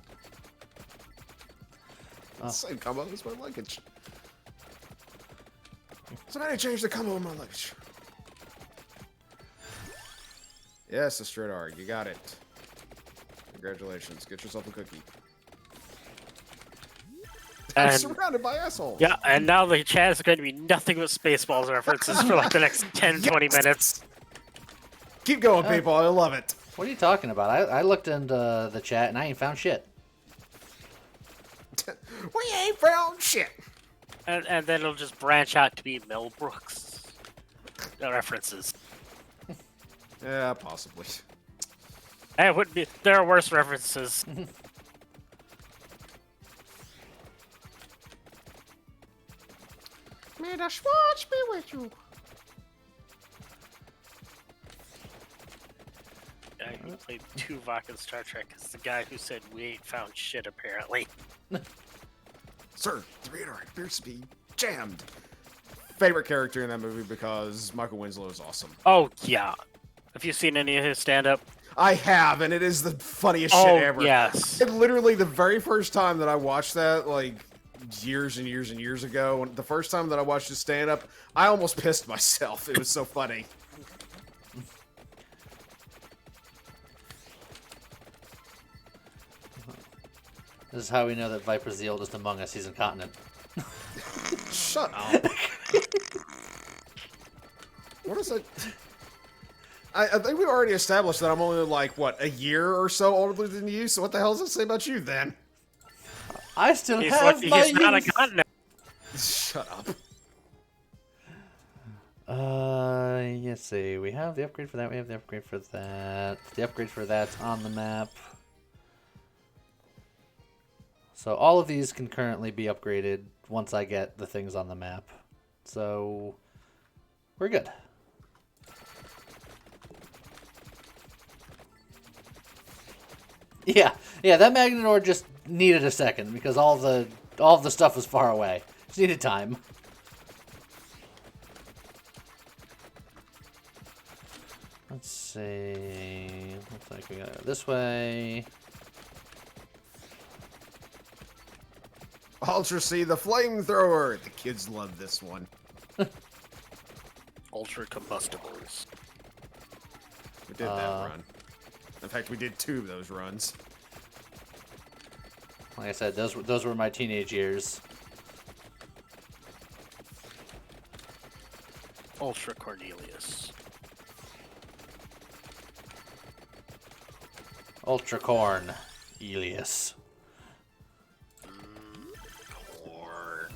Oh. Same combo as my luggage. Somebody change the combo of my luggage. Yes, a straight R. You got it. Congratulations. Get yourself a cookie. I'm And, surrounded by assholes. yeah, and now the chat is going to be nothing but Spaceballs references for like the next 10, 20 minutes. Keep going, people. I love it. What are you talking about? I looked into the chat and I ain't found shit. We ain't found shit. And then it'll just branch out to be Mel Brooks references. Yeah, possibly. It would be. There are worse references. May the Schwartz be with you. The guy who played Tuvok in Star Trek is the guy who said we ain't found shit, apparently. Sir, the radar appears to be jammed. Favorite character in that movie because Michael Winslow is awesome. Oh, yeah. Have you seen any of his stand-up? I have, and it is the funniest shit ever. Yes. And literally, the very first time that I watched that, like, years and years and years ago, when the first time that I watched his stand-up, I almost pissed myself. It was so funny. This is how we know that Viper's the oldest among us. He's incontinent. Shut up. What is it? I think we already established that I'm only, like, what, a year or so older than you, so what the hell does it say about you, then? I still He's have lucky my he's not a youth. continent. Shut up. Let's see. We have the upgrade for that. We have the upgrade for that. The upgrade for that's on the map. So all of these can currently be upgraded once I get the things on the map. So we're good. Yeah, that magnet ore just needed a second because all the stuff was far away. Just needed time. Let's see. Looks like we gotta go this way. Ultra C, the flamethrower. The kids love this one. Ultra combustibles. We did that run. In fact, we did 2 of those runs. Like I said, those were my teenage years. Ultra Cornelius. Ultra Corn, Elias. Corn.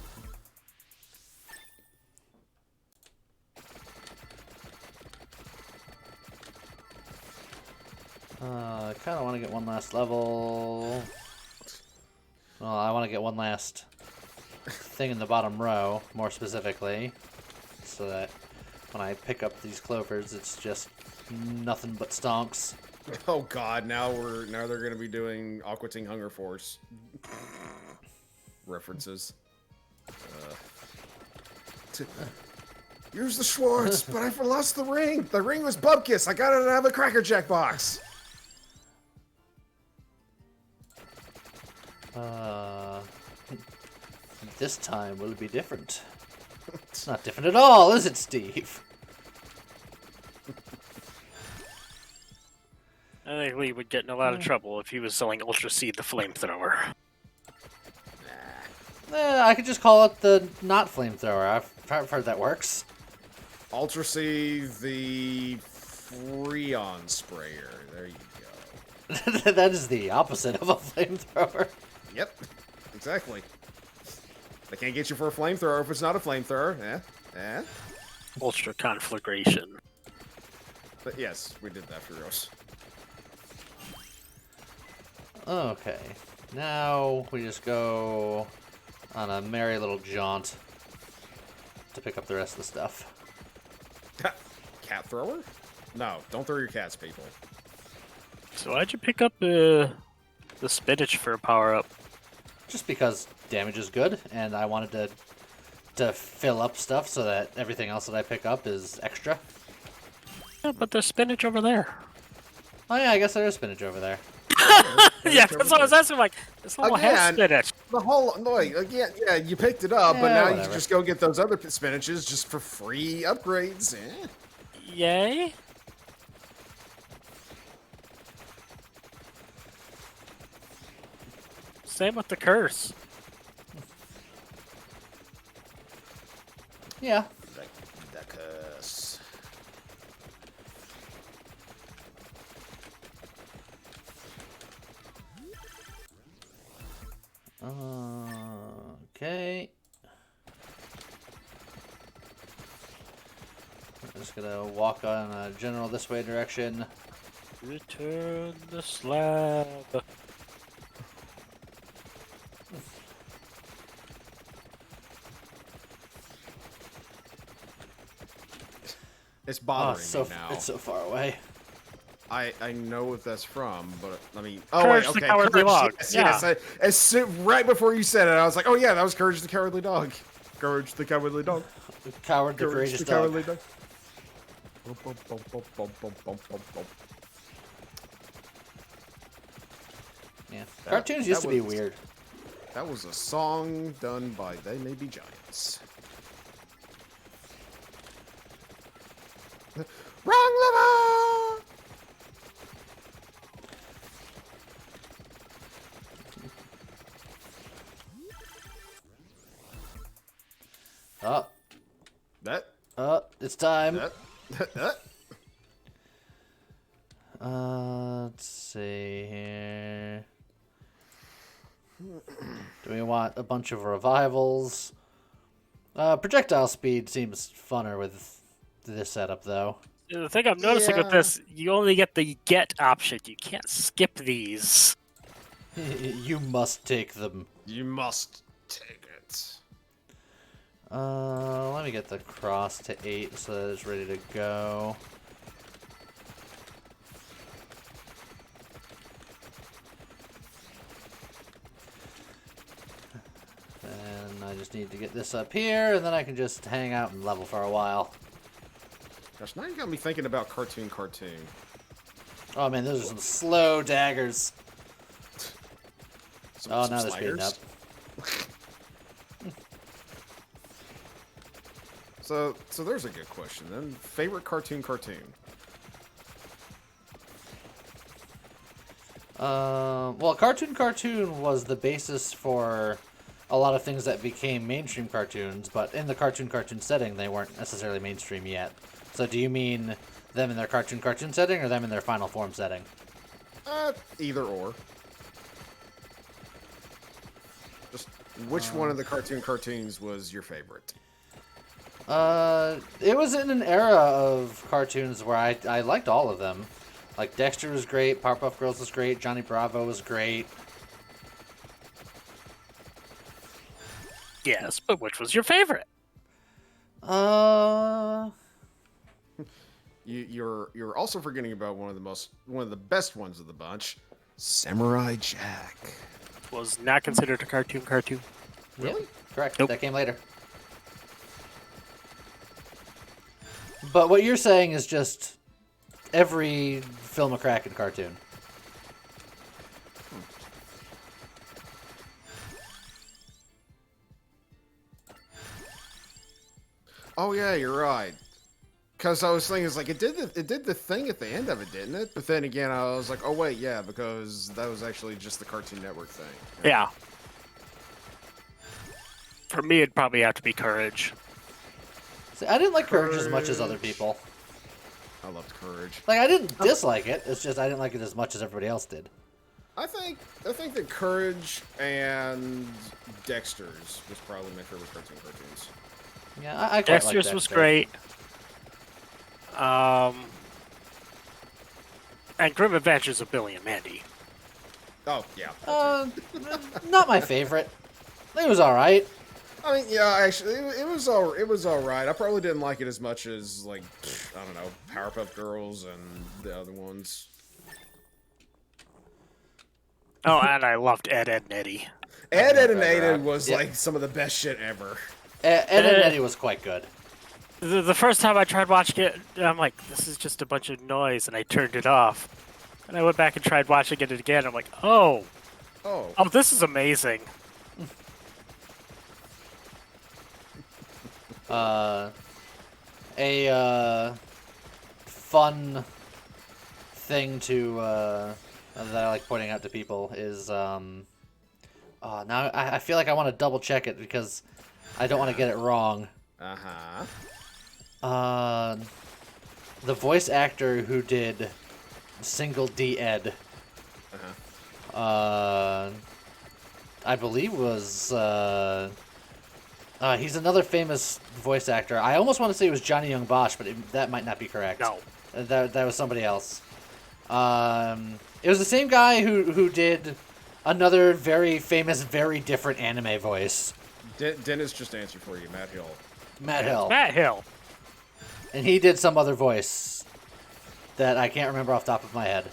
I kind of want to get one last level. Well, I want to get one last thing in the bottom row, more specifically, so that when I pick up these clovers, it's just nothing but stonks. Oh God! Now they're gonna be doing Aqua Teen Hunger Force references. Use the Schwartz, but I lost the ring. The ring was Bubkiss. I got it out of a Cracker Jack box. This time will it be different? It's not different at all, is it, Steve? I think Lee would get in a lot of trouble if he was selling Ultra Seed the flamethrower. I could just call it the not flamethrower. I've heard that works. Ultra C, the Freon sprayer. There you go. That is the opposite of a flamethrower. Yep, exactly. They can't get you for a flamethrower if it's not a flamethrower. Ultra Conflagration. But yes, we did that for Rose. Okay, now we just go on a merry little jaunt to pick up the rest of the stuff. Cat thrower? No, don't throw your cats, people. So why'd you pick up the spinach for a power-up? Just because damage is good, and I wanted to fill up stuff so that everything else that I pick up is extra. Yeah, but there's spinach over there. Oh yeah, I guess there is spinach over there. Yeah, that's what I was asking. Like, this level has spinach. The whole yeah, you picked it up, but Yeah, now whatever. you just go get those other spinaches just for free upgrades. Yay. Same with the curse. Yeah. The curse. Okay. I'm just gonna walk on a general this way direction. Return the slab. It's Oh, bothering it's so me now. it's so far away. I know what that's from, but I mean, Courage the Cowardly Dog. Yes, right before you said it, I was like, oh yeah, that was Courage the Cowardly Dog. Courage the Cowardly Dog. The coward, the Courage courageous the dog. Cowardly Dog. Yeah. Cartoons used to be was- weird. That was a song done by They May Be Giants. Wrong level! It's time. That. Let's see here. Do we want a bunch of revivals? Projectile speed seems funner with this setup, though. The thing I'm noticing with Yeah. this, you only get the get option. You can't skip these. You must take them. You must take it. Let me get the cross to 8 so that it's ready to go. And I just need to get this up here, and then I can just hang out and level for a while. Gosh, now you got me thinking about cartoon. Oh man, those are some slow daggers. Oh, now they're speeding up. So there's a good question then. Favorite cartoon? Well, Cartoon was the basis for a lot of things that became mainstream cartoons, but in the cartoon setting, they weren't necessarily mainstream yet. So do you mean them in their cartoon setting or them in their final form setting? Either or. Just which one of the cartoons was your favorite? It was in an era of cartoons where I liked all of them. Like, Dexter was great, Powerpuff Girls was great, Johnny Bravo was great. Yes, but which was your favorite? You're also forgetting about one of the best ones of the bunch. Samurai Jack. Was not considered a cartoon. Really? Yep, correct. Nope. That came later. But what you're saying is just every Phil McCracken cartoon. Oh yeah, you're right. Because I was thinking, it's like it did the thing at the end of it, didn't it? But then again, I was like, oh wait, yeah, because that was actually just the Cartoon Network thing. Yeah. For me, it'd probably have to be Courage. See, I didn't like Courage as much as other people. I loved Courage. Like, I didn't dislike it. It's just I didn't like it as much as everybody else did. I think that Courage and Dexter's was probably my favorite cartoons. Yeah, I quite Dexter's like was Dexter. great. And Grim Adventures of Billy and Mandy. Oh yeah. Not my favorite. It was all right. I mean, yeah, actually, it was all right. I probably didn't like it as much as, like, I don't know, Powerpuff Girls and the other ones. Oh, and I loved Ed, Edd, and Eddie. Ed, and Ada was like some of the best shit ever. Ed and Eddie was quite good. The first time I tried watching it, I'm like, this is just a bunch of noise, and I turned it off. And I went back and tried watching it again. I'm like, oh, this is amazing. A fun thing to that I like pointing out to people is now I feel like I want to double check it because I don't want to get it wrong. The voice actor who did Single D Ed, I believe was he's another famous voice actor. I almost want to say it was Johnny Young Bosch, but that might not be correct. No. That was somebody else. It was the same guy who did another very famous, very different anime voice. Dennis just answered for you, Matt Hill. Matt Hill. Matt Hill. And he did some other voice that I can't remember off the top of my head.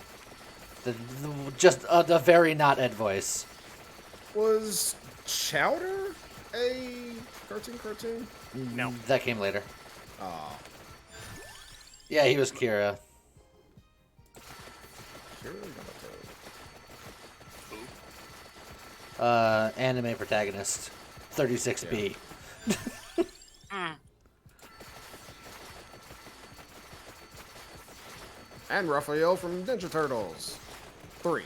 Just a very not Ed voice. Was Chowder a cartoon? No. That came later. Oh. Yeah, he was Kira. Anime protagonist. 36B. Yeah. And Raphael from Ninja Turtles. 3.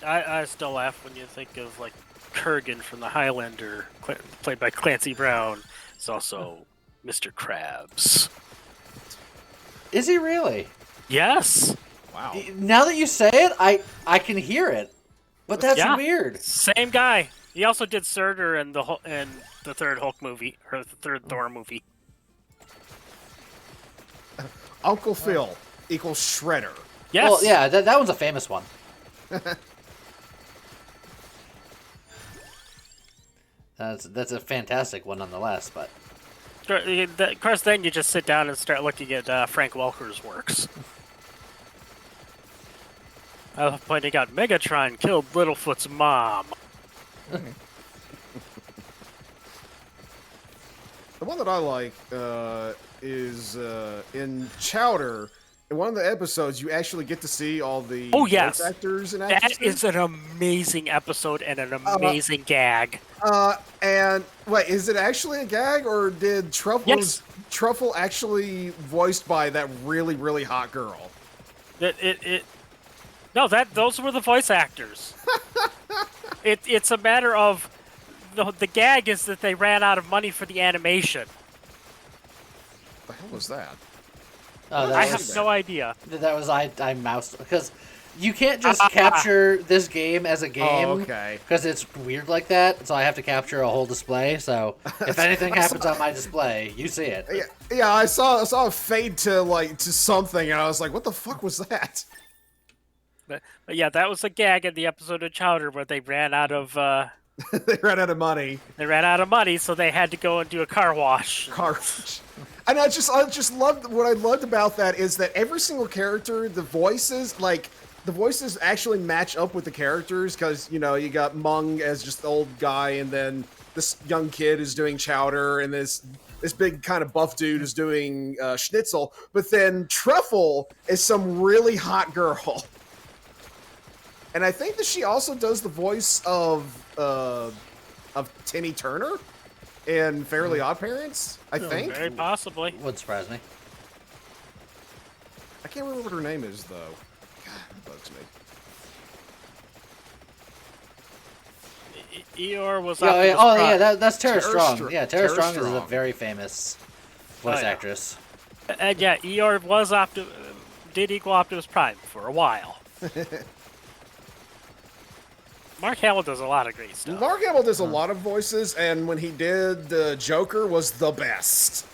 I still laugh when you think of, like, Kurgan from the Highlander, played by Clancy Brown. It's also Mr. Krabs. Is he really? Yes. Wow. Now that you say it, I can hear it. But that's Yeah. weird. Same guy. He also did Surtur in the third Hulk movie, or the third Thor movie. Uncle Phil equals Shredder. Yes. Well, yeah, that one's a famous one. That's a fantastic one nonetheless, but... Of course, then you just sit down and start looking at Frank Welker's works. Pointing out Megatron killed Littlefoot's mom. The one that I like is in Chowder. In one of the episodes, you actually get to see all the voice actors and actresses. That is an amazing episode and an amazing gag. And wait, is it actually a gag, or did Truffle actually voiced by that really, really hot girl? No, those were the voice actors. It's a matter of the gag is that they ran out of money for the animation. The hell was that? Oh, I that have was no idea. that was I moused because you can't just capture this game as a game. Oh, okay. Because it's weird like that, so I have to capture a whole display. So if anything happens on my display, you see it. Yeah, I saw a fade to something, and I was like, "What the fuck was that?" But yeah, that was a gag in the episode of Chowder where they ran out of They ran out of money. so they had to go and do a car wash. And I just loved what I loved about that is that every single character, the voices actually match up with the characters because you got Mung as just the old guy, and then this young kid is doing Chowder, and this big kind of buff dude is doing Schnitzel, but then Truffle is some really hot girl. And I think that she also does the voice of Timmy Turner in Fairly Odd Parents, I think. Very possibly. Wouldn't surprise me. I can't remember what her name is, though. God, that bugs me. Eeyore was that's Tara Tara Strong. Str- Yeah, Tara Tara Strong is a Strong. very famous voice yeah. actress. And yeah, Eeyore was did equal Optimus Prime for a while. Mark Hamill does a lot of great stuff. Mark Hamill does a lot of voices, and when he did Joker, was the best.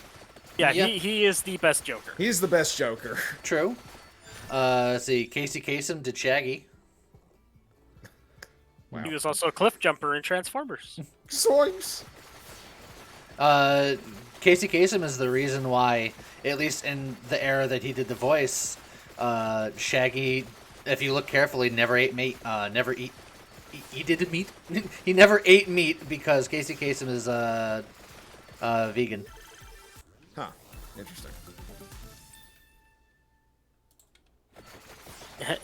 Yeah, Yep. he is the best Joker. He's the best Joker. True. Let's see, Casey Kasem did Shaggy. Wow. He was also a cliff jumper in Transformers. Soims. Casey Kasem is the reason why, at least in the era that he did the voice, Shaggy, if you look carefully, never ate meat. He did meat. He never ate meat because Casey Kasem is vegan. Huh. Interesting.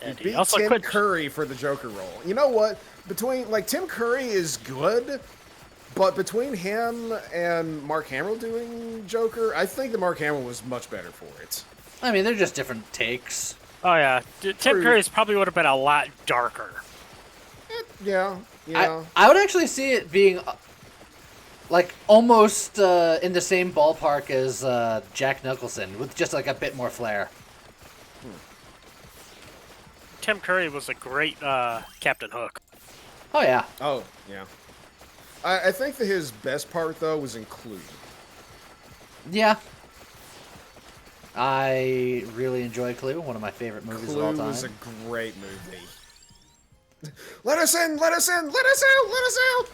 And he Beat also Tim quit. Curry for the Joker role. You know what? Tim Curry is good, but between him and Mark Hamill doing Joker, I think that Mark Hamill was much better for it. I mean, they're just different takes. Oh yeah, Tim Curry's probably would have been a lot darker. Yeah. I would actually see it being like almost in the same ballpark as Jack Nicholson, with just like a bit more flair. Tim Curry was a great Captain Hook. Oh yeah. Oh, yeah. I think that his best part, though, was in Clue. Yeah. I really enjoy Clue, one of my favorite movies of all Clue time. was a great movie. Let us in! Let us in! Let us out! Let us out!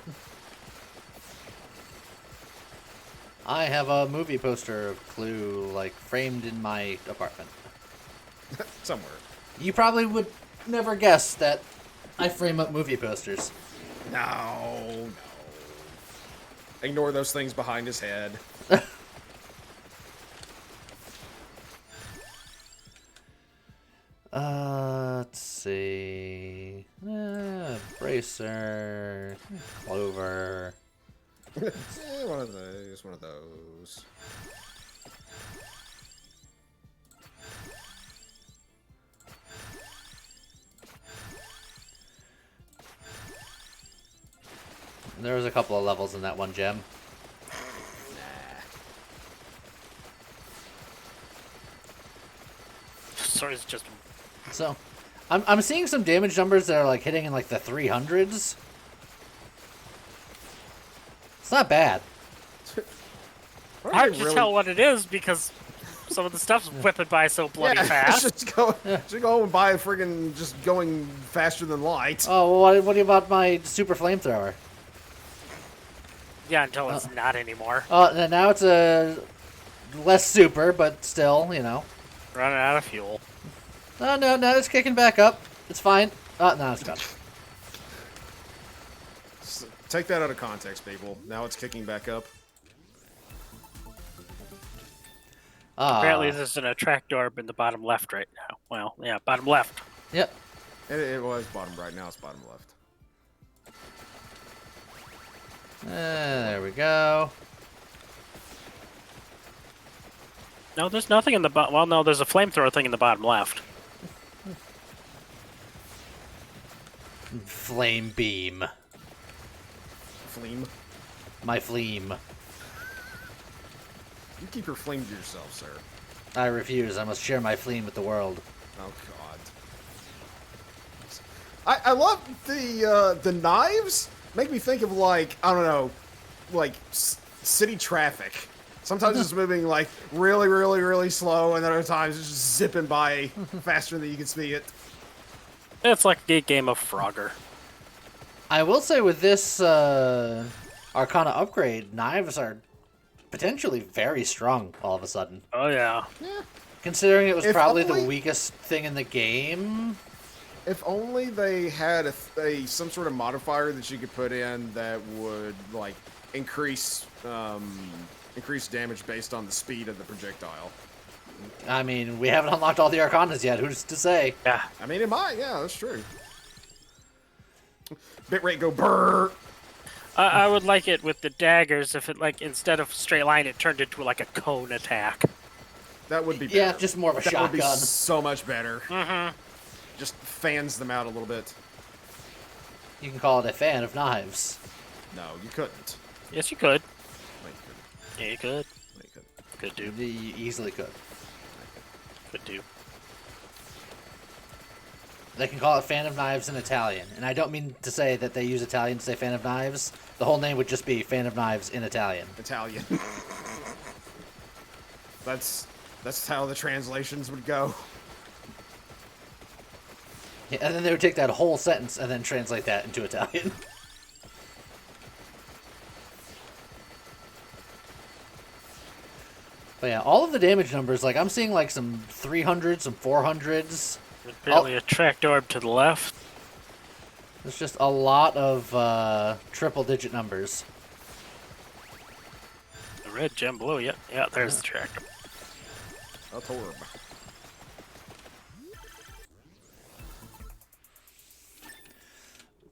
I have a movie poster of Clue, like, framed in my apartment. Somewhere. You probably would never guess that I frame up movie posters. No. Ignore those things behind his head. Let's see. Bracer. Clover. One of those. One of those. There was a couple of levels in that one gem. Sorry, it's just So, I'm seeing some damage numbers that are like hitting in like the 300s. It's not bad. hard to tell what it is because some of the stuff's whipping by so bloody fast. just go and buy a friggin' just going faster than light. Oh, well, what about my super flamethrower? Yeah, until it's not anymore. Oh, now it's a less super, but still, you know. Running out of fuel. Oh, no, now it's kicking back up. It's fine. Oh, no, it's gone. Take that out of context, people. Now it's kicking back up. Apparently there's an attractor orb in the bottom left right now. Well, yeah, bottom left. Yep. It was bottom right. Now it's bottom left. There we go. No, there's nothing in the bottom. Well, no, there's a flamethrower thing in the bottom left. flame beam. Fleam. My fleam. You keep your flame to yourself, sir. I refuse. I must share my fleam with the world. Oh God. I love the knives. Make me think of like, I don't know, like city traffic. Sometimes it's moving like really, really, really slow, and other times it's just zipping by faster than you can see it. It's like a game of Frogger. I will say with this Arcana upgrade, knives are potentially very strong all of a sudden. Oh yeah. Yeah. Considering it was If probably only- the weakest thing in the game. If only they had some sort of modifier that you could put in that would like increase damage based on the speed of the projectile. I mean, we haven't unlocked all the Arcanas yet. Who's to say? Yeah. I mean, it might. Yeah, that's true. Bitrate go brrr. I would like it with the daggers if it like instead of straight line it turned into like a cone attack. That would be better. Yeah, just more of a that would be shotgun. so much better. Just fans them out a little bit. You can call it a fan of knives. No, you couldn't. Yes, you could. No, you couldn't. Yeah, you could. No, you couldn't. Could do. You easily could. Could do. They can call it fan of knives in Italian. And I don't mean to say that they use Italian to say fan of knives. The whole name would just be fan of knives in Italian. Italian. That's how the translations would go. Yeah, and then they would take that whole sentence and then translate that into Italian. But yeah, all of the damage numbers, like I'm seeing like some 300s, some 400s. There's barely a tracked orb to the left. There's just a lot of triple-digit numbers. The red gem below, yeah. Yeah, there's the tracker. A torb.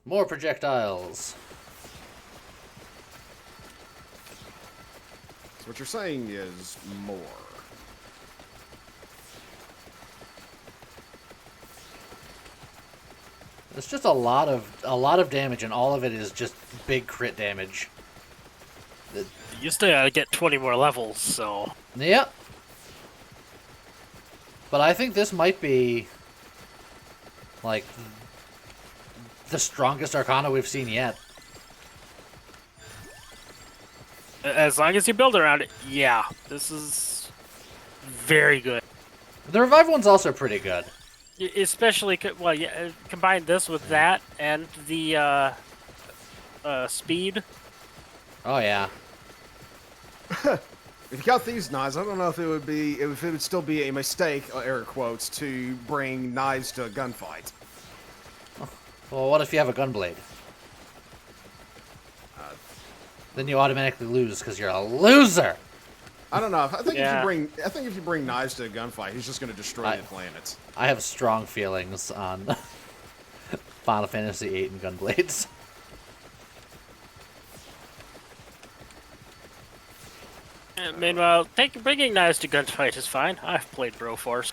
More projectiles. So what you're saying is more. It's just a lot of damage, and all of it is just big crit damage. You used to get 20 more levels, so... Yep. But I think this might be like the strongest Arcana we've seen yet. As long as you build around it, yeah. This is very good. The revive one's also pretty good. Especially, well, yeah, combine this with that and the speed. Oh yeah. If you got these knives, I don't know if it would still be a mistake, air quotes, to bring knives to a gunfight. Well, what if you have a gunblade? Then you automatically lose because you're a loser. I don't know. I think Yeah. if you bring knives to a gunfight, he's just going to destroy the planet. I have strong feelings on Final Fantasy VIII and gunblades. Meanwhile, bringing knives to gunfight is fine. I've played Broforce.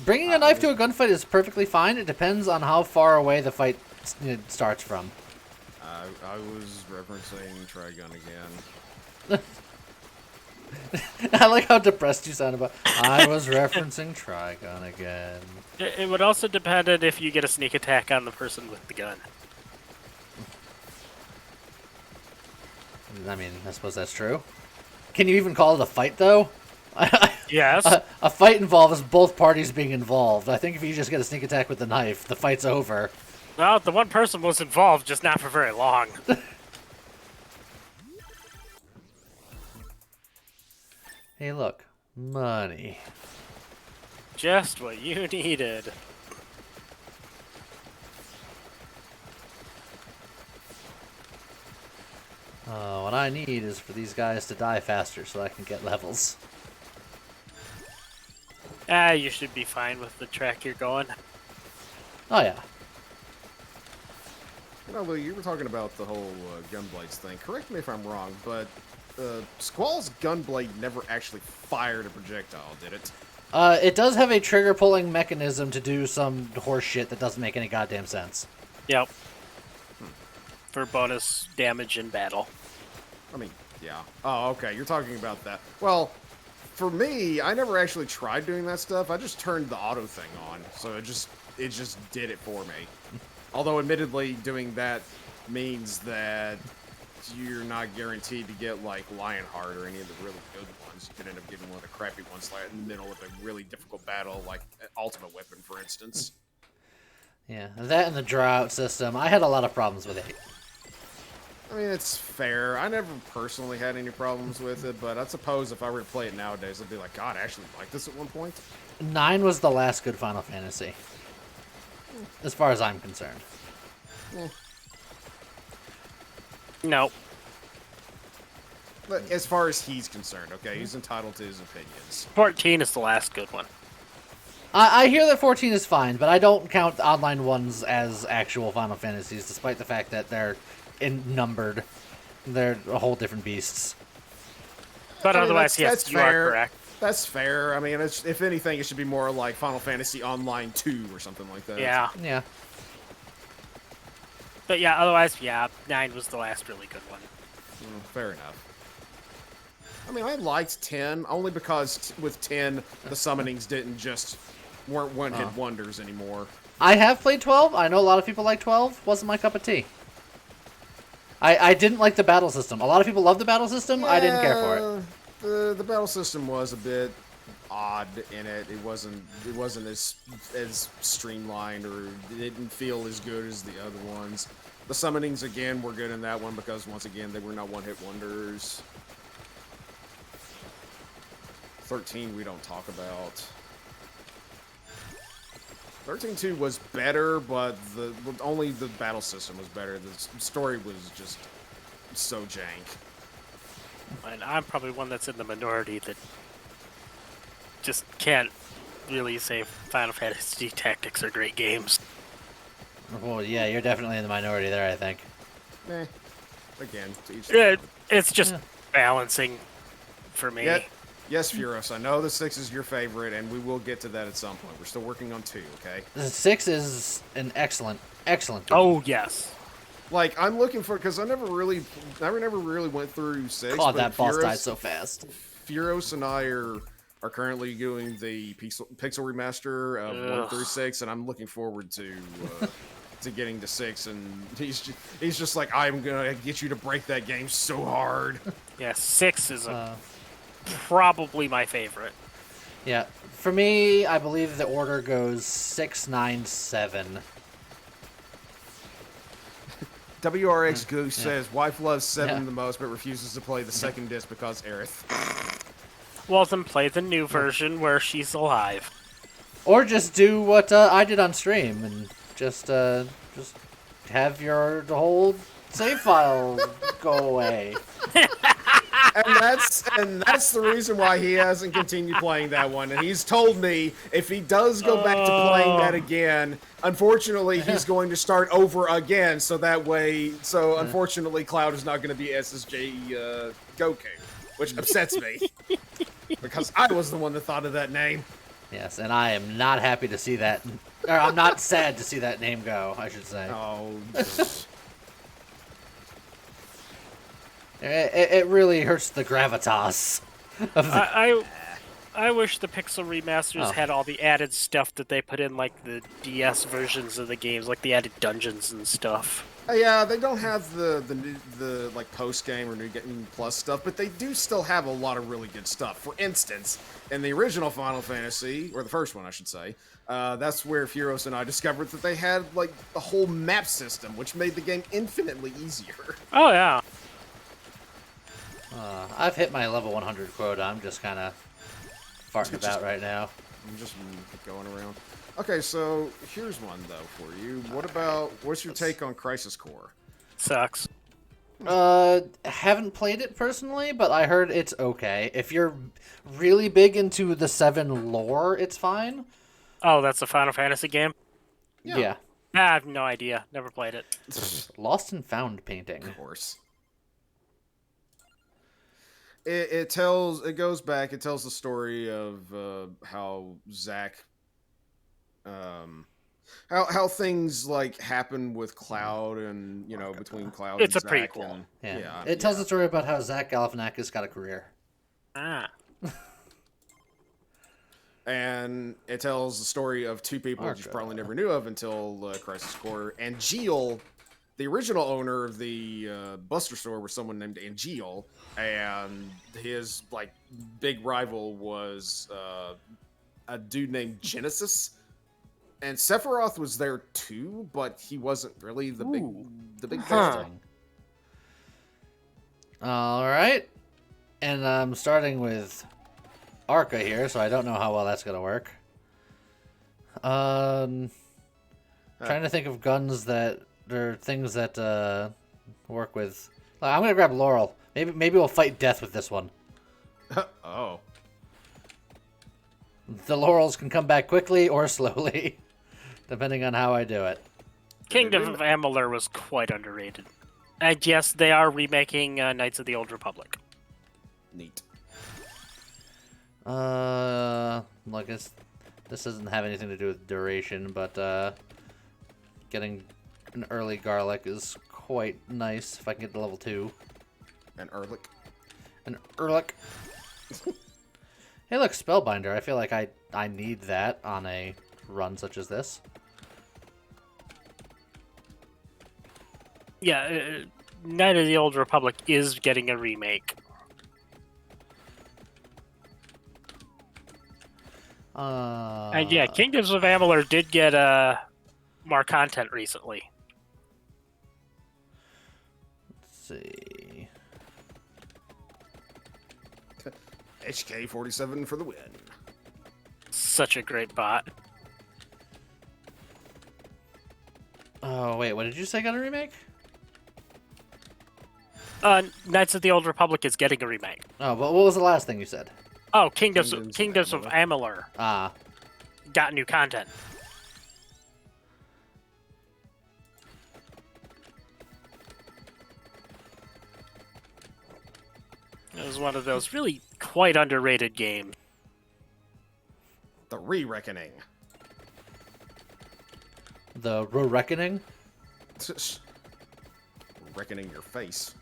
Bringing a knife to a gunfight is perfectly fine. It depends on how far away the fight starts from. I was referencing Trigun again. I like how depressed you sound about. I was referencing Trigun again. It would also depend on if you get a sneak attack on the person with the gun. I mean, I suppose that's true. Can you even call it a fight, though? Yes. A fight involves both parties being involved. I think if you just get a sneak attack with the knife, the fight's over. Well, the one person was involved, just not for very long. Hey, look. Money. Just what you needed. What I need is for these guys to die faster so I can get levels. You should be fine with the track you're going. Oh, yeah. You know, Lou, you were talking about the whole gunblades thing. Correct me if I'm wrong, but Squall's gunblade never actually fired a projectile, did it? It does have a trigger pulling mechanism to do some horse shit that doesn't make any goddamn sense. Yep. For bonus damage in battle. I mean, yeah. Oh, okay. You're talking about that. Well, for me, I never actually tried doing that stuff. I just turned the auto thing on, so it just did it for me. Although, admittedly, doing that means that you're not guaranteed to get like Lionheart or any of the really good ones. You could end up getting one of the crappy ones like in the middle of a really difficult battle, like Ultimate Weapon, for instance. Yeah, that and the draw out system. I had a lot of problems with it. I mean, it's fair. I never personally had any problems with it, but I suppose if I were to play it nowadays, I'd be like, God, I actually liked this at one point. 9 was the last good Final Fantasy. As far as I'm concerned. No. But as far as he's concerned, okay, he's entitled to his opinions. 14 is the last good one. I hear that 14 is fine, but I don't count the online ones as actual Final Fantasies, despite the fact that they're numbered. They're a whole different beasts. But I mean, otherwise, yes, that's you fair. are correct. That's fair. I mean, if anything, it should be more like Final Fantasy Online 2 or something like that. Yeah. Yeah. But yeah, otherwise, yeah, 9 was the last really good one. Fair enough. I mean, I liked 10 only because with 10 the summonings weren't one-hit wonders anymore. I have played 12. I know a lot of people like 12. Wasn't my cup of tea. I didn't like the battle system. A lot of people love the battle system. I didn't care for it. The battle system was a bit odd in it. It wasn't as streamlined, or it didn't feel as good as the other ones. The summonings again were good in that one because once again they were not one-hit wonders. 13 we don't talk about. 13.2 was better, but only the battle system was better. The story was just so jank. And I'm probably one that's in the minority that just can't really say Final Fantasy Tactics are great games. Well, yeah, you're definitely in the minority there, I think. Again, to each their own. It's just balancing for me. Yes, Furos, I know the 6 is your favorite, and we will get to that at some point. We're still working on 2, okay? The 6 is an excellent game. Oh, yes. Like, I'm looking for, because I never really went through 6. God, but that boss died so fast. Furos and I are currently doing the pixel remaster of 1 through 6, and I'm looking forward to getting to 6. And he's just like, I'm gonna get you to break that game so hard. Yeah, 6 is probably my favorite. Yeah, for me, I believe the order goes 6, 9, 7. WRX Goose says, wife loves 7 the most, but refuses to play the second disc because Aerith. Well, then play the new version where she's alive. Or just do what I did on stream and just have your whole save file go away. And that's the reason why he hasn't continued playing that one. And he's told me if he does go back to playing that again, unfortunately he's going to start over again. So unfortunately, Cloud is not going to be SSJ Goku, which upsets me because I was the one that thought of that name. Yes, and I am not happy to see that. Or I'm not sad to see that name go, I should say. Oh. It really hurts the gravitas. I wish the Pixel remasters had all the added stuff that they put in, like the DS versions of the games, like the added dungeons and stuff. Yeah, they don't have the like post game or New Game Plus stuff, but they do still have a lot of really good stuff. For instance, in the original Final Fantasy, or the first one, I should say, that's where Furos and I discovered that they had like the whole map system, which made the game infinitely easier. Oh yeah. I've hit my level 100 quota. I'm just kind of farting about right now. I'm just going around. Okay, so here's one though for you. What's your take on Crisis Core? Sucks. Haven't played it personally, but I heard it's okay. If you're really big into the 7 lore, it's fine. Oh, that's a Final Fantasy game? Yeah. I have no idea. Never played it. Lost and Found painting. Of course. it tells the story of how Zack, how things like happen with Cloud and between Cloud It's and a Zack prequel. and Yeah. It tells the story about how Zach Galifianakis got a career. Ah. And it tells the story of two people that you probably never knew of until Crisis Core. And Geel, the original owner of the Buster store, was someone named Angeel, and his like big rival was a dude named Genesis. And Sephiroth was there too, but he wasn't really the big guy. All right, and I'm starting with Arca here, so I don't know how well that's gonna work. Trying to think of guns that or things that work with. I'm gonna grab Laurel. Maybe we'll fight death with this one. Oh. The Laurels can come back quickly or slowly, depending on how I do it. Kingdom of Amalur was quite underrated. And yes, they are remaking Knights of the Old Republic. Neat. Like this doesn't have anything to do with duration, but getting an early garlic is quite nice if I can get to level 2. An Ehrlich. An Ehrlich. Hey, look, Spellbinder. I feel like I need that on a run such as this. Yeah, Knight of the Old Republic is getting a remake. And yeah, Kingdoms of Amalur did get more content recently. Let's see. HK-47 for the win. Such a great bot. Oh, wait, what did you say got a remake? Knights of the Old Republic is getting a remake. Oh, but what was the last thing you said? Oh, Kingdoms of Amalur Ah. got new content. It was one of those really quite underrated games. The Re-Reckoning. The Reckoning? Reckoning your face.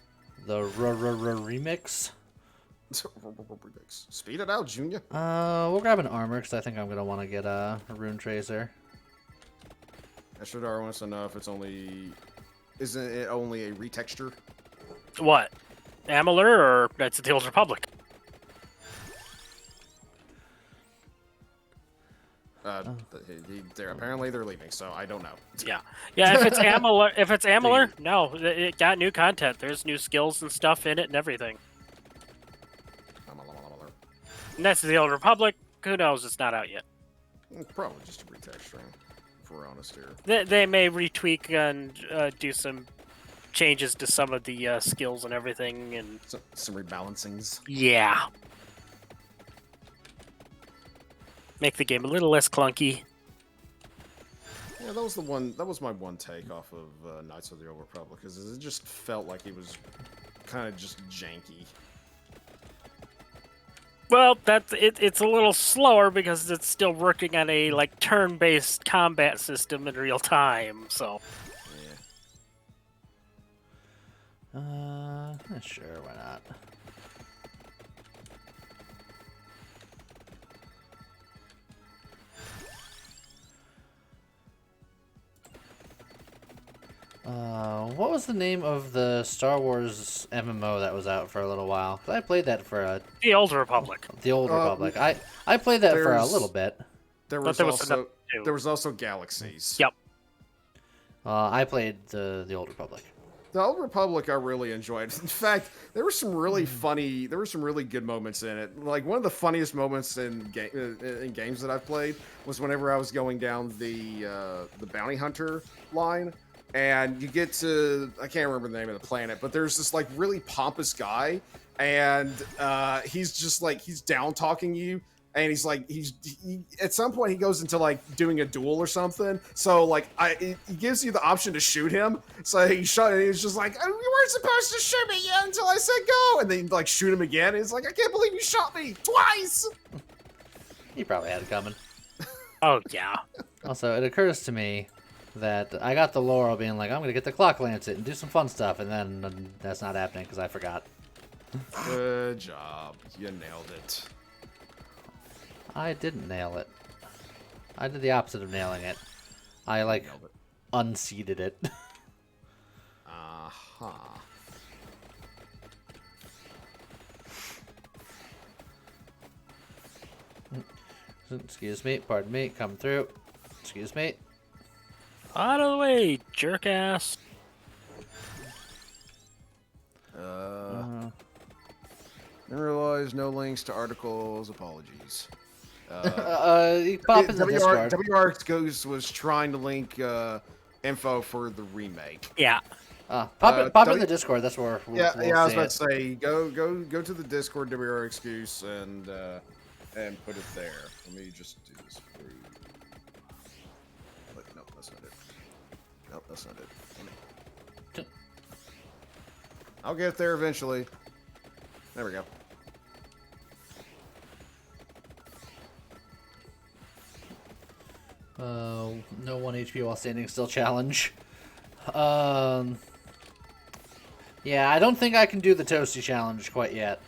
The remix? Speed it out, Junior. We'll grab an armor because I think I'm gonna want to get a rune tracer. I should wants to know if it's only. Isn't it only a retexture? What? Amalur or Knights of the Old Republic? Apparently they're leaving, so I don't know. Yeah. If it's Amalur, no, it got new content. There's new skills and stuff in it and everything. Knights of the Old Republic, who knows? It's not out yet. Probably just a retexturing, if we're honest here. They may retweak and do some changes to some of the skills and everything, and some rebalancings. Yeah. Make the game a little less clunky. Yeah, that was the one. That was my one take off of Knights of the Old Republic, because it just felt like it was kind of just janky. Well, it's a little slower because it's still working on a turn-based combat system in real time. So. Yeah. Sure, why not? What was the name of the Star Wars MMO that was out for a little while? 'Cause I played that for The Old Republic. The Old Republic. I played that for a little bit. There was also Galaxies. Yep. I played the Old Republic. The Old Republic I really enjoyed. In fact, there were some really funny, there were some really good moments in it. Like, one of the funniest moments in games that I've played was whenever I was going down the bounty hunter line, and you get to, I can't remember the name of the planet, but there's this really pompous guy, and he's just he's down talking you, and he's like, at some point he goes into like doing a duel or something. So like, he gives you the option to shoot him. So he shot, and he's just like, oh, you weren't supposed to shoot me yet until I said go, and then like shoot him again. And he's like, I can't believe you shot me twice. He probably had it coming. Oh yeah. Also, it occurs to me that I got the Laurel being like, I'm going to get the Clock Lancet and do some fun stuff, and then that's not happening because I forgot. Good job. You nailed it. I didn't nail it. I did the opposite of nailing it. I, like, unseated it. Uh-huh. Excuse me, pardon me, come through. Excuse me. Out of the way, jerk ass. Didn't realize no links to articles. Apologies. You pop in the Discord. WR Ghost was trying to link info for the remake. Yeah. Pop in the Discord. That's where we'll I was see about it. to say go to the Discord WR Excuse and put it there. Let me just do this for you. Wait, no, that's not it. No, that's not it. Damn it. I'll get there eventually. There we go. No 1 HP while standing still challenge. Yeah, I don't think I can do the Toasty challenge quite yet.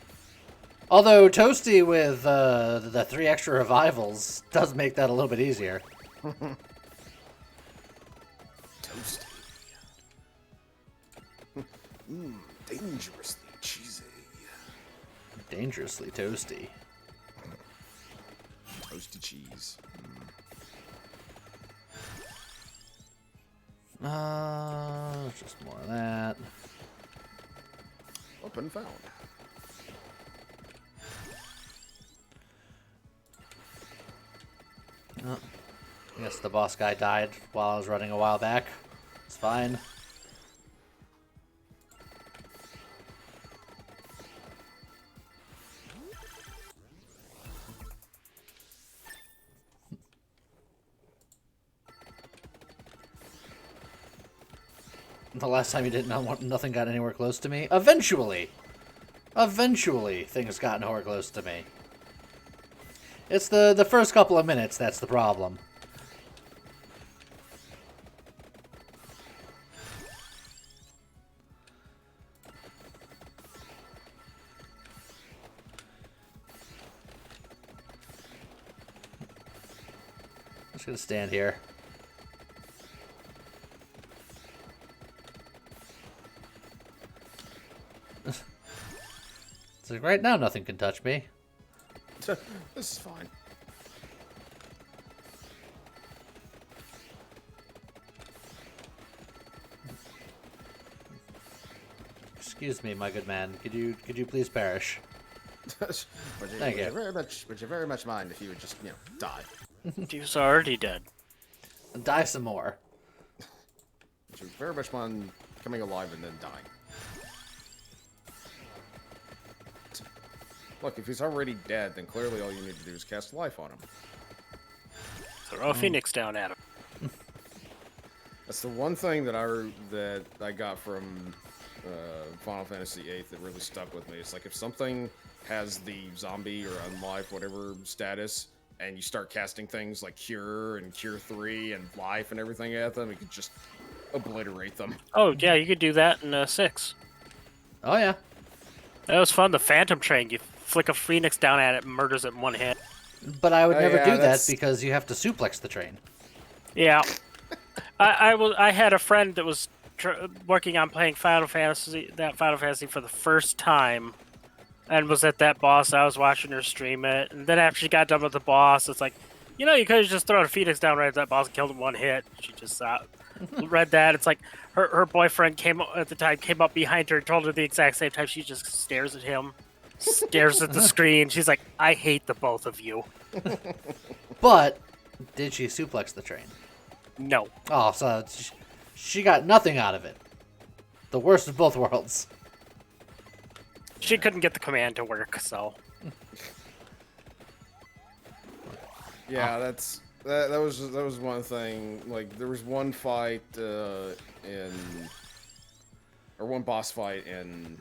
Although Toasty with the 3 extra revivals does make that a little bit easier. Toasty. Dangerously cheesy. Dangerously toasty. Toasty cheese. Just more of that. Open found. Oh, I guess the boss guy died while I was running a while back. It's fine. The last time you didn't know, nothing got anywhere close to me. Eventually, things got nowhere close to me. It's the first couple of minutes that's the problem. I'm just gonna stand here. It's like right now nothing can touch me. This is fine. Excuse me, my good man. Could you please perish? Thank you. Would you very much mind if you would just, die? He was already dead. Die some more. Would you very much mind coming alive and then dying? Look, if he's already dead, then clearly all you need to do is cast life on him. Throw a phoenix down at him. That's the one thing that I got from Final Fantasy VIII that really stuck with me. It's like if something has the zombie or unlife, whatever status, and you start casting things like Cure and Cure 3 and Life and everything at them, you could just obliterate them. Oh yeah, you could do that in 6. Oh yeah. That was fun. The Phantom Train. You flick a phoenix down at it, and murders it in one hit. But I would never yeah, do that that's- because you have to suplex the train. Yeah. I had a friend that was working on playing Final Fantasy for the first time, and was at that boss. I was watching her stream it, and then after she got done with the boss, it's like, you could have just thrown a phoenix down right at that boss and killed him one hit. She just read that. It's like her boyfriend came up behind her and told her the exact same time. She just stares at him, stares at the screen. She's like, I hate the both of you. But did she suplex the train? No. Oh, so she got nothing out of it. The worst of both worlds. She couldn't get the command to work, so. Yeah, that was one thing. Like there was one fight one boss fight in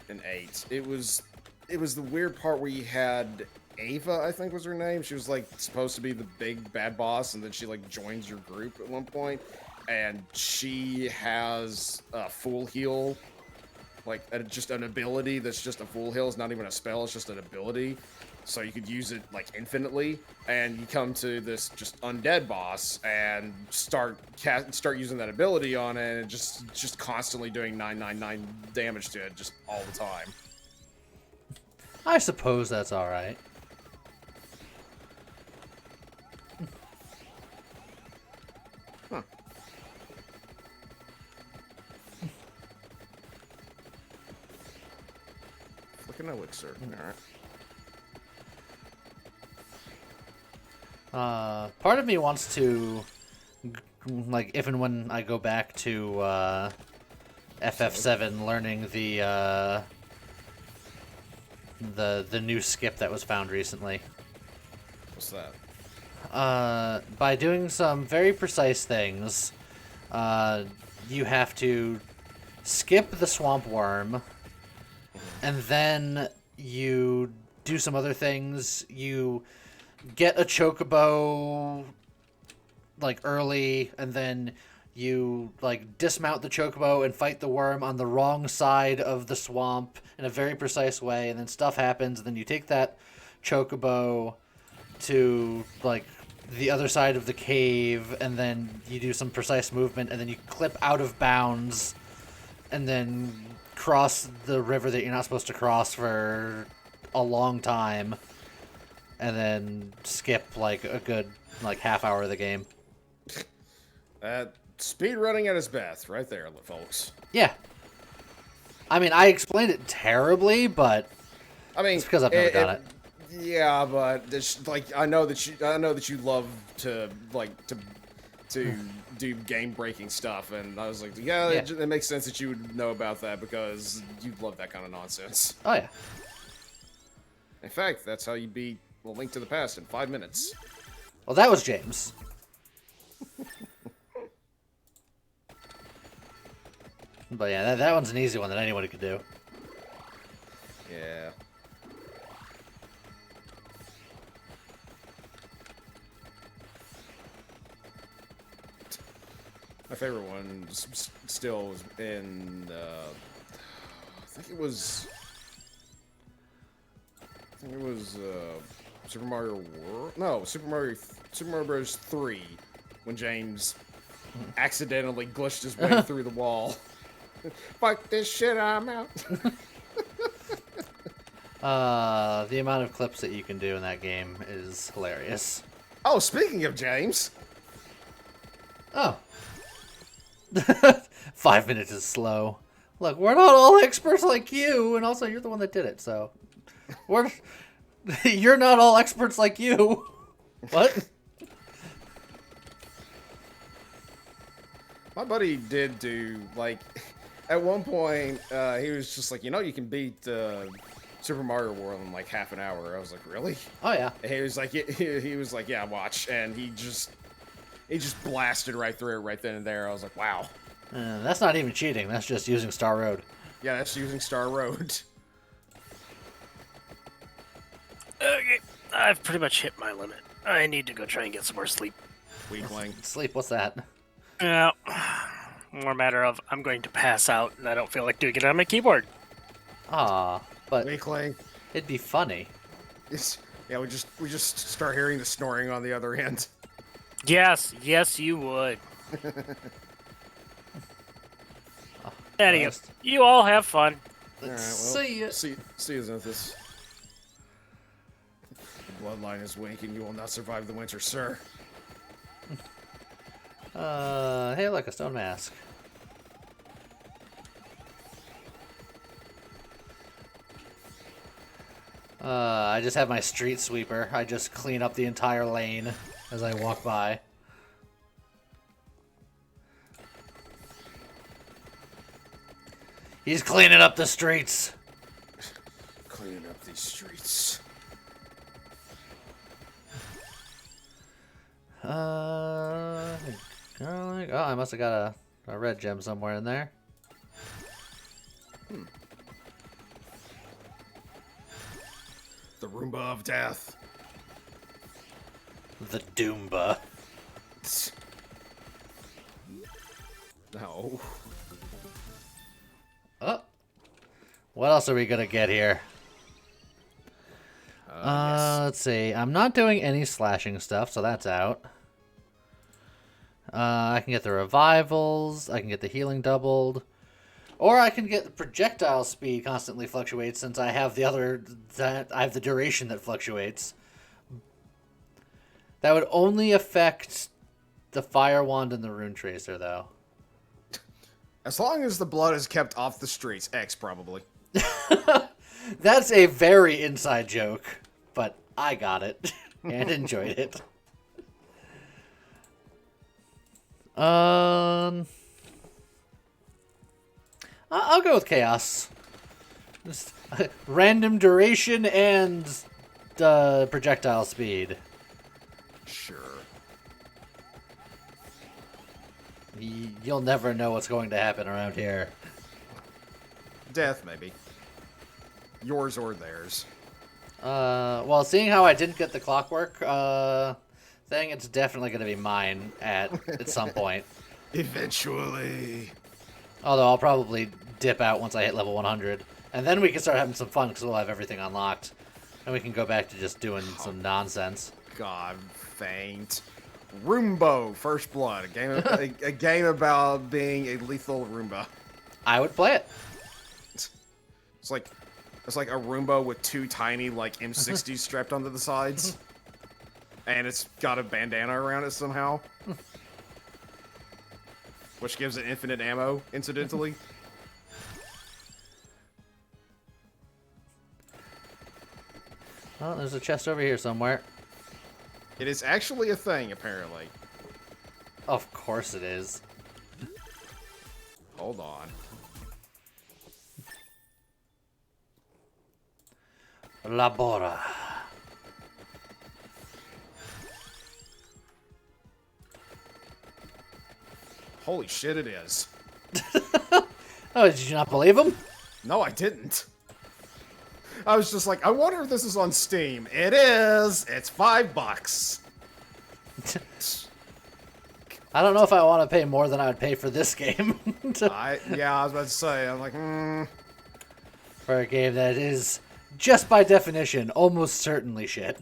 8. It was the weird part where you had Ava, I think was her name. She was like supposed to be the big bad boss, and then she like joins your group at one point, and she has a full heal, like just an ability that's just a full heal. It's not even a spell; it's just an ability. So you could use it like infinitely, and you come to this just undead boss and start using that ability on it, and just constantly doing 999 damage to it just all the time. I suppose that's all right. Huh. Flicking elixir. All right. Part of me wants to, like, if and when I go back to FF7, learning the new skip that was found recently. What's that? By doing some very precise things, you have to skip the swamp worm, and then you do some other things. You get a chocobo like early, and then you like dismount the chocobo and fight the worm on the wrong side of the swamp in a very precise way, and then stuff happens, and then you take that chocobo to like the other side of the cave, and then you do some precise movement, and then you clip out of bounds and then cross the river that you're not supposed to cross for a long time, and then skip like a good like half hour of the game. Speed running at its best, right there, folks. Yeah. I mean, I explained it terribly, but I mean, it's because I've never done it. Yeah, but this, like, I know that you love to do game breaking stuff, and I was like, yeah, it makes sense that you would know about that because you love that kind of nonsense. Oh yeah. In fact, that's how you beat A Link to the Past in 5 minutes. Well, that was James. But yeah, that one's an easy one that anybody could do. Yeah. My favorite one still was in, I think it was Super Mario World? No, Super Mario Bros. 3, when James accidentally glitched his way through the wall. Fuck this shit, I'm out. The amount of clips that you can do in that game is hilarious. Oh, speaking of James. Oh. 5 minutes is slow. Look, we're not all experts like you, and also you're the one that did it, so you're not all experts like you. What? My buddy did do, like, at one point, he was just like, you can beat Super Mario World in like half an hour. I was like, really? Oh yeah. And he was like, yeah, watch, and he just blasted right through it right then and there. I was like, wow. That's not even cheating. That's just using Star Road. Yeah, that's using Star Road. Okay, I've pretty much hit my limit. I need to go try and get some more sleep. Weakling. Sleep, what's that? Yeah, more a matter of I'm going to pass out, and I don't feel like doing it on my keyboard. Aw, but Weakling. it'd be funny. Yeah, we just start hearing the snoring on the other end. Yes, you would. Anyway, you all have fun. Let's All right, see ya. See you, Xanthus. The bloodline is weak, and you will not survive the winter, sir. Hey, look, a stone mask. I just have my street sweeper. I just clean up the entire lane as I walk by. He's cleaning up the streets. Cleaning up these streets. Garlic. Oh, I must have got a red gem somewhere in there. The Roomba of Death. The Doomba. No. Oh. What else are we gonna get here? Yes. Let's see. I'm not doing any slashing stuff, so that's out. I can get the revivals. I can get the healing doubled. Or I can get the projectile speed constantly fluctuates since I have the other... I have the duration that fluctuates. That would only affect the Fire Wand and the Rune Tracer, though. As long as the blood is kept off the streets, X probably. That's a very inside joke, but I got it and enjoyed it. I'll go with chaos. Just random duration and projectile speed. Sure. You'll never know what's going to happen around here. Death, maybe. Yours or theirs. Well, seeing how I didn't get the clockwork thing, it's definitely going to be mine at some point. Eventually. Although I'll probably dip out once I hit level 100. And then we can start having some fun because we'll have everything unlocked. And we can go back to just doing some nonsense. God, faint. Roombo, First Blood. A game about being a lethal Roomba. I would play it. It's like a Roomba with two tiny like M60s strapped onto the sides. And it's got a bandana around it somehow. Which gives it infinite ammo, incidentally. Oh, there's a chest over here somewhere. It is actually a thing, apparently. Of course it is. Hold on. Labora. Holy shit, it is. Oh, did you not believe him? No, I didn't. I was just like, I wonder if this is on Steam. It is. It's $5. I don't know if I want to pay more than I would pay for this game. Yeah, I was about to say. I'm like, For a game that is, just by definition, almost certainly shit.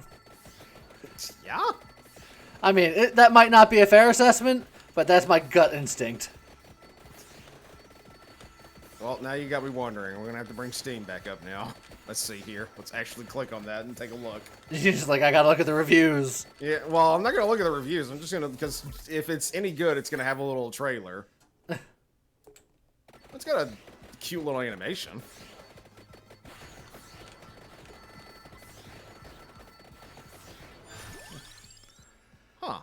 yeah. I mean, that might not be a fair assessment, but that's my gut instinct. Well, now you got me wondering. We're gonna have to bring Steam back up now. Let's see here. Let's actually click on that and take a look. You're just like, I gotta look at the reviews. Yeah, well, I'm not gonna look at the reviews. I'm just gonna, because if it's any good, it's gonna have a little trailer. It's got a cute little animation. Huh.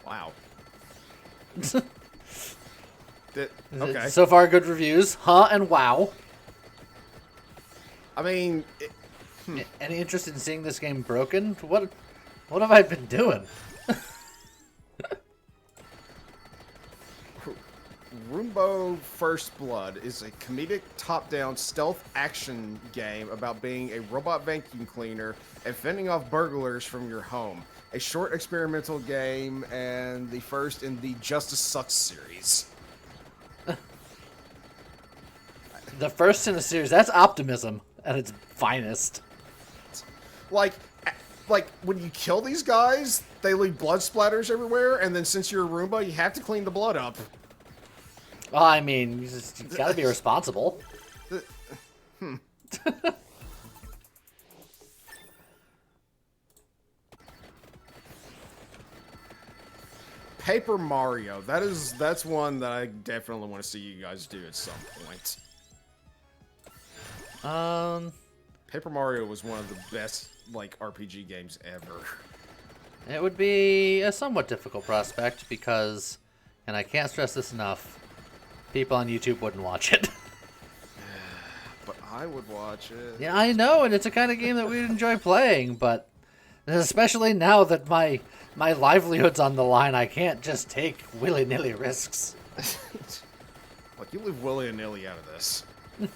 Wow. Okay. So far, good reviews. Huh and wow. I mean, Any interest in seeing this game broken? What have I been doing? Roombo First Blood is a comedic top-down stealth action game about being a robot vacuum cleaner and fending off burglars from your home. A short experimental game and the first in the Justice Sucks series. The first in a series. That's optimism at its finest. Like when you kill these guys, they leave blood splatters everywhere, and then since you're a Roomba, you have to clean the blood up. Well, I mean, you gotta be responsible. Paper Mario. That's one that I definitely want to see you guys do at some point. Paper Mario was one of the best like RPG games ever. It would be a somewhat difficult prospect because, and I can't stress this enough, people on YouTube wouldn't watch it. But I would watch it. Yeah, I know, and it's a kind of game that we'd enjoy playing, but especially now that my livelihood's on the line, I can't just take willy-nilly risks. Look, you leave willy-nilly out of this. Look,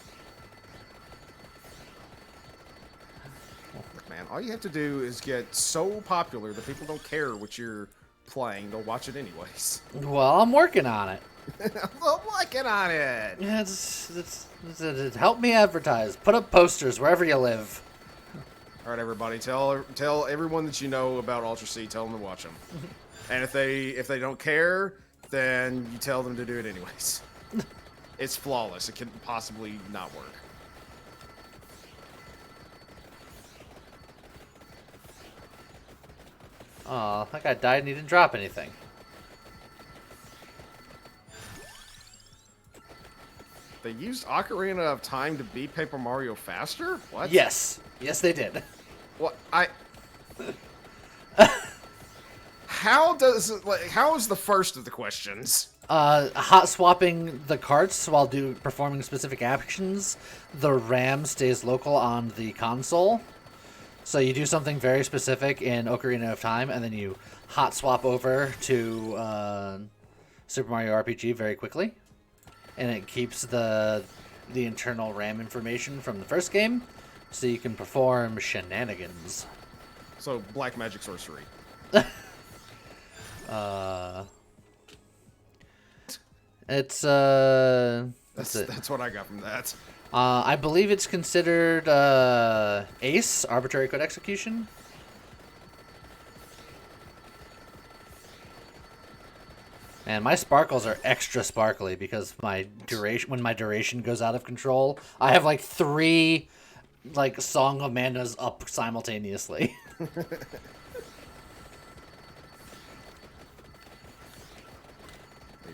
man, all you have to do is get so popular that people don't care what you're playing. They'll watch it anyways. Well, I'm working on it. I'm working on it. Yeah, it's help me advertise. Put up posters wherever you live. All right, everybody, tell everyone that you know about Ultra C. Tell them to watch them. And if they don't care, then you tell them to do it anyways. It's flawless. It can possibly not work. Aw, that guy died and he didn't drop anything. They used Ocarina of Time to beat Paper Mario faster? What? Yes. Yes, they did. What? How is the first of the questions? Hot swapping the carts while performing specific actions, the RAM stays local on the console. So you do something very specific in Ocarina of Time, and then you hot swap over to Super Mario RPG very quickly, and it keeps the internal RAM information from the first game, so you can perform shenanigans. So black magic sorcery. It's That's what I got from that. I believe it's considered ACE, arbitrary code execution. And my sparkles are extra sparkly because when my duration goes out of control, I have like 3 Song of Manas up simultaneously. It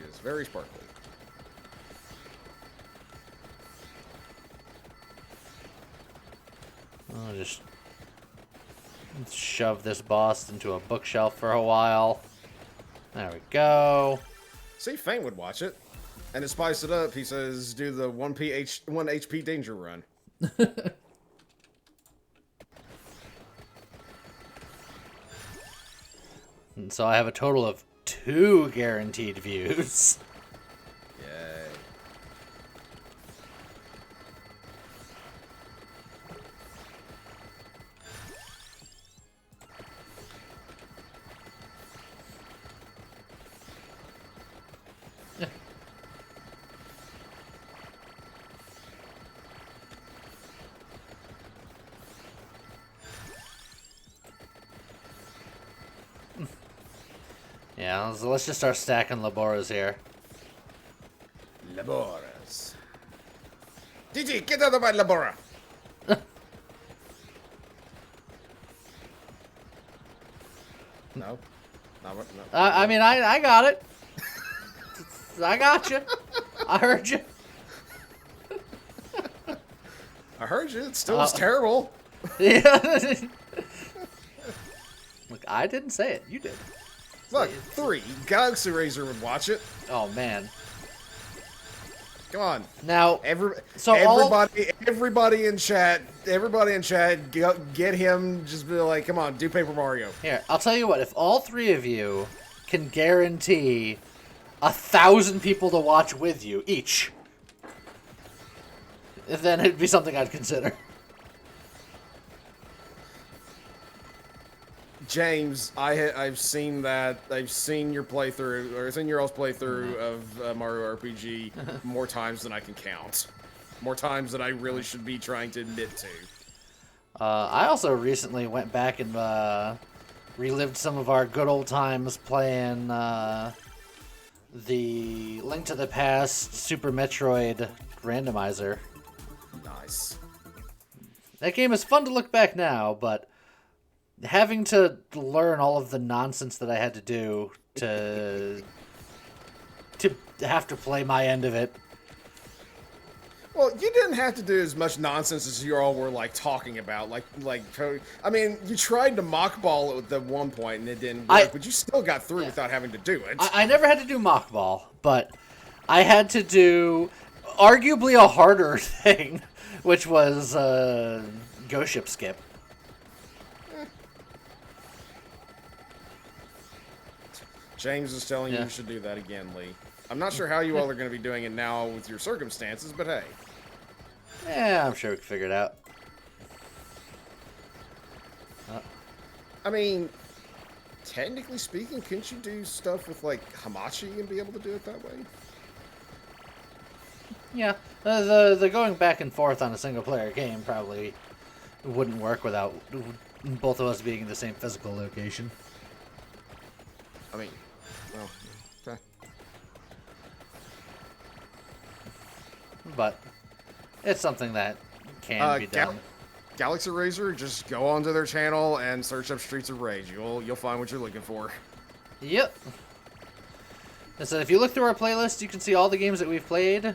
is very sparkly. I'll just shove this boss into a bookshelf for a while. There we go. See, Fane would watch it. And to spice it up, he says, do the 1 HP danger run. And so I have a total of 2 guaranteed views. Yay. Yeah, so let's just start stacking Laboras here. Laboras. DG, get out of my Labora! No? No. I mean, I got it. I got you. I heard you. I heard you. It still was terrible. Yeah. Look, I didn't say it. You did. Look, 3. Galaxy Razor would watch it. Oh, man. Come on. Now, everybody in chat, get him, just be like, come on, do Paper Mario. Here, I'll tell you what. If all 3 of you can guarantee 1,000 people to watch with you each, then it'd be something I'd consider. James, I've seen that. I've seen your playthrough, or seen your all's playthrough of Mario RPG more times than I can count. More times than I really should be trying to admit to. I also recently went back and relived some of our good old times playing the Link to the Past Super Metroid randomizer. Nice. That game is fun to look back now, but having to learn all of the nonsense that I had to do to have to play my end of it. Well, you didn't have to do as much nonsense as you all were talking about. I mean, you tried to mock ball it at one point and it didn't work, but you still got through without having to do it. I never had to do mock ball, but I had to do arguably a harder thing, which was Ghost Ship Skip. James is telling you should do that again, Lee. I'm not sure how you all are going to be doing it now with your circumstances, but hey. Yeah, I'm sure we can figure it out. I mean, technically speaking, couldn't you do stuff with, like, Hamachi and be able to do it that way? Yeah, the going back and forth on a single-player game probably wouldn't work without both of us being in the same physical location. I mean, well, okay. But it's something that can be done. Galaxy Razor, just go onto their channel and search up Streets of Rage. You'll find what you're looking for. Yep. And so if you look through our playlist, you can see all the games that we've played,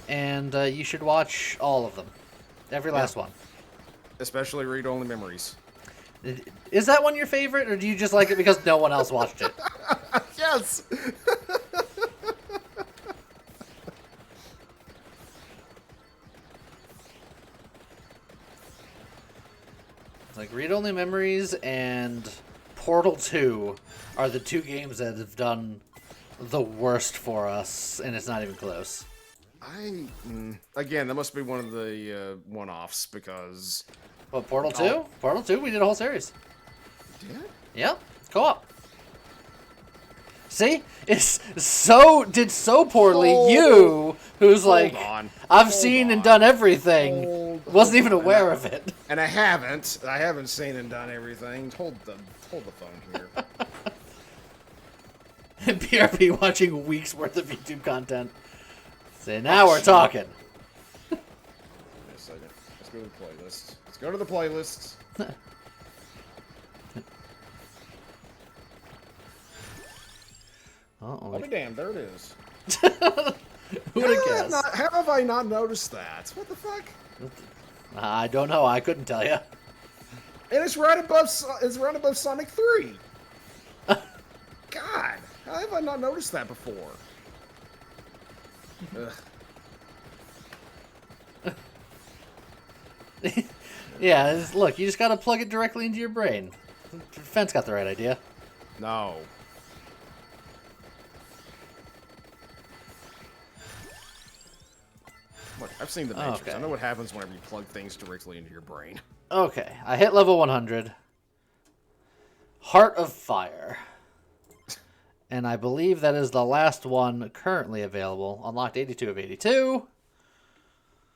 and you should watch all of them. Every last one. Especially Read Only Memories. Is that one your favorite, or do you just like it because no one else watched it? Yes! Like, Read Only Memories and Portal 2 are the two games that have done the worst for us, and it's not even close. Again, that must be one of the one-offs, because... Well, Portal 2? Portal 2, we did a whole series. Did? Yeah, co-op. See? It's did so poorly. You, who's like, I've seen and done everything, wasn't even aware of it. And I haven't seen and done everything. Hold the phone here. And PRP watching weeks worth of YouTube content. See, now we're talking. Wait a second. Let's go to the playlist. Let's go to the playlist. Uh-oh. I'll be damned, there it is. Who would have guessed? How have I not noticed that? What the fuck? I don't know. I couldn't tell you. And it's right above Sonic 3. God, how have I not noticed that before? Yeah, look, you just gotta plug it directly into your brain. Fence got the right idea. No. Look, I've seen the Matrix. Okay. I know what happens whenever you plug things directly into your brain. Okay, I hit level 100. Heart of Fire. And I believe that is the last one currently available. Unlocked 82 of 82.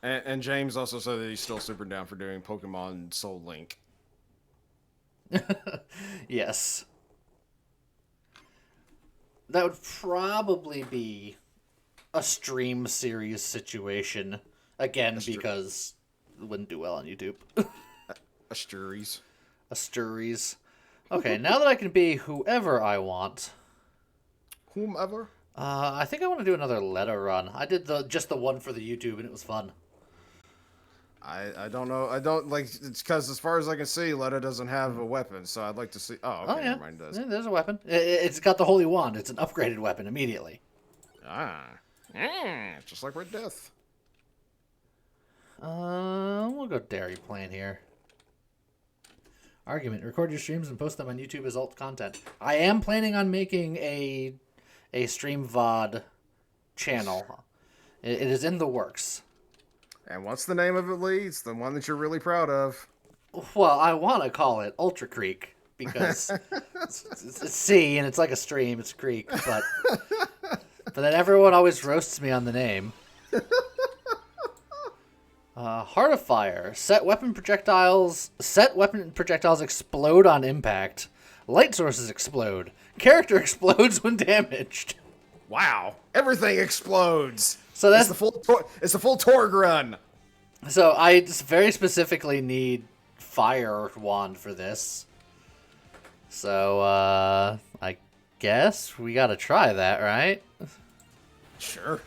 And James also said that he's still super down for doing Pokemon Soul Link. Yes. That would probably be a stream series situation. Again, because it wouldn't do well on YouTube. Asturies. Asturies. Okay, now that I can be whoever I want. Whomever? I think I want to do another Letta run. I did just the one for the YouTube, and it was fun. I don't know. I don't like it's because as far as I can see, Letta doesn't have a weapon, so I'd like to see. Oh, okay, yeah. never mind. Does. Yeah, there's a weapon. It's got the Holy Wand. It's an upgraded weapon immediately. Just like Red Death. We'll go Dairy Plane here. Argument: record your streams and post them on YouTube as alt content. I am planning on making a stream VOD channel. It is in the works. And what's the name of it, Lee? It's the one that you're really proud of. Well, I want to call it Ultra Creek because it's a sea and it's like a stream. It's a creek, but then everyone always roasts me on the name. Heart of Fire. Set weapon projectiles explode on impact. Light sources explode. Character explodes when damaged. Wow! Everything explodes. So that's it's the full Torg run. So I just very specifically need Fire Wand for this. So I guess we gotta try that, right? Sure.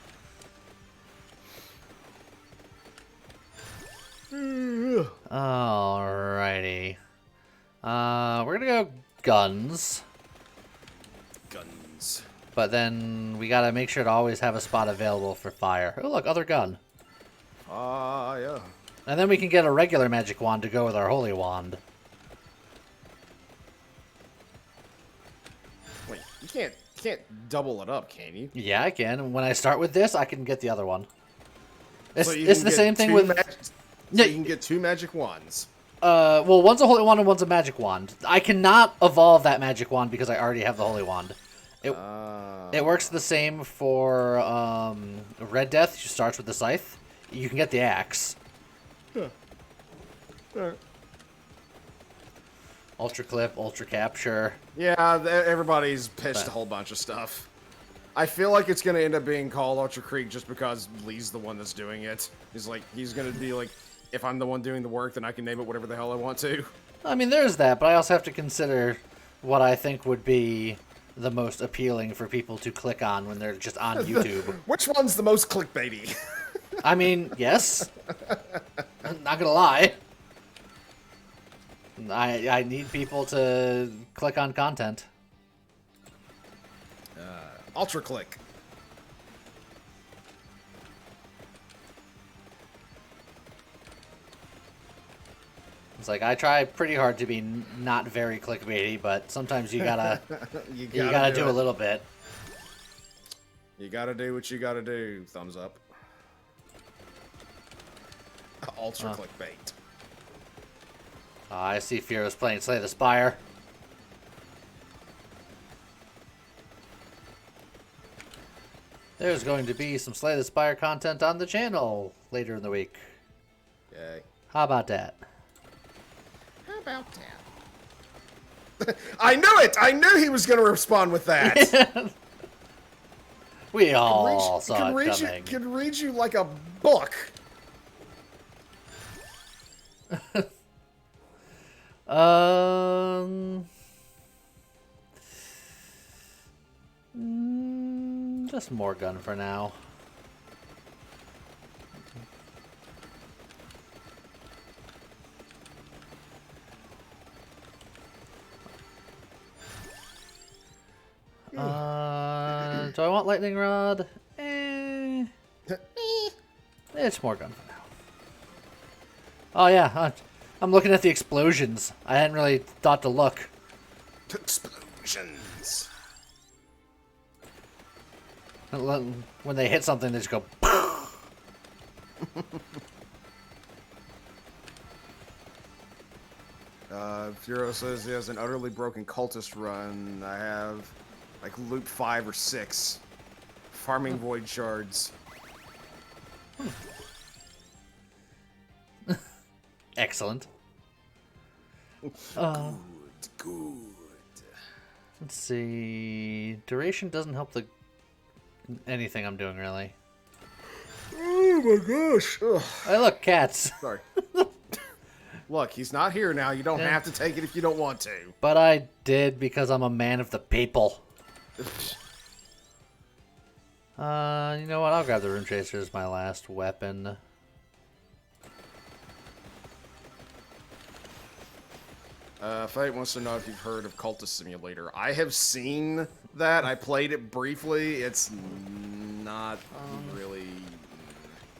Alrighty. We're gonna go guns. Guns. But then we gotta make sure to always have a spot available for fire. Oh look, other gun. Yeah. And then we can get a regular magic wand to go with our holy wand. Wait, you can't double it up, can you? Yeah, I can. When I start with this, I can get the other one. It's, So you it's can the get same thing two with... so you can get 2 magic wands. Well, one's a holy wand and one's a magic wand. I cannot evolve that magic wand because I already have the holy wand. It works the same for Red Death. She starts with the scythe. You can get the axe. Ultra clip, ultra capture. Yeah, everybody's pitched a whole bunch of stuff. I feel like it's gonna end up being called Ultra Creek just because Lee's the one that's doing it. He's gonna be like, if I'm the one doing the work, then I can name it whatever the hell I want to. I mean, there's that, but I also have to consider what I think would be the most appealing for people to click on when they're just on YouTube. Which one's the most clickbaity? I mean, yes. I'm not gonna lie. I need people to click on content. Ultra Click. It's like I try pretty hard to be not very clickbaity, but sometimes you gotta you gotta do a little bit. You gotta do what you gotta do. Thumbs up. Ultra clickbait. I see Fearless playing Slay the Spire. There's going to be some Slay the Spire content on the channel later in the week. Yay. How about that? How about that? I knew it! I knew he was gonna respond with that! We all saw it coming. Could read you like a book. Just more gun for now. Do I want lightning rod? It's more gun for now. Oh yeah, I'm looking at the explosions. I hadn't really thought to look. Explosions. When they hit something, they just go. Furo says he has an utterly broken cultist run. I have like loop 5 or 6. Farming void shards. Excellent. Good. Let's see. Duration doesn't help anything I'm doing really. Oh my gosh. Ugh. Hey, look, cats. Sorry. Look, he's not here now. You don't have to take it if you don't want to. But I did because I'm a man of the people. You know what? I'll grab the Rune Chaser as my last weapon. Fate wants to know if you've heard of Cultist Simulator. I have seen that. I played it briefly. It's not really...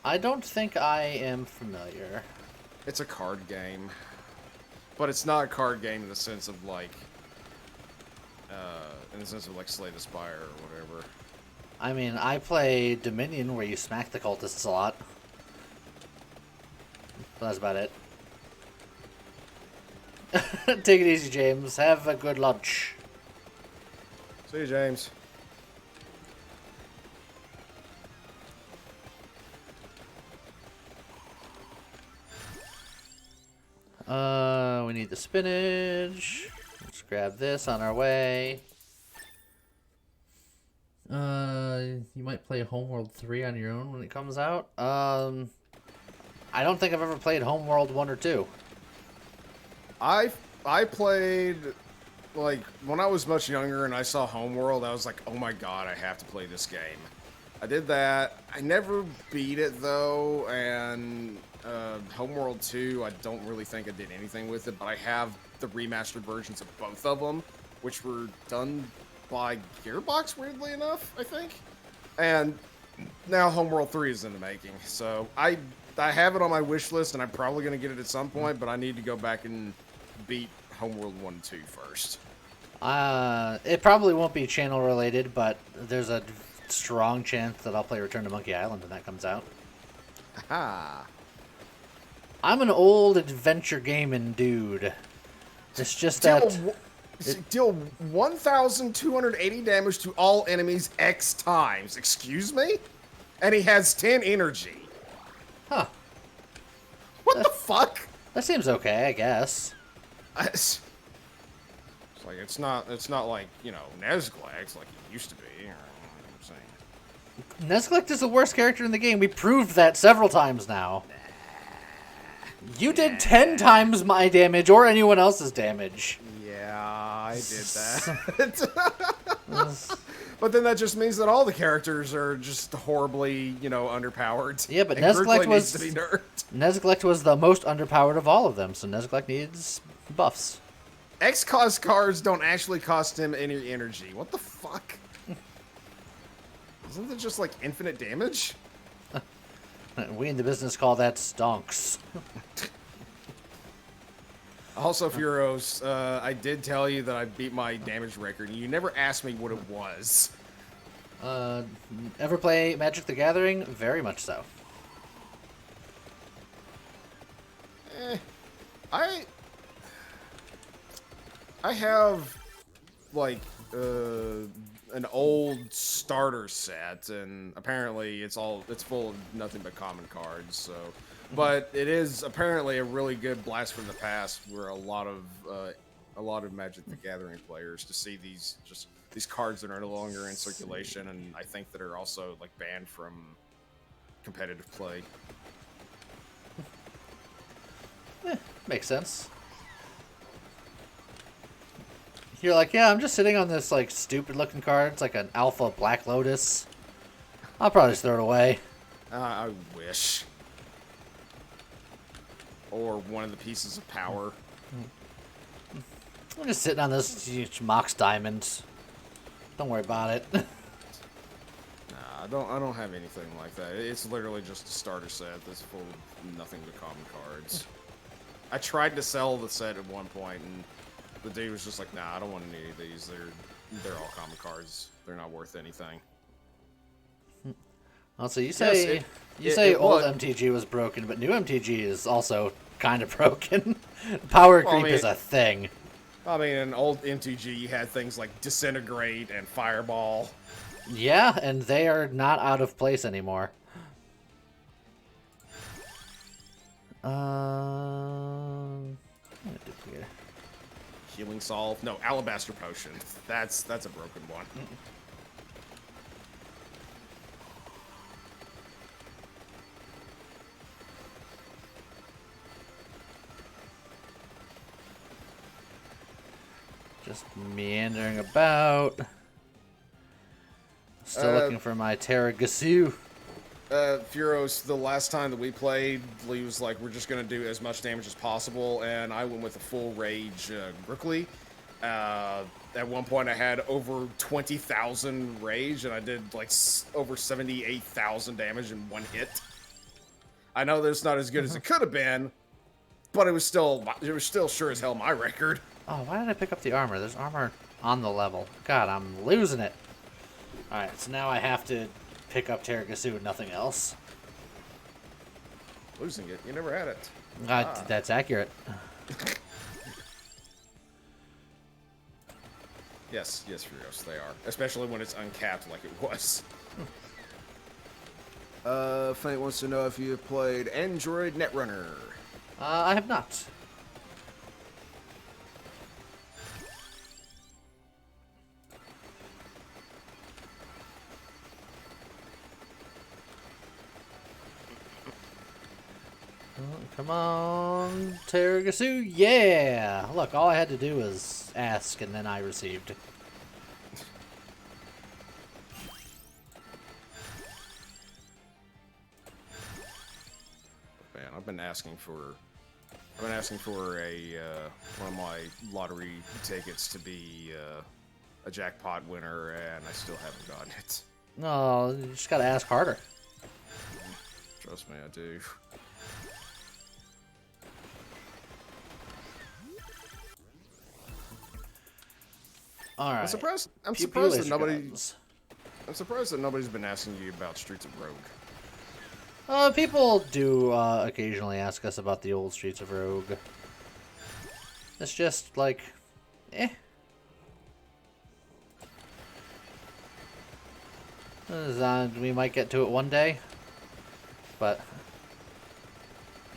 I don't think I am familiar. It's a card game. But it's not a card game in the sense of like... Slay the Spire or whatever. I mean, I play Dominion where you smack the cultists a lot. But that's about it. Take it easy, James. Have a good lunch. See you, James. We need the spinach. Let's grab this on our way. You might play Homeworld 3 on your own when it comes out. I don't think I've ever played Homeworld 1 or 2. I played, like, when I was much younger and I saw Homeworld, I was like, oh my god, I have to play this game. I did that. I never beat it, though, and Homeworld 2, I don't really think I did anything with it, but I have the remastered versions of both of them, which were done by Gearbox, weirdly enough, I think. And now Homeworld 3 is in the making, so I I have it on my wish list, and I'm probably gonna get it at some point. But I need to go back and beat Homeworld 1 and 2 first. It probably won't be channel related, but there's a strong chance that I'll play Return to Monkey Island when that comes out. Ha! I'm an old adventure gaming dude. It's just that Deal 1,280 damage to all enemies X times. Excuse me? And he has 10 energy. Huh. What the fuck? That seems okay, I guess. It's like it's not like, you know, Nezglex like it used to be. You know what I'm saying? Nezglect is the worst character in the game. We proved that several times now. You did 10 times my damage or anyone else's damage. Yeah, I did that. But then that just means that all the characters are just horribly, you know, underpowered. Yeah, but And Nezglect Gurgley was needs to be nerfed. Nezglect was the most underpowered of all of them, so Nezglect needs buffs. X-Cost cards don't actually cost him any energy. What the fuck? Isn't it just like infinite damage? We in the business call that stonks. Also, Furos, I did tell you that I beat my damage record, and you never asked me what it was. Ever play Magic the Gathering? Very much so. I have like an old starter set, and apparently it's full of nothing but common cards. So, but it is apparently a really good blast from the past, where a lot of Magic the Gathering players to see these cards that are no longer in circulation, and I think that are also like banned from competitive play. Makes sense. You're like, yeah, I'm just sitting on this like stupid looking card. It's like an Alpha Black Lotus. I'll probably just throw it away. I wish. Or one of the pieces of power. I'm just sitting on this Mox Diamond. Don't worry about it. Nah, I don't have anything like that. It's literally just a starter set that's full of nothing but common cards. I tried to sell the set at one point, and the dude was just like, "Nah, I don't want any of these. They're all common cards. They're not worth anything." Also, you say old MTG was broken, but new MTG is also kind of broken. Power creep is a thing. I mean, in old MTG, you had things like Disintegrate and Fireball. Yeah, and they are not out of place anymore. What did we get? Healing Salve? No, Alabaster Potion. That's a broken one. Just meandering about. Still looking for my Terragasu. Furos, the last time that we played, Lee was like, we're just going to do as much damage as possible, and I went with a full rage Grookley. At one point, I had over 20,000 rage, and I did like over 78,000 damage in one hit. I know that's not as good as it could have been, but it was still sure as hell my record. Oh, why did I pick up the armor? There's armor on the level. God, I'm losing it. Alright, so now I have to pick up Terragasu and nothing else. Losing it? You never had it. That's accurate. Yes, Furos, they are. Especially when it's uncapped like it was. Faint wants to know if you have played Android Netrunner. I have not. Come on, Terragasu. Yeah! Look, all I had to do was ask, and then I received. Man, I've been asking for a one of my lottery tickets to be a jackpot winner, and I still haven't gotten it. No, you just gotta ask harder. Trust me, I do. All right. I'm surprised. Pew pew that is nobody. guns. I'm surprised that nobody's been asking you about Streets of Rogue. People do occasionally ask us about the old Streets of Rogue. It's just like, eh. We might get to it one day, but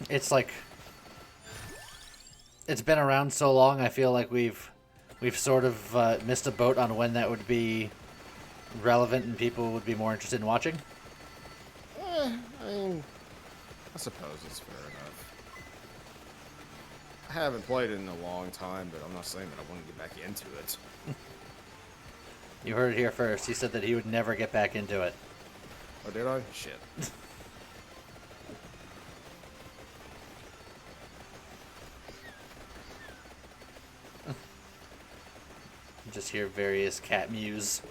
it's like it's been around so long. I feel like we've sort of missed a boat on when that would be relevant and people would be more interested in watching. I mean, I suppose it's fair enough. I haven't played it in a long time, but I'm not saying that I want to get back into it. You heard it here first. He said that he would never get back into it. Oh, did I? Shit. Just hear various cat mews.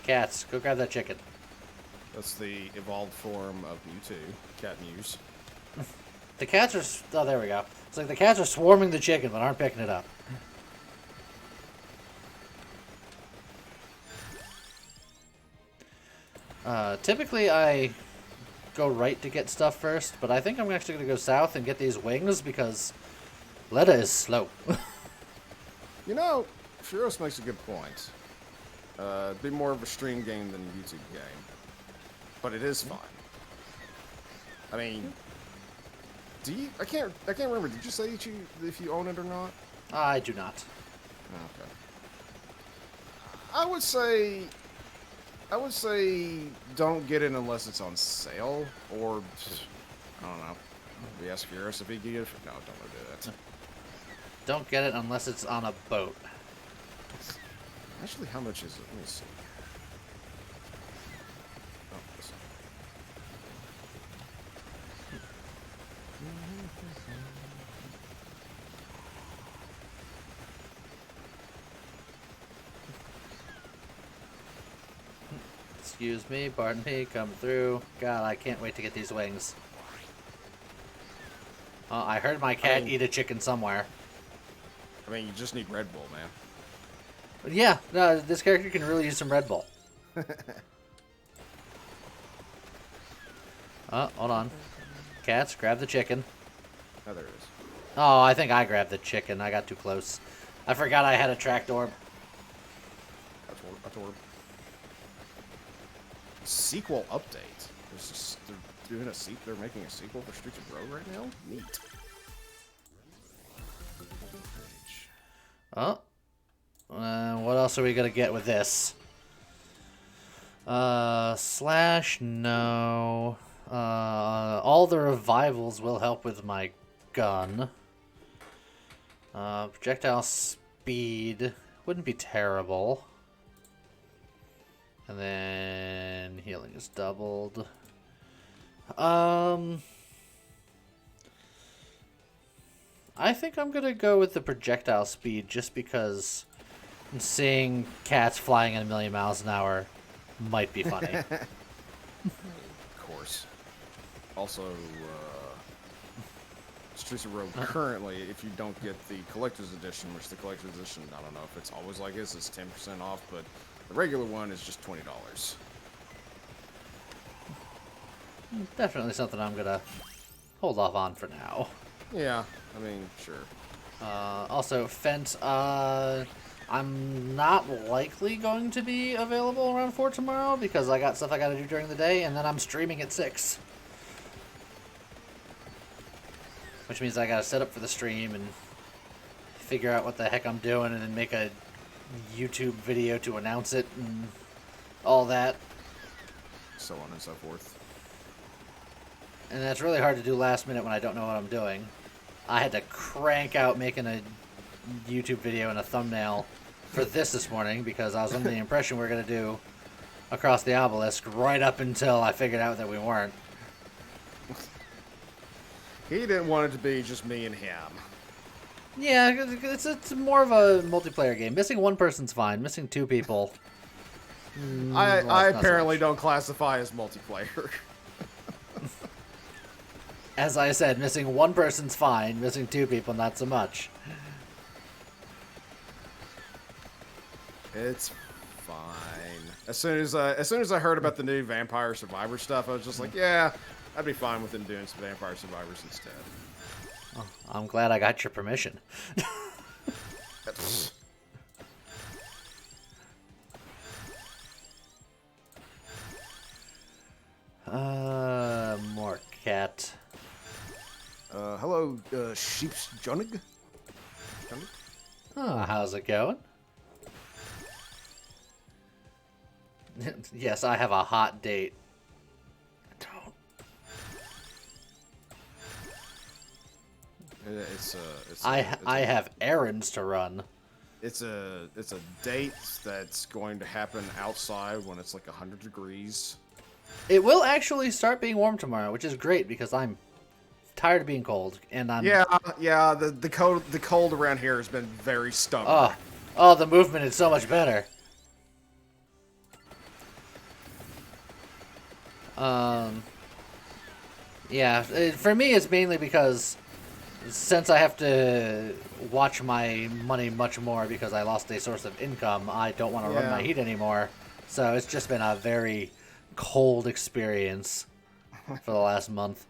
Cats, go grab that chicken. That's the evolved form of Mewtwo, Cat Mews. The cats are... Oh, there we go. It's like the cats are swarming the chicken, but aren't picking it up. Typically, I go right to get stuff first, but I think I'm actually going to go south and get these wings because Letta is slow. You know, Furos makes a good point. It'd be more of a stream game than a YouTube game. But it is fun. I mean, do you... I can't remember. Did you say if you own it or not? I do not. Okay. I would say don't get it unless it's on sale, or I don't know. We ask Furos if he can get it. No, don't do that. Don't get it unless it's on a boat. Actually, how much is it? Let me see. Oh, this Excuse me, pardon me, come through. God, I can't wait to get these wings. Oh, I heard my cat eat a chicken somewhere. I mean, you just need Red Bull, man. But yeah, no, this character can really use some Red Bull. Oh, hold on. Cats, grab the chicken. Oh, there it is. Oh, I think I grabbed the chicken. I got too close. I forgot I had a tracked orb. That's orb. Sequel update. They're doing they're making a sequel for Streets of Rogue right now? Neat. Oh. What else are we gonna get with this? Slash, no. All the revivals will help with my gun. Projectile speed wouldn't be terrible. And then healing is doubled. I think I'm gonna go with the projectile speed just because seeing cats flying at 1,000,000 miles an hour might be funny. Of course. Also, Streets of Rogue currently, if you don't get the collector's edition, which the collector's edition, I don't know if it's always like this, it's 10% off, but the regular one is just $20. Definitely something I'm gonna hold off on for now. Yeah, I mean, sure. Also, Fent, I'm not likely going to be available around 4 tomorrow because I got stuff I gotta do during the day, and then I'm streaming at 6. Which means I gotta set up for the stream and figure out what the heck I'm doing and then make a YouTube video to announce it and all that. So on and so forth. And that's really hard to do last minute when I don't know what I'm doing. I had to crank out making a YouTube video and a thumbnail for this morning because I was under the impression we were going to do Across the Obelisk right up until I figured out that we weren't. He didn't want it to be just me and him. Yeah, it's more of a multiplayer game. Missing one person's fine. Missing 2 people... I apparently don't classify as multiplayer. As I said, missing one person's fine. Missing 2 people, not so much. It's fine. As soon as I heard about the new Vampire Survivor stuff, I was just like, yeah, I'd be fine with them doing some Vampire Survivors instead. Oh, I'm glad I got your permission. More cat. Hello, Sheep's Jonig? Oh, how's it going? Yes, I have a hot date. Don't. I have errands to run. It's a date that's going to happen outside when it's like 100 degrees. It will actually start being warm tomorrow, which is great because I'm tired of being cold, and I'm The cold around here has been very stubborn. Oh, the movement is so much better. Yeah, for me it's mainly because since I have to watch my money much more because I lost a source of income, I don't want to run my heat anymore. So it's just been a very cold experience for the last month.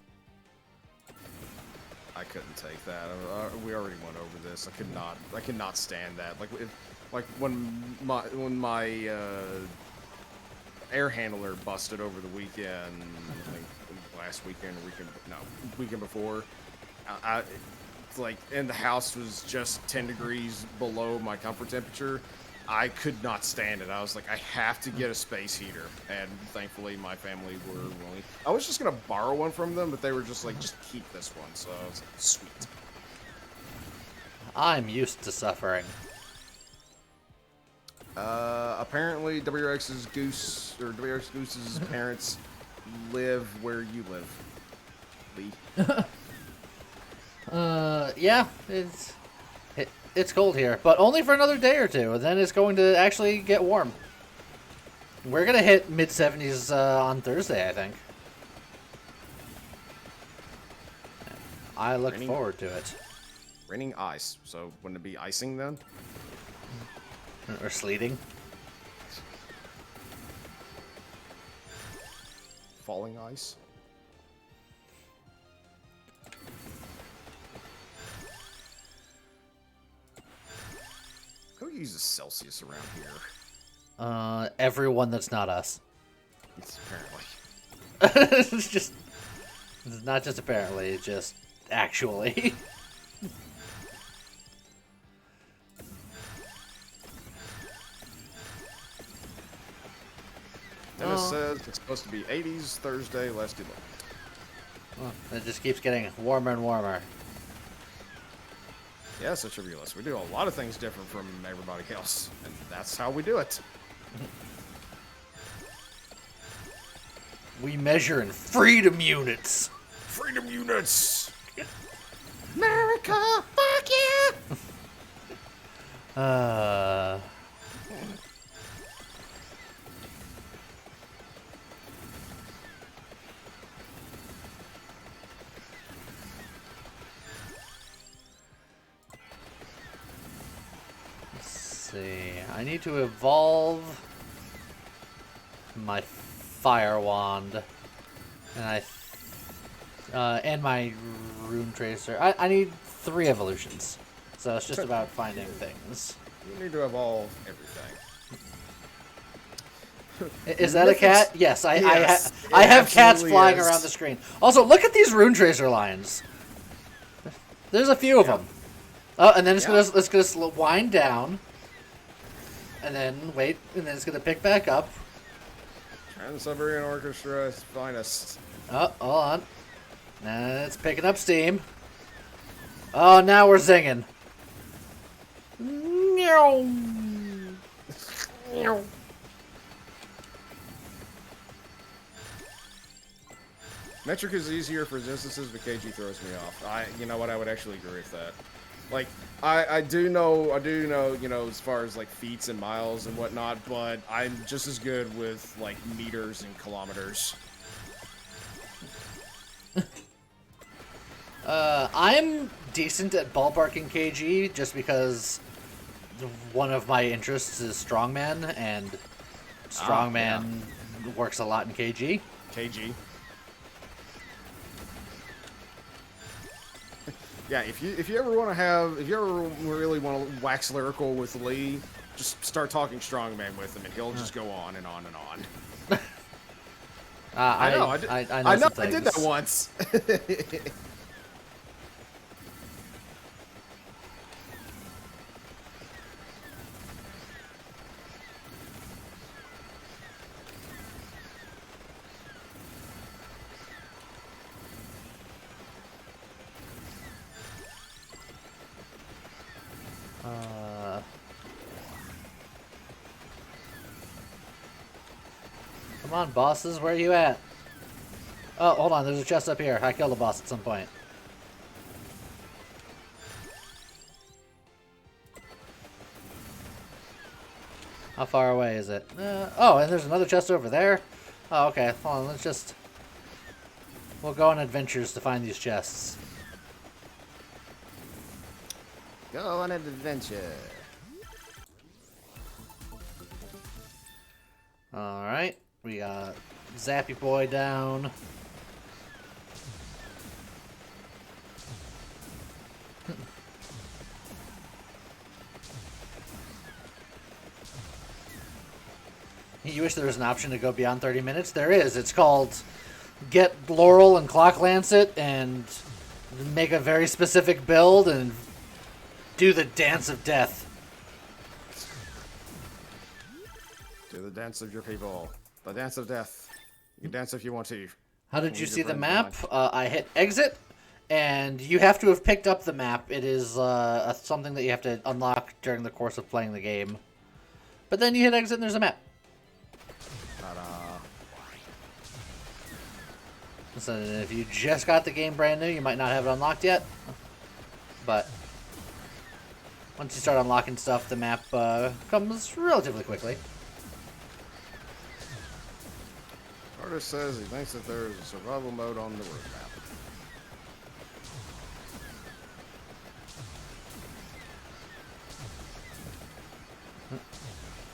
I couldn't take that. We already went over this. I could not stand that. Like when my air handler busted over the weekend. I think last weekend or weekend before. It's like, and the house was just 10 degrees below my comfort temperature. I could not stand it. I was like, I have to get a space heater, and thankfully my family were willing. I was just gonna borrow one from them, but they were just like, just keep this one. So I was like, sweet. I'm used to suffering. Apparently WRX Goose's parents live where you live, Lee. Yeah, it's cold here, but only for another day or two, and then it's going to actually get warm. We're gonna hit mid-70s on Thursday, I think. I look forward to it. Raining ice, so wouldn't it be icing then? Or sleeting. Falling ice. Who uses Celsius around here? Everyone that's not us. It's apparently. It's not just apparently, it's just actually. Dennis says it's supposed to be 80s Thursday, last 11. Well, it just keeps getting warmer and warmer. Yeah, such a realist. We do a lot of things different from everybody else, and that's how we do it. We measure in freedom units. Freedom units! America, fuck yeah! See, I need to evolve my fire wand, and my rune tracer. I need 3 evolutions, so it's just about finding things. You need to evolve everything. Is that a cat? Yes, I Yes, have cats absolutely flying is. around the screen. Also, look at these rune tracer lines. There's a few of them. Oh, and then it's gonna wind down. And then wait, and then it's gonna pick back up. Trans-Siberian Orchestra's finest. Oh, hold on. Now it's picking up steam. Oh, now we're zinging. Meow. Meow. Metric is easier for instances, but KG throws me off. You know what? I would actually agree with that. Like, I do know, you know, as far as like feats and miles and whatnot, but I'm just as good with like meters and kilometers. I'm decent at ballparking KG just because one of my interests is strongman, and strongman works a lot in KG. KG. Yeah, if you ever really want to wax lyrical with Lee, just start talking strongman with him, and he'll just go on and on and on. I know. I know. I did that once. Come on, bosses, where are you at? Oh, hold on, there's a chest up here. I killed a boss at some point. How far away is it? Oh, and there's another chest over there? Oh, okay, hold on, we'll go on adventures to find these chests. Go on an adventure. Alright, we got Zappy Boy down. You wish there was an option to go beyond 30 minutes? There is. It's called Get Laurel and Clock Lancet and make a very specific build and do the Dance of Death. Do the dance of your people. The dance of death. You can dance if you want to. How did you see the map? I hit exit, and you have to have picked up the map. It is something that you have to unlock during the course of playing the game. But then you hit exit and there's a map. Ta-da. So if you just got the game brand new, you might not have it unlocked yet. But once you start unlocking stuff, the map comes relatively quickly. Artist says he thinks that there is a survival mode on the roadmap.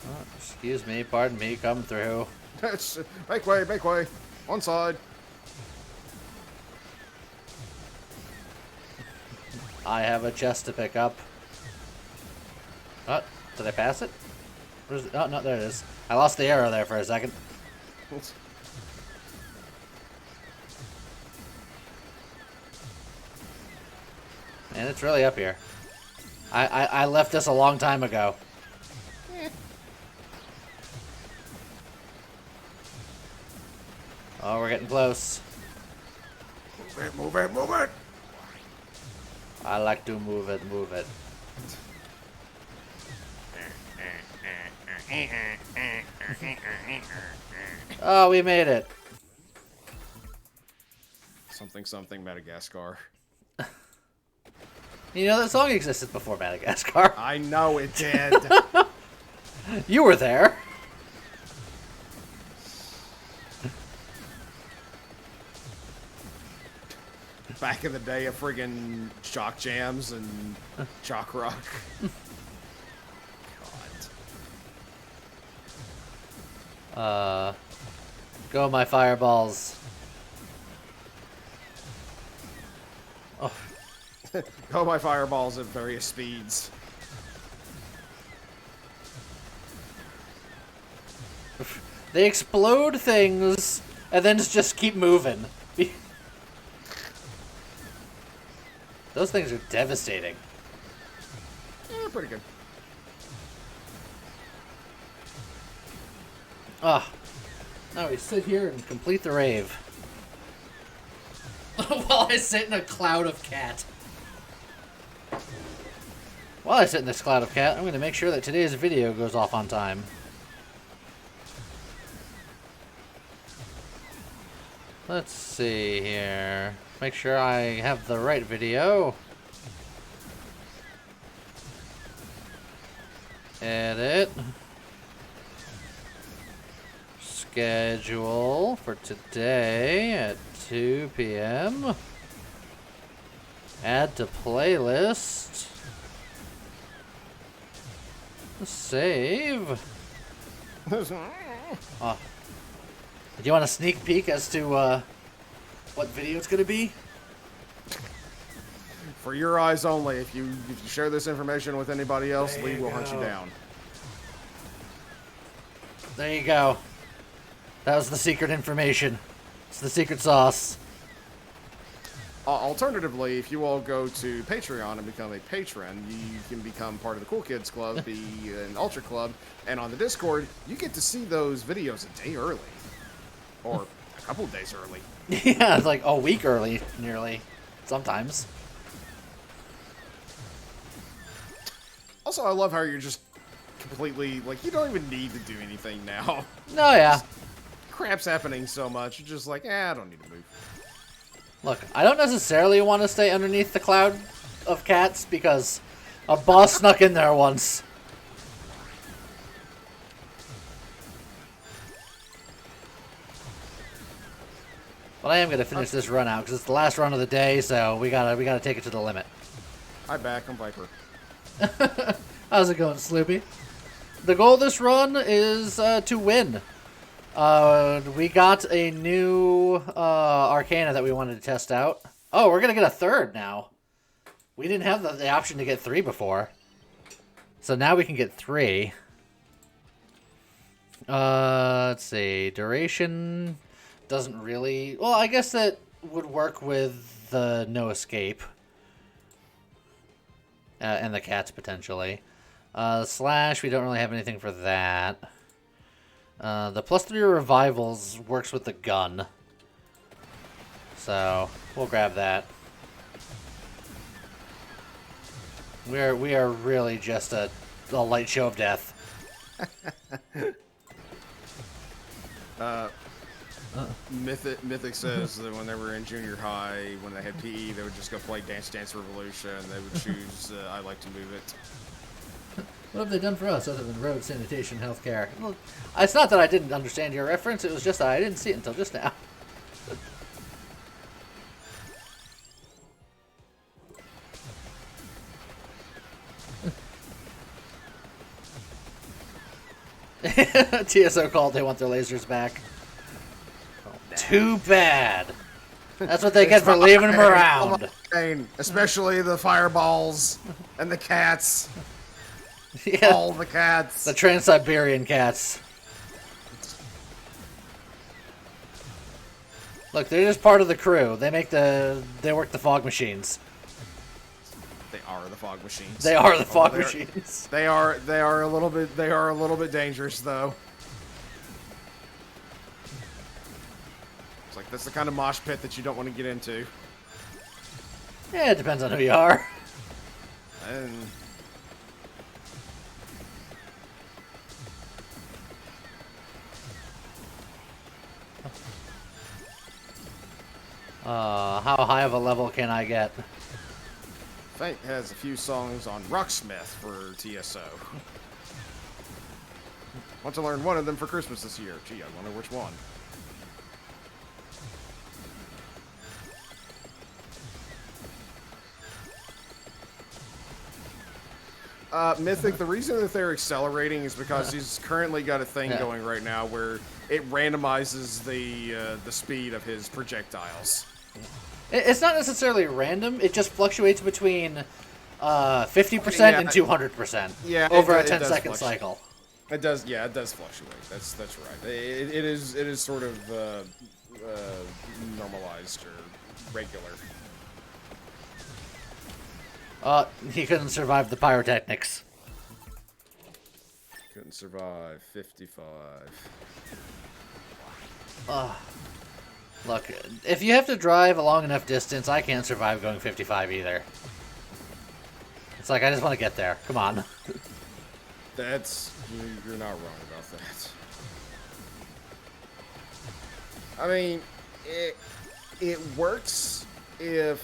Oh, excuse me, pardon me, come through. Make way, make way. One side. I have a chest to pick up. Oh, did I pass it? Where's it? Oh, no, there it is. I lost the arrow there for a second. And it's really up here. I left this a long time ago. Oh, we're getting close. Move it, move it, move it! I like to move it, move it. Oh, we made it. Something, something, Madagascar. You know, that song existed before Madagascar. I know it did. You were there. Back in the day of friggin' shock jams and shock rock. God. Go my fireballs. Oh. Go my fireballs at various speeds. They explode things and then just keep moving. Those things are devastating. Yeah, pretty good. Ah. Now we sit here and complete the rave. While I sit in a cloud of cat. While I sit in this cloud of cat, I'm going to make sure that today's video goes off on time. Let's see here. Make sure I have the right video. Edit. Schedule for today at 2 p.m. Add to playlist. Save. Oh. Do you want a sneak peek as to what video it's gonna be? For your eyes only. If you share this information with anybody else, There Lee you will hunt you go. down. There you go. That was the secret information. It's the secret sauce. Alternatively, if you all go to Patreon and become a patron, you can become part of the Cool Kids Club, be an Ultra Club, and on the Discord, you get to see those videos a day early. Or a couple of days early. Yeah, it's like a week early, nearly. Sometimes. Also, I love how you're just completely, like, you don't even need to do anything now. No, yeah. Crap's happening so much, you're just like, I don't need to move. Look, I don't necessarily want to stay underneath the cloud of cats because a boss snuck in there once. But I am gonna finish this run out because it's the last run of the day, so we gotta take it to the limit. Hi, back. I'm Viper. How's it going, Sloopy? The goal of this run is to win. We got a new Arcana that we wanted to test out. Oh, we're gonna get a third now. We didn't have the option to get 3 before. So now we can get 3. Let's see. Duration doesn't really... Well, I guess that would work with the no escape. And the cats, potentially. Slash, we don't really have anything for that. The +3 revivals works with the gun. So, we'll grab that. We are really just a light show of death. Mythic says that when they were in junior high, when they had PE, they would just go play Dance Dance Revolution. They would choose I Like to Move It. What have they done for us other than road, sanitation, healthcare? Well, it's not that I didn't understand your reference, it was just that I didn't see it until just now. TSO called, they want their lasers back. Too bad. That's what they get for leaving them around. Especially the fireballs and the cats. Yeah, All the cats. the Trans-Siberian cats. Look, they're just part of the crew. They work the fog machines. They are the fog machines. They are the fog they're- machines. They are a little bit dangerous though. It's like that's the kind of mosh pit that you don't want to get into. Yeah, it depends on who you are. And How high of a level can I get? Fate has a few songs on Rocksmith for TSO. Want to learn one of them for Christmas this year. Gee, I wonder which one. Mythic, the reason that they're accelerating is because he's currently got a thing going right now where it randomizes the speed of his projectiles. It's not necessarily random. It just fluctuates between 50% and 200%. Yeah, over a it does 10-second fluctuate. cycle. It does, yeah, it does fluctuate. That's right. It is sort of normalized or regular. He couldn't survive the pyrotechnics. Couldn't survive 55. Look, if you have to drive a long enough distance, I can't survive going 55 either. It's like, I just want to get there. Come on. You're not wrong about that. I mean, it works if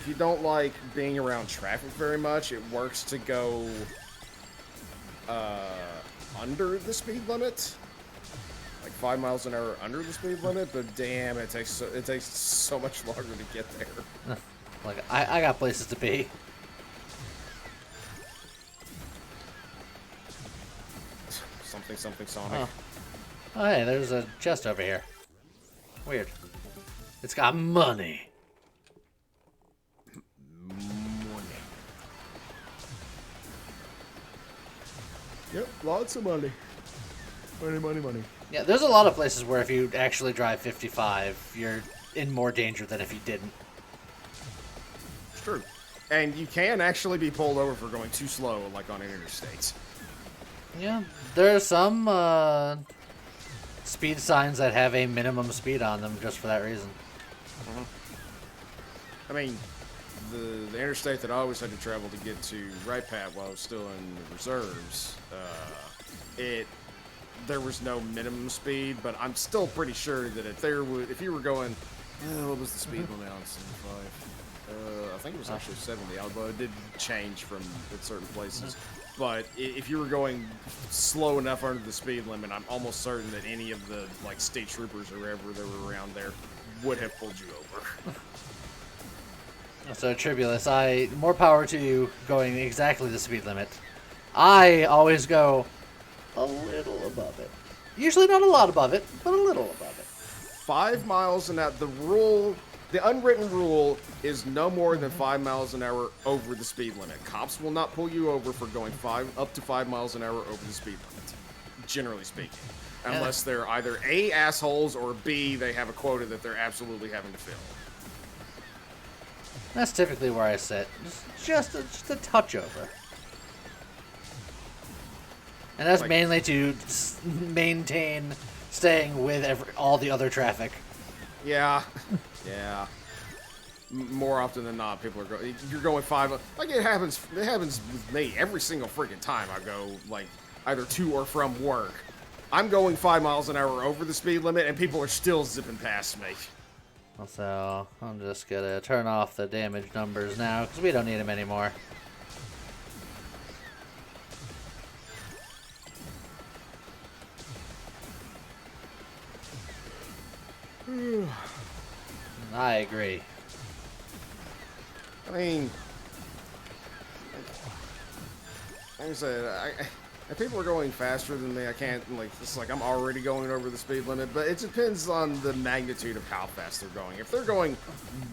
you don't like being around traffic very much. It works to go under the speed limit, like 5 miles an hour under the speed limit. But damn, it takes so much longer to get there. Like, I got places to be. something something Sonic. Oh, hey, there's a chest over here. Weird. It's got money. Yep, lots of money. Money. Yeah, there's a lot of places where if you actually drive 55, you're in more danger than if you didn't. It's true. And you can actually be pulled over for going too slow, like on an interstate. Yeah, there are some speed signs that have a minimum speed on them just for that reason. I mean, the interstate that I always had to travel to get to Right Pat while I was still in the reserves, there was no minimum speed, but I'm still pretty sure that if you were going, what was the speed limit on 75? I think it was actually 70, although it did change from at certain places. But if you were going slow enough under the speed limit, I'm almost certain that any of the like state troopers or whoever that were around there would have pulled you over. So Tribulus, more power to you going exactly the speed limit. I always go a little above it. Usually not a lot above it, but a little above it. 5 miles an hour. The unwritten rule is no more than 5 miles an hour over the speed limit. Cops will not pull you over for going up to 5 miles an hour over the speed limit, generally speaking. Unless they're either A, assholes, or B, they have a quota that they're absolutely having to fill. That's typically where I sit. Just a touch over. And that's mainly to maintain staying with all the other traffic. Yeah. Yeah. More often than not, people are going. You're going 5. Like it happens. It happens with me every single freaking time I go like either to or from work. I'm going 5 miles an hour over the speed limit, and people are still zipping past me. So I'm just gonna turn off the damage numbers now because we don't need them anymore. I agree. I mean, like I said, if people are going faster than me, I can't, like, it's like I'm already going over the speed limit, but it depends on the magnitude of how fast they're going. If they're going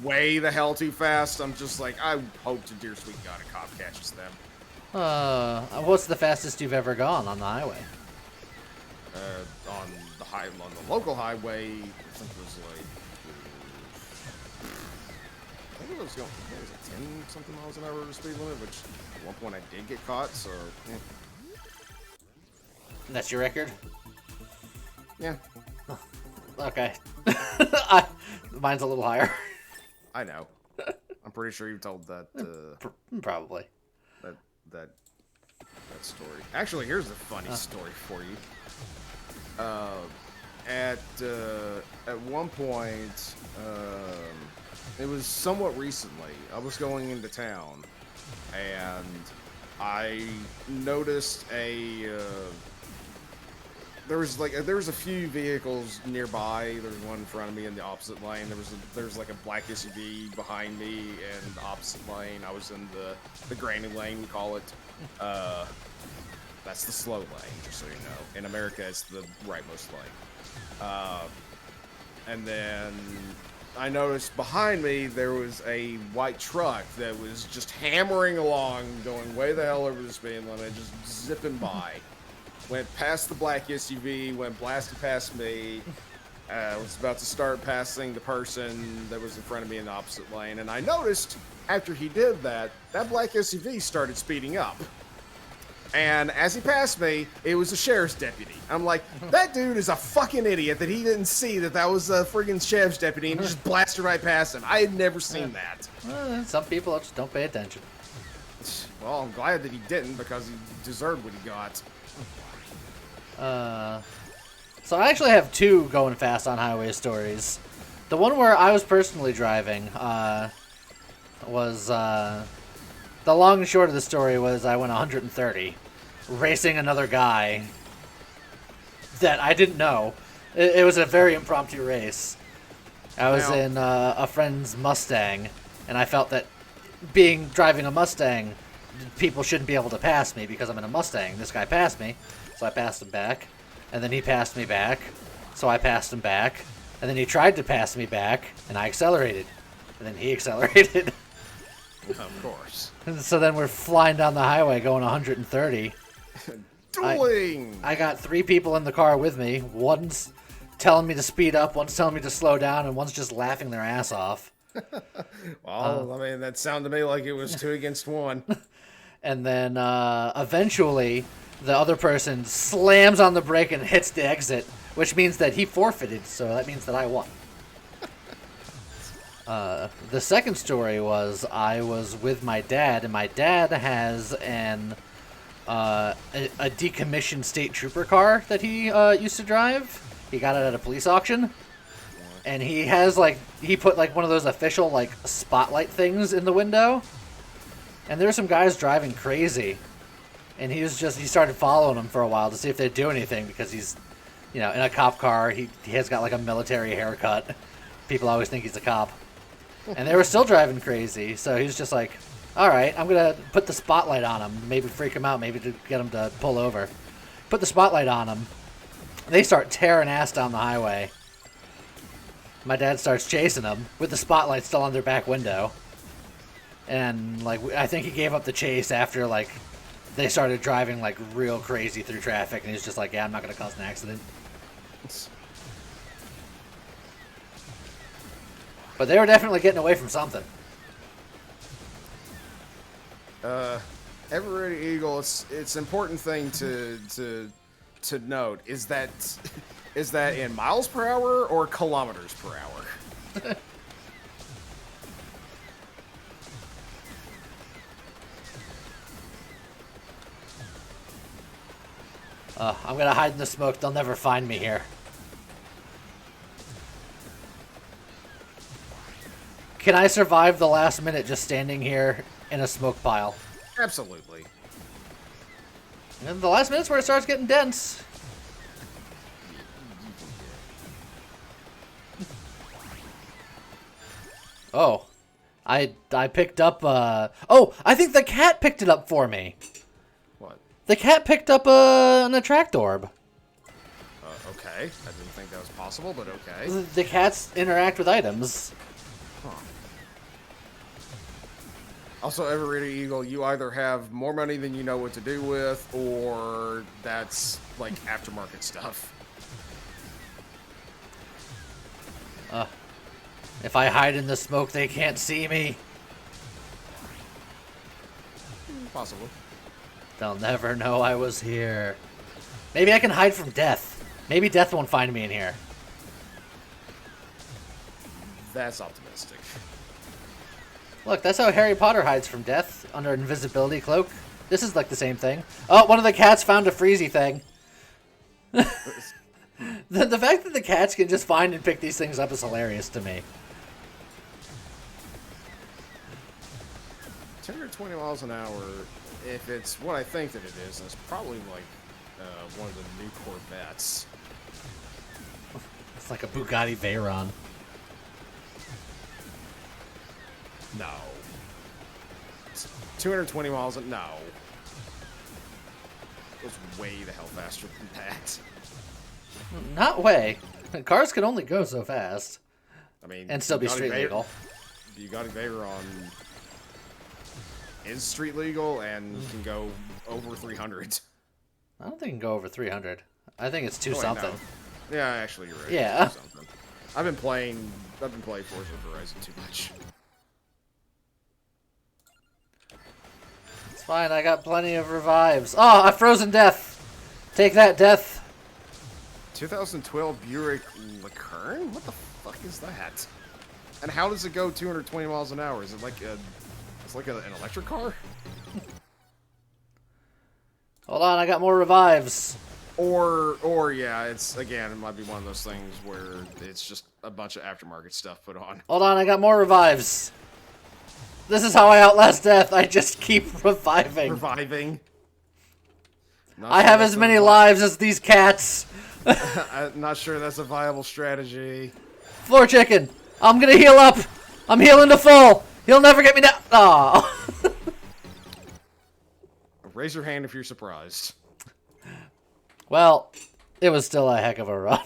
way the hell too fast, I'm just like, I hope to dear sweet God a cop catches them. What's the fastest you've ever gone on the highway? On the local highway, I think it was like, I think it was going, what was it, 10 something miles an hour over the speed limit, which at one point I did get caught, so, yeah. That's your record? Yeah. Okay. Mine's a little higher. I know. I'm pretty sure you told that, Probably. that story. Actually, here's a funny story for you. At one point, it was somewhat recently, I was going into town, and I noticed there was a few vehicles nearby. There was one in front of me in the opposite lane. There was like a black SUV behind me in the opposite lane. I was in the granny lane, we call it. That's the slow lane, just so you know. In America, it's the rightmost lane. And then I noticed behind me there was a white truck that was just hammering along, going way the hell over the speed limit, just zipping by. Went past the black SUV, went blasted past me. Was about to start passing the person that was in front of me in the opposite lane, and I noticed after he did that, that black SUV started speeding up. And as he passed me, it was a sheriff's deputy. I'm like, that dude is a fucking idiot that he didn't see that was a friggin' sheriff's deputy and just blasted right past him. I had never seen that. Some people just don't pay attention. Well, I'm glad that he didn't because he deserved what he got. So I actually have two going fast on highway stories. The one where I was personally driving was the long and short of the story was I went 130, racing another guy that I didn't know. It was a very impromptu race. I was in a friend's Mustang, and I felt that driving a Mustang, people shouldn't be able to pass me because I'm in a Mustang. This guy passed me, so I passed him back. And then he passed me back, so I passed him back. And then he tried to pass me back, and I accelerated. And then he accelerated. Of course. And so then we're flying down the highway going 130. Dueling! I got 3 people in the car with me. One's telling me to speed up, one's telling me to slow down, and one's just laughing their ass off. Well, I mean, that sounded to me like it was 2 against 1. And then eventually the other person slams on the brake and hits the exit, which means that he forfeited, so that means that I won. The second story was I was with my dad, and my dad has a decommissioned state trooper car that he used to drive. He got it at a police auction. And he has, he put, one of those official, spotlight things in the window. And there were some guys driving crazy. And he started following them for a while to see if they'd do anything, because he's, in a cop car. He has got, a military haircut. People always think he's a cop. And they were still driving crazy, so he was just like, alright, I'm going to put the spotlight on him. Maybe freak him out, maybe to get him to pull over. Put the spotlight on him. They start tearing ass down the highway. My dad starts chasing them with the spotlight still on their back window. And, I think he gave up the chase after, they started driving, real crazy through traffic. And he was just like, yeah, I'm not going to cause an accident. But they were definitely getting away from something. Ever Ready Eagle, it's an important thing to note is that in miles per hour or kilometers per hour? I'm gonna hide in the smoke. They'll never find me here. Can I survive the last minute just standing here in a smoke pile? Absolutely. And the last minute's where it starts getting dense. Oh. I picked up, oh, I think the cat picked it up for me. What? The cat picked up an attract orb. Okay. I didn't think that was possible, but okay. The cats interact with items. Huh. Also, Ever Ready Eagle, you either have more money than you know what to do with, or that's, aftermarket stuff. If I hide in the smoke, they can't see me. Possible. They'll never know I was here. Maybe I can hide from death. Maybe death won't find me in here. That's optimistic. Look, that's how Harry Potter hides from death, under an invisibility cloak. This is the same thing. Oh, one of the cats found a freezy thing. The fact that the cats can just find and pick these things up is hilarious to me. 220 miles an hour, if it's what I think that it is, it's probably one of the new Corvettes. It's like a Bugatti Veyron. No. 220 miles an no. It was way the hell faster than that. Not way. Cars can only go so fast. I mean, and still be street legal. Bugatti Veyron is street legal and can go over 300. I don't think it can go over 300. I think it's two something. No. Yeah, actually, you're right. Yeah. I've been playing Forza Horizon too much. It's fine, I got plenty of revives. Oh, a frozen death! Take that, death! 2012 Buick LeCurn? What the fuck is that? And how does it go 220 miles an hour? Is it it's like an electric car? Hold on, I got more revives. Or yeah, it might be one of those things where it's just a bunch of aftermarket stuff put on. Hold on, I got more revives. This is how I outlast death. I just keep reviving. I have as many lives as these cats. I'm not sure that's a viable strategy. Floor chicken. I'm gonna heal up. I'm healing to full. He'll never get me down. Aw. Raise your hand if you're surprised. Well, it was still a heck of a run.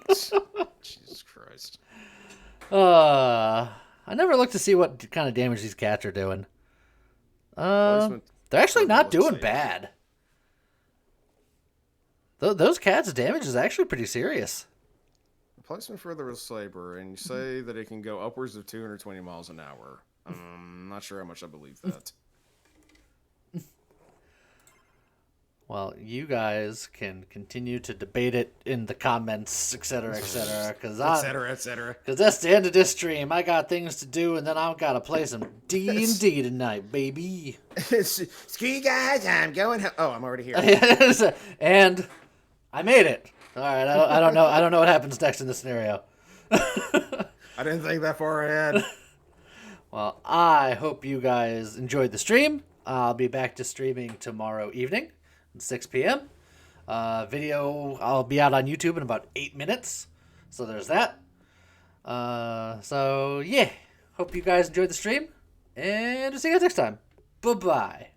Jesus Christ. I never looked to see what kind of damage these cats are doing. Placement They're actually not looks doing safe. bad. Those cats' damage is actually pretty serious. Placement for the Saber, and you say that it can go upwards of 220 miles an hour. I'm not sure how much I believe that. Well, you guys can continue to debate it in the comments, etc., because etc. that's the end of this stream. I got things to do, and then I've got to play some D&D tonight, baby. Screw you guys, I'm going home. Oh, I'm already here. And I made it. All right, I don't know. I don't know what happens next in this scenario. I didn't think that far ahead. Well, I hope you guys enjoyed the stream. I'll be back to streaming tomorrow evening at 6 p.m. Video, I'll be out on YouTube in about 8 minutes. So there's that. So, yeah. Hope you guys enjoyed the stream. And we'll see you guys next time. Bye-bye.